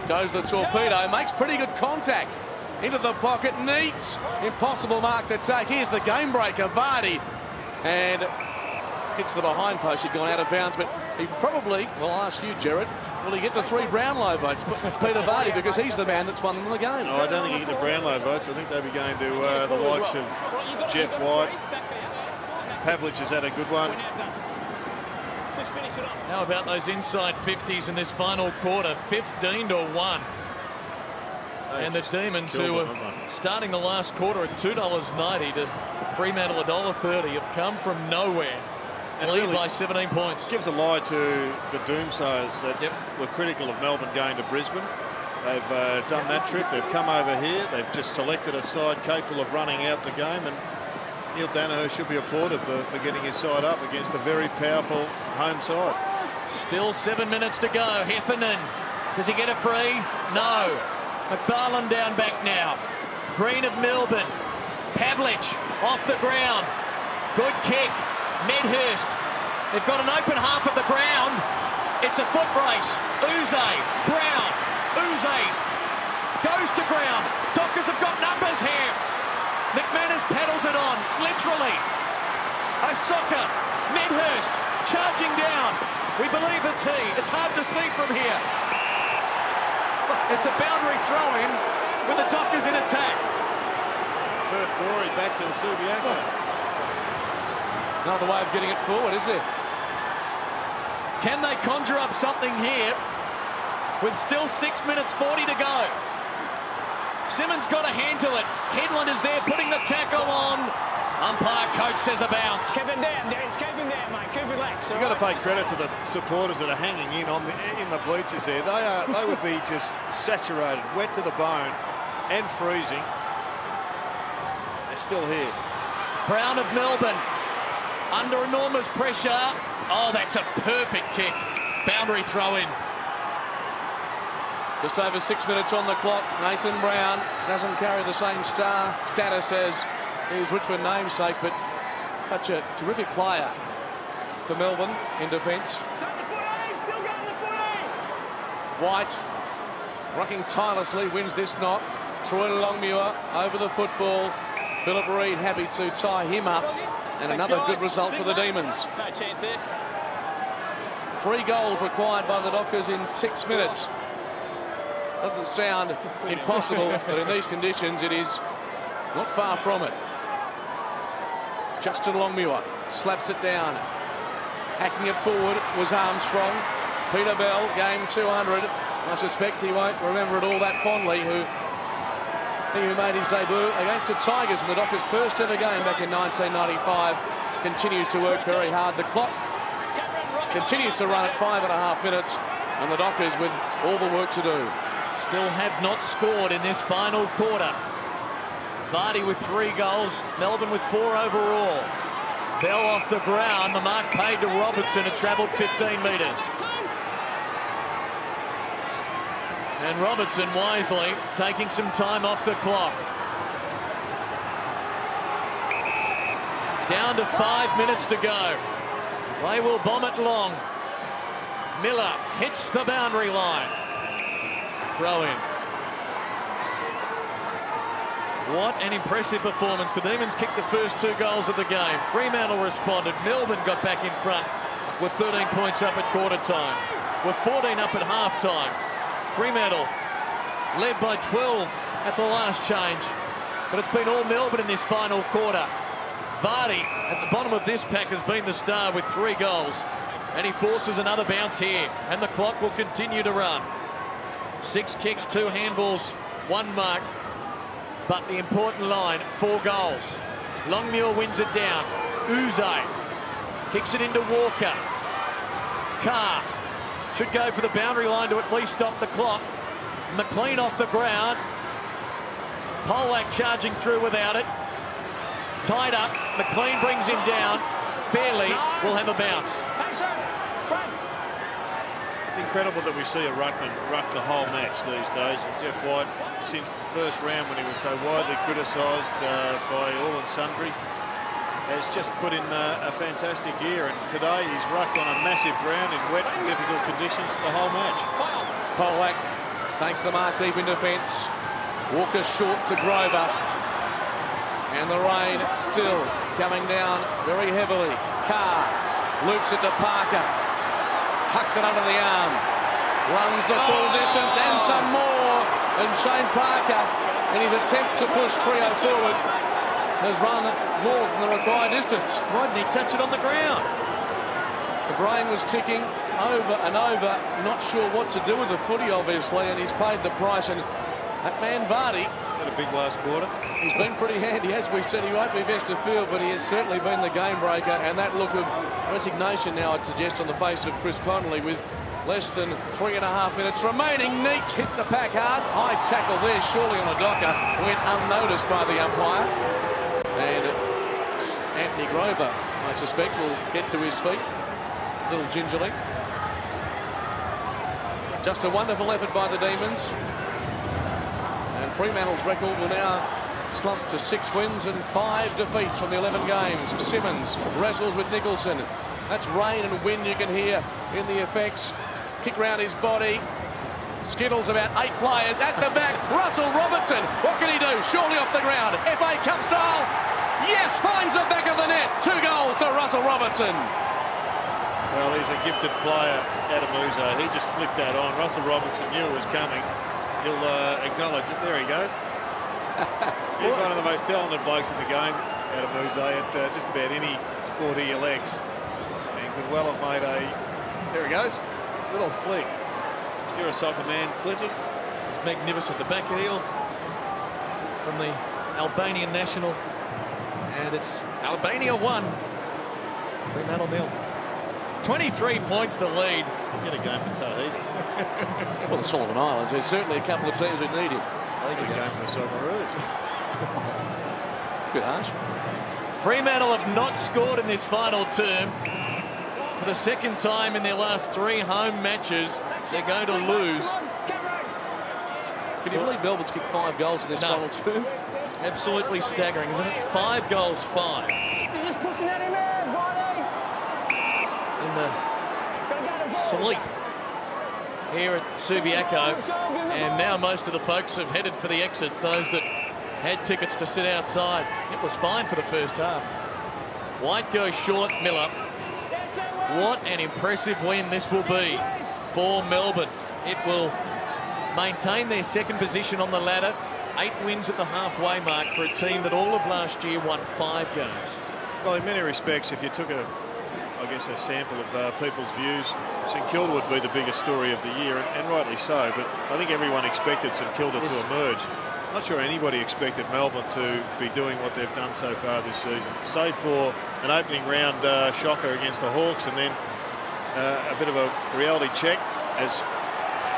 Speaker 3: goes the torpedo, makes pretty good contact. Into the pocket, Neats. Impossible mark to take. Here's the game breaker, Vardy. And hits the behind post. He'd gone out of bounds, but he probably, well, I'll ask you, Gerard, will he get the 3 Brownlow votes? Peter Vardy, because he's the man that's won them the game.
Speaker 4: No, I don't think he get the Brownlow votes. I think they'll be going to the likes of Jeff White. Pavlich has had a good one.
Speaker 1: How about those inside 50s in this final quarter? 15-1. And the Demons, who were starting the last quarter at $2.90 to Fremantle $1.30, have come from nowhere. And lead by 17 points.
Speaker 4: Gives a lie to the doomsayers that were critical of Melbourne going to Brisbane. They've done that trip. They've come over here. They've just selected a side capable of running out the game. And
Speaker 6: Neil Danaher should be applauded for getting his side up against a very powerful home side.
Speaker 1: Still 7 minutes to go. Heffernan, does he get it free? No. McFarlane down back now. Green of Melbourne. Pavlich off the ground. Good kick. Medhurst. They've got an open half of the ground. It's a foot race. Uze. Brown. Uze goes to ground. Dockers have got numbers here. McManus pedals it on. Literally. Osaka. Medhurst charging down. We believe it's he. It's hard to see from here. It's a boundary throw-in with the Dockers in attack.
Speaker 6: Perth Glory back to the Subiaco.
Speaker 3: Another way of getting it forward, is it?
Speaker 1: Can they conjure up something here with still 6 minutes 40 to go? Simmons got a hand to it. Headland is there putting the tackle on. Umpire coach says a bounce.
Speaker 5: Keep it there. Keep him there, mate. Keep relaxed.
Speaker 6: You've got to pay credit to the supporters that are hanging in the bleachers there. They would be just saturated, wet to the bone, and freezing. They're still here.
Speaker 1: Brown of Melbourne under enormous pressure. Oh, that's a perfect kick. Boundary throw in.
Speaker 3: Just over 6 minutes on the clock. Nathan Brown doesn't carry the same star status as his Richmond namesake, but such a terrific player for Melbourne in defence. White, rocking tirelessly, wins this knock. Troy Longmuir over the football. Philip Reid happy to tie him up. And another good result for the Demons.
Speaker 5: No chance there.
Speaker 3: 3 goals required by the Dockers in 6 minutes. Doesn't sound impossible, but in these conditions it is not far from it. Justin Longmuir slaps it down. Hacking it forward was Armstrong. Peter Bell, game 200. I suspect he won't remember it all that fondly, he who made his debut against the Tigers in the Dockers' first ever game back in 1995. Continues to work very hard. The clock continues to run at 5.5 minutes, and the Dockers with all the work to do.
Speaker 1: Still have not scored in this final quarter. Vardy with 3 goals, Melbourne with 4 overall. Fell off the ground, the mark paid to Robertson, it travelled 15 metres. And Robertson wisely taking some time off the clock. Down to 5 minutes to go. They will bomb it long. Miller hits the boundary line. Throw in. What an impressive performance. The Demons kicked the first 2 goals of the game. Fremantle responded. Melbourne got back in front with 13 points up at quarter time. With 14 up at half time. Fremantle led by 12 at the last change. But it's been all Melbourne in this final quarter. Vardy at the bottom of this pack has been the star with 3 goals. And he forces another bounce here. And the clock will continue to run. 6 kicks, 2 handballs, 1 mark. But the important line, 4 goals. Longmuir wins it down. Uze kicks it into Walker. Carr should go for the boundary line to at least stop the clock. McLean off the ground. Polak charging through without it. Tied up. McLean brings him down. Fairley will have a bounce.
Speaker 6: It's incredible that we see a ruckman ruck the whole match these days. And Jeff White, since the first round when he was so widely criticised by all and sundry, has just put in a fantastic year. And today he's rucked on a massive ground in wet and difficult conditions the whole match.
Speaker 3: Polak takes the mark deep in defence. Walker short to Grover. And the rain still coming down very heavily. Carr loops it to Parker. Tucks it under the arm. Runs the full distance and some more. And Shane Parker, in his attempt to push Freo forward, has run more than the required distance.
Speaker 1: Why didn't he touch it on the ground?
Speaker 3: The brain was ticking over and over. Not sure what to do with the footy, obviously, and he's paid the price. And that man Vardy,
Speaker 6: He's had a big last quarter.
Speaker 3: he's been pretty handy, as we said. He won't be best of field, but he has certainly been the game breaker. And that look of resignation now, I'd suggest, on the face of Chris Connolly with less than 3.5 minutes remaining. Neat hit the pack hard. High tackle there, surely on a Docker. Went unnoticed by the umpire. And Anthony Grover, I suspect, will get to his feet a little gingerly. Just a wonderful effort by the Demons. And Fremantle's record will now slump to 6 wins and 5 defeats from the 11 games. Simmons wrestles with Nicholson. That's rain and wind you can hear in the effects. Kick round his body. Skittles about 8 players at the back. Russell Robertson, what can he do? Surely off the ground. FA Cup style. Yes, finds the back of the net. 2 goals to Russell Robertson.
Speaker 6: Well, he's a gifted player, Adamuso. He just flicked that on. Russell Robertson knew it was coming. He'll acknowledge it. There he goes. He's one of the most talented blokes in the game, Adamuso, at just about any sport he elects. And could well have made a... There he goes. Little flick. You're a soccer man, Clinton.
Speaker 1: It's magnificent. The back heel from the Albanian national. And it's Albania 1. Fremantle 0. 23 points the lead.
Speaker 6: Get a game for Tahiti.
Speaker 3: Well, the Solomon Islands, there's certainly a couple of teams that need him.
Speaker 6: I think a game for the Socceroos.
Speaker 3: Good harsh.
Speaker 1: Fremantle have not scored in this final term. For the second time in their last 3 home matches, they're going to lose.
Speaker 3: Can you believe Melbourne's kicked 5 goals in this final term?
Speaker 1: Absolutely staggering, isn't it? 5 goals, 5.
Speaker 5: You're just pushing that in there, Barney.
Speaker 1: In the sleet here at Subiaco. And now most of the folks have headed for the exits, those that had tickets to sit outside. It was fine for the first half. White goes short, Miller. What an impressive win this will be for Melbourne. It will maintain their second position on the ladder. 8 wins at the halfway mark for a team that all of last year won 5 games.
Speaker 6: Well, in many respects, if you took a sample of people's views, St Kilda would be the biggest story of the year, and rightly so, but I think everyone expected St Kilda to emerge. I'm not sure anybody expected Melbourne to be doing what they've done so far this season, save for an opening round shocker against the Hawks, and then a bit of a reality check as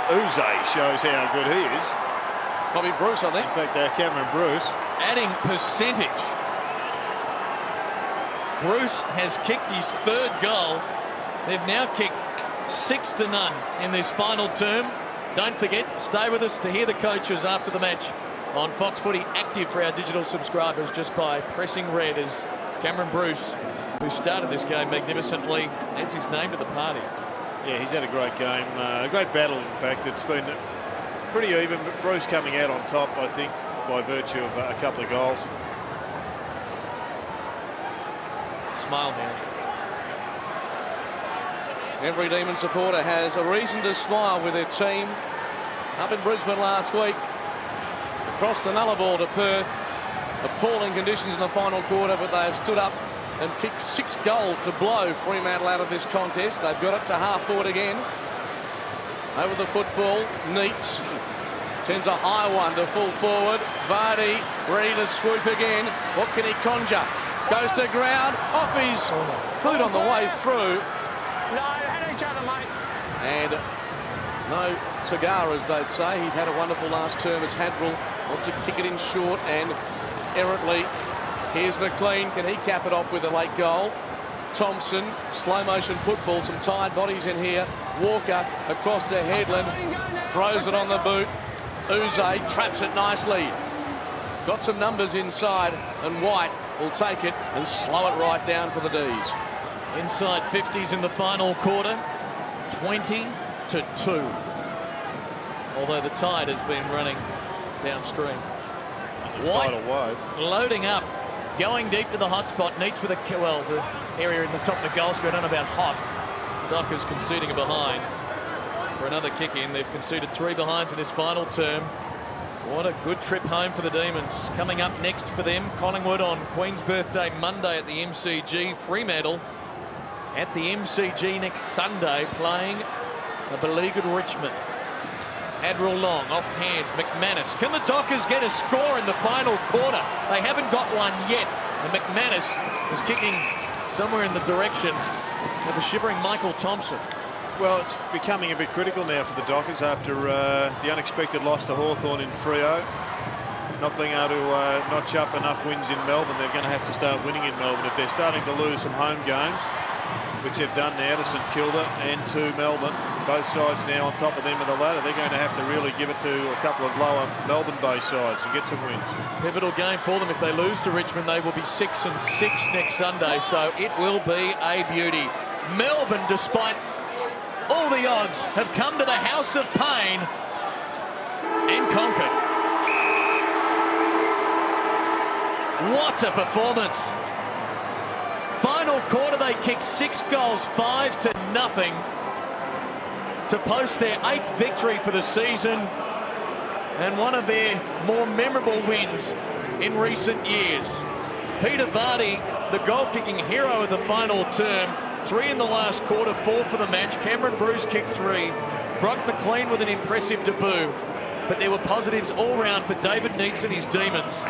Speaker 6: Uze shows how good he is.
Speaker 3: Bobby Bruce, I think.
Speaker 6: In fact, Cameron Bruce.
Speaker 1: Adding percentage. Bruce has kicked his 3rd goal. They've now kicked 6-0 in this final term. Don't forget, stay with us to hear the coaches after the match on Fox Footy, active for our digital subscribers just by pressing red, as Cameron Bruce, who started this game magnificently, adds his name to the party.
Speaker 6: Yeah, he's had a great game, a great battle, in fact. It's been pretty even, but Bruce coming out on top, I think, by virtue of a couple of goals.
Speaker 1: Smile now.
Speaker 3: Every Demon supporter has a reason to smile with their team. Up in Brisbane last week, across the Nullarbor to Perth. Appalling conditions in the final quarter, but they've stood up and kicked 6 goals to blow Fremantle out of this contest. They've got it to half forward again. Over the football, Neitz sends a high one to full forward. Vardy ready to swoop again. What can he conjure? Goes to ground, off his boot on the way through.
Speaker 5: No, had each other, mate.
Speaker 3: And no cigar, as they'd say. He's had a wonderful last term as Hadrill. Wants to kick it in short and errantly. Here's McLean. Can he cap it off with a late goal? Thompson, slow motion football, some tired bodies in here. Walker across to Headland, throws it on the boot. Uze traps it nicely. Got some numbers inside, and White will take it and slow it right down for the D's.
Speaker 1: Inside 50s in the final quarter, 20-2. Although the tide has been running downstream. White loading up, going deep to the hot spot. Neitz with the area in the top of the goal square. I don't know about hot. Dockers conceding a behind for another kick in. They've conceded 3 behinds in this final term. What a good trip home for the Demons. Coming up next for them, Collingwood on Queen's Birthday Monday at the MCG. Fremantle at the MCG next Sunday, playing a beleaguered Richmond. Admiral Long off hands, McManus. Can the Dockers get a score in the final quarter? They haven't got one yet. And McManus is kicking somewhere in the direction of a shivering Michael Thompson.
Speaker 6: Well, it's becoming a bit critical now for the Dockers after the unexpected loss to Hawthorn in Freo. not being able to notch up enough wins in Melbourne. They're going to have to start winning in Melbourne. If they're starting to lose some home games, which they've done now to St Kilda and to Melbourne, both sides now on top of them of the ladder, they're going to have to really give it to a couple of lower Melbourne-based sides and get some wins.
Speaker 1: Pivotal game for them. If they lose to Richmond, they will be 6-6 next Sunday, so it will be a beauty. Melbourne, despite all the odds, have come to the House of Pain and conquered. What a performance. Final quarter, they kicked 6 goals, 5-0, to post their 8th victory for the season and one of their more memorable wins in recent years. Peter Vardy, the goal-kicking hero of the final term, 3 in the last quarter, 4 for the match. Cameron Bruce kicked 3. Brock McLean with an impressive debut. But there were positives all round for David Neitz and his Demons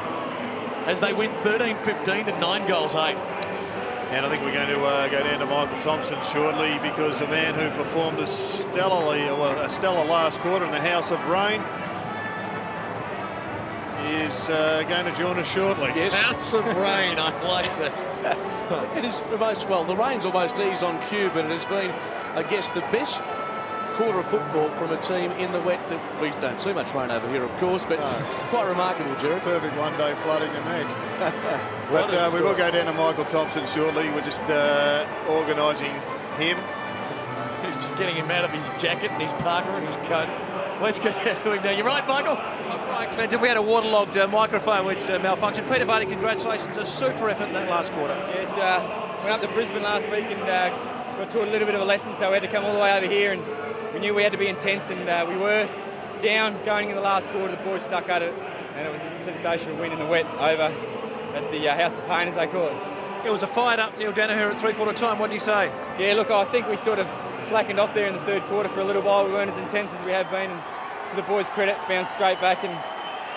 Speaker 1: as they win 13-15 to 9 goals, 8.
Speaker 6: And I think we're going to go down to Michael Thompson shortly, because a man who performed a stellar last quarter in the House of Rain is going to join us shortly.
Speaker 3: Yes.
Speaker 1: House of Rain, I like that.
Speaker 3: It is almost, well, the rain's almost eased on cue, but it has been, I guess, the best quarter of football from a team in the wet. That we don't see much rain over here, of course, but quite remarkable, Jared.
Speaker 6: Perfect one day flooding the next. But we will go down to Michael Thompson shortly. We're just organising him.
Speaker 1: He's just getting him out of his jacket and his parka and his coat. Let's get to him now. You're right, Michael?
Speaker 2: Right, Clinton. We had a waterlogged microphone which malfunctioned. Peter Vardy, congratulations. A super effort in that last quarter.
Speaker 7: Yes, went up to Brisbane last week and got taught a little bit of a lesson, so we had to come all the way over here, and we knew we had to be intense, and we were down going in the last quarter. The boys stuck at it, and it was just a sensational win in the wet over at the House of Pain, as they call it.
Speaker 2: It was a fired-up Neil Danaher at three-quarter time. What did he say?
Speaker 7: Yeah, look, I think we sort of slackened off there in the third quarter for a little while. We weren't as intense as we have been, and to the boys' credit, bounced straight back, and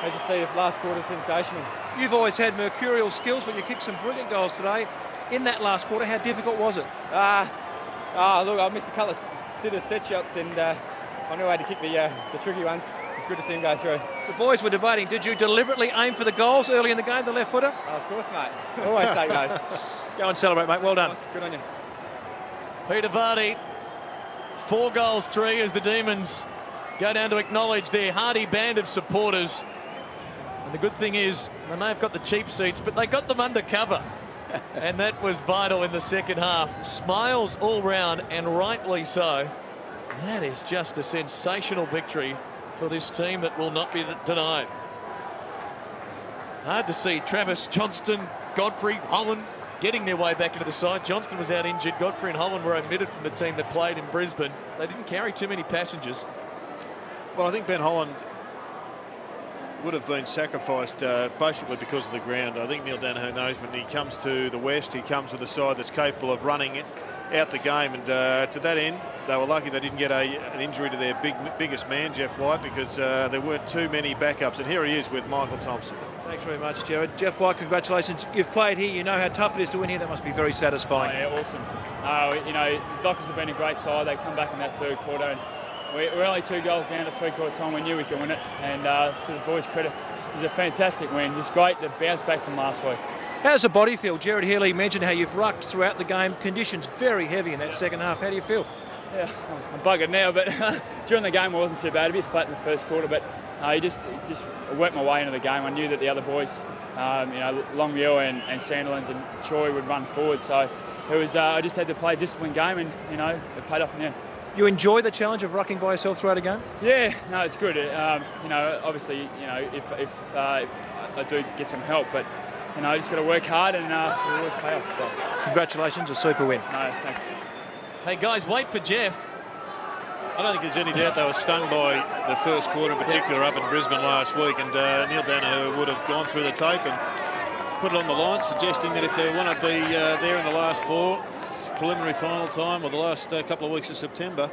Speaker 7: as you see, the last quarter was sensational.
Speaker 2: You've always had mercurial skills, but you kicked some brilliant goals today. In that last quarter, how difficult was it?
Speaker 7: Look, I missed a couple of set shots, and I knew I had to kick the tricky ones. It was good to see him go through.
Speaker 2: The boys were debating, did you deliberately aim for the goals early in the game, the left footer?
Speaker 7: Oh, of course, mate. Always take those.
Speaker 2: Go and celebrate, mate. Well done.
Speaker 7: Nice. Good on you.
Speaker 1: Peter Vardy, 4 goals, 3 as the Demons go down to acknowledge their hardy band of supporters. And the good thing is, they may have got the cheap seats, but they got them undercover. And that was vital in the second half. Smiles all round, and rightly so. That is just a sensational victory for this team that will not be denied. Hard to see Travis Johnston, Godfrey, Holland getting their way back into the side. Johnston was out injured. Godfrey and Holland were omitted from the team that played in Brisbane. They didn't carry too many passengers.
Speaker 6: Well, I think Ben Holland would have been sacrificed basically because of the ground. I think Neil Danaher knows when he comes to the West, he comes with a side that's capable of running it out the game, and to that end, they were lucky they didn't get an injury to their biggest man, Jeff White, because there weren't too many backups, and here he is with Michael Thompson.
Speaker 2: Thanks very much, Jared. Jeff White, congratulations. You've played here. You know how tough it is to win here. That must be very satisfying.
Speaker 5: Oh, yeah, awesome. You know, the Dockers have been a great side. They come back in that third quarter, and we're only 2 goals down to three-quarter time. We knew we could win it, and to the boys' credit, it was a fantastic win. Just great to bounce back from last week.
Speaker 2: How does the body feel? Jared Healy mentioned how you've rucked throughout the game. Conditions very heavy in that second half. How do you feel?
Speaker 5: Yeah, I'm buggered now, but during the game I wasn't too bad. A bit flat in the first quarter, but just worked my way into the game. I knew that the other boys, Longmuir and Sandilands and Choi would run forward, so it was. I just had to play a disciplined game, and it paid off in the end.
Speaker 2: You enjoy the challenge of rucking by yourself throughout a game?
Speaker 5: Yeah, no, it's good. Obviously, if I do get some help, but I just got to work hard, and it'll always pay off. So.
Speaker 2: Congratulations, a super win.
Speaker 5: No, thanks.
Speaker 1: Hey guys, wait for Jeff.
Speaker 6: I don't think there's any doubt they were stung by the first quarter in particular up in Brisbane last week, and Neil Danaher would have gone through the tape and put it on the line, suggesting that if they want to be there in the last 4, preliminary final time, or the last couple of weeks of September,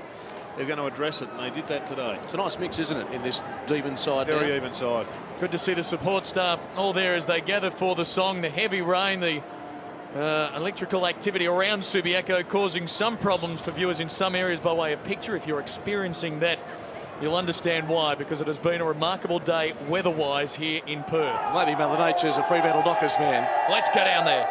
Speaker 6: they're going to address it, and they did that today.
Speaker 3: It's a nice mix, isn't it, in this even side?
Speaker 6: Very even side.
Speaker 1: Good to see the support staff all there as they gather for the song. The heavy rain, the electrical activity around Subiaco causing some problems for viewers in some areas by way of picture. If you're experiencing that you'll understand why, because it has been a remarkable day weather-wise here in Perth.
Speaker 3: Maybe Mother Nature's a Fremantle Dockers fan.
Speaker 1: Let's go down there.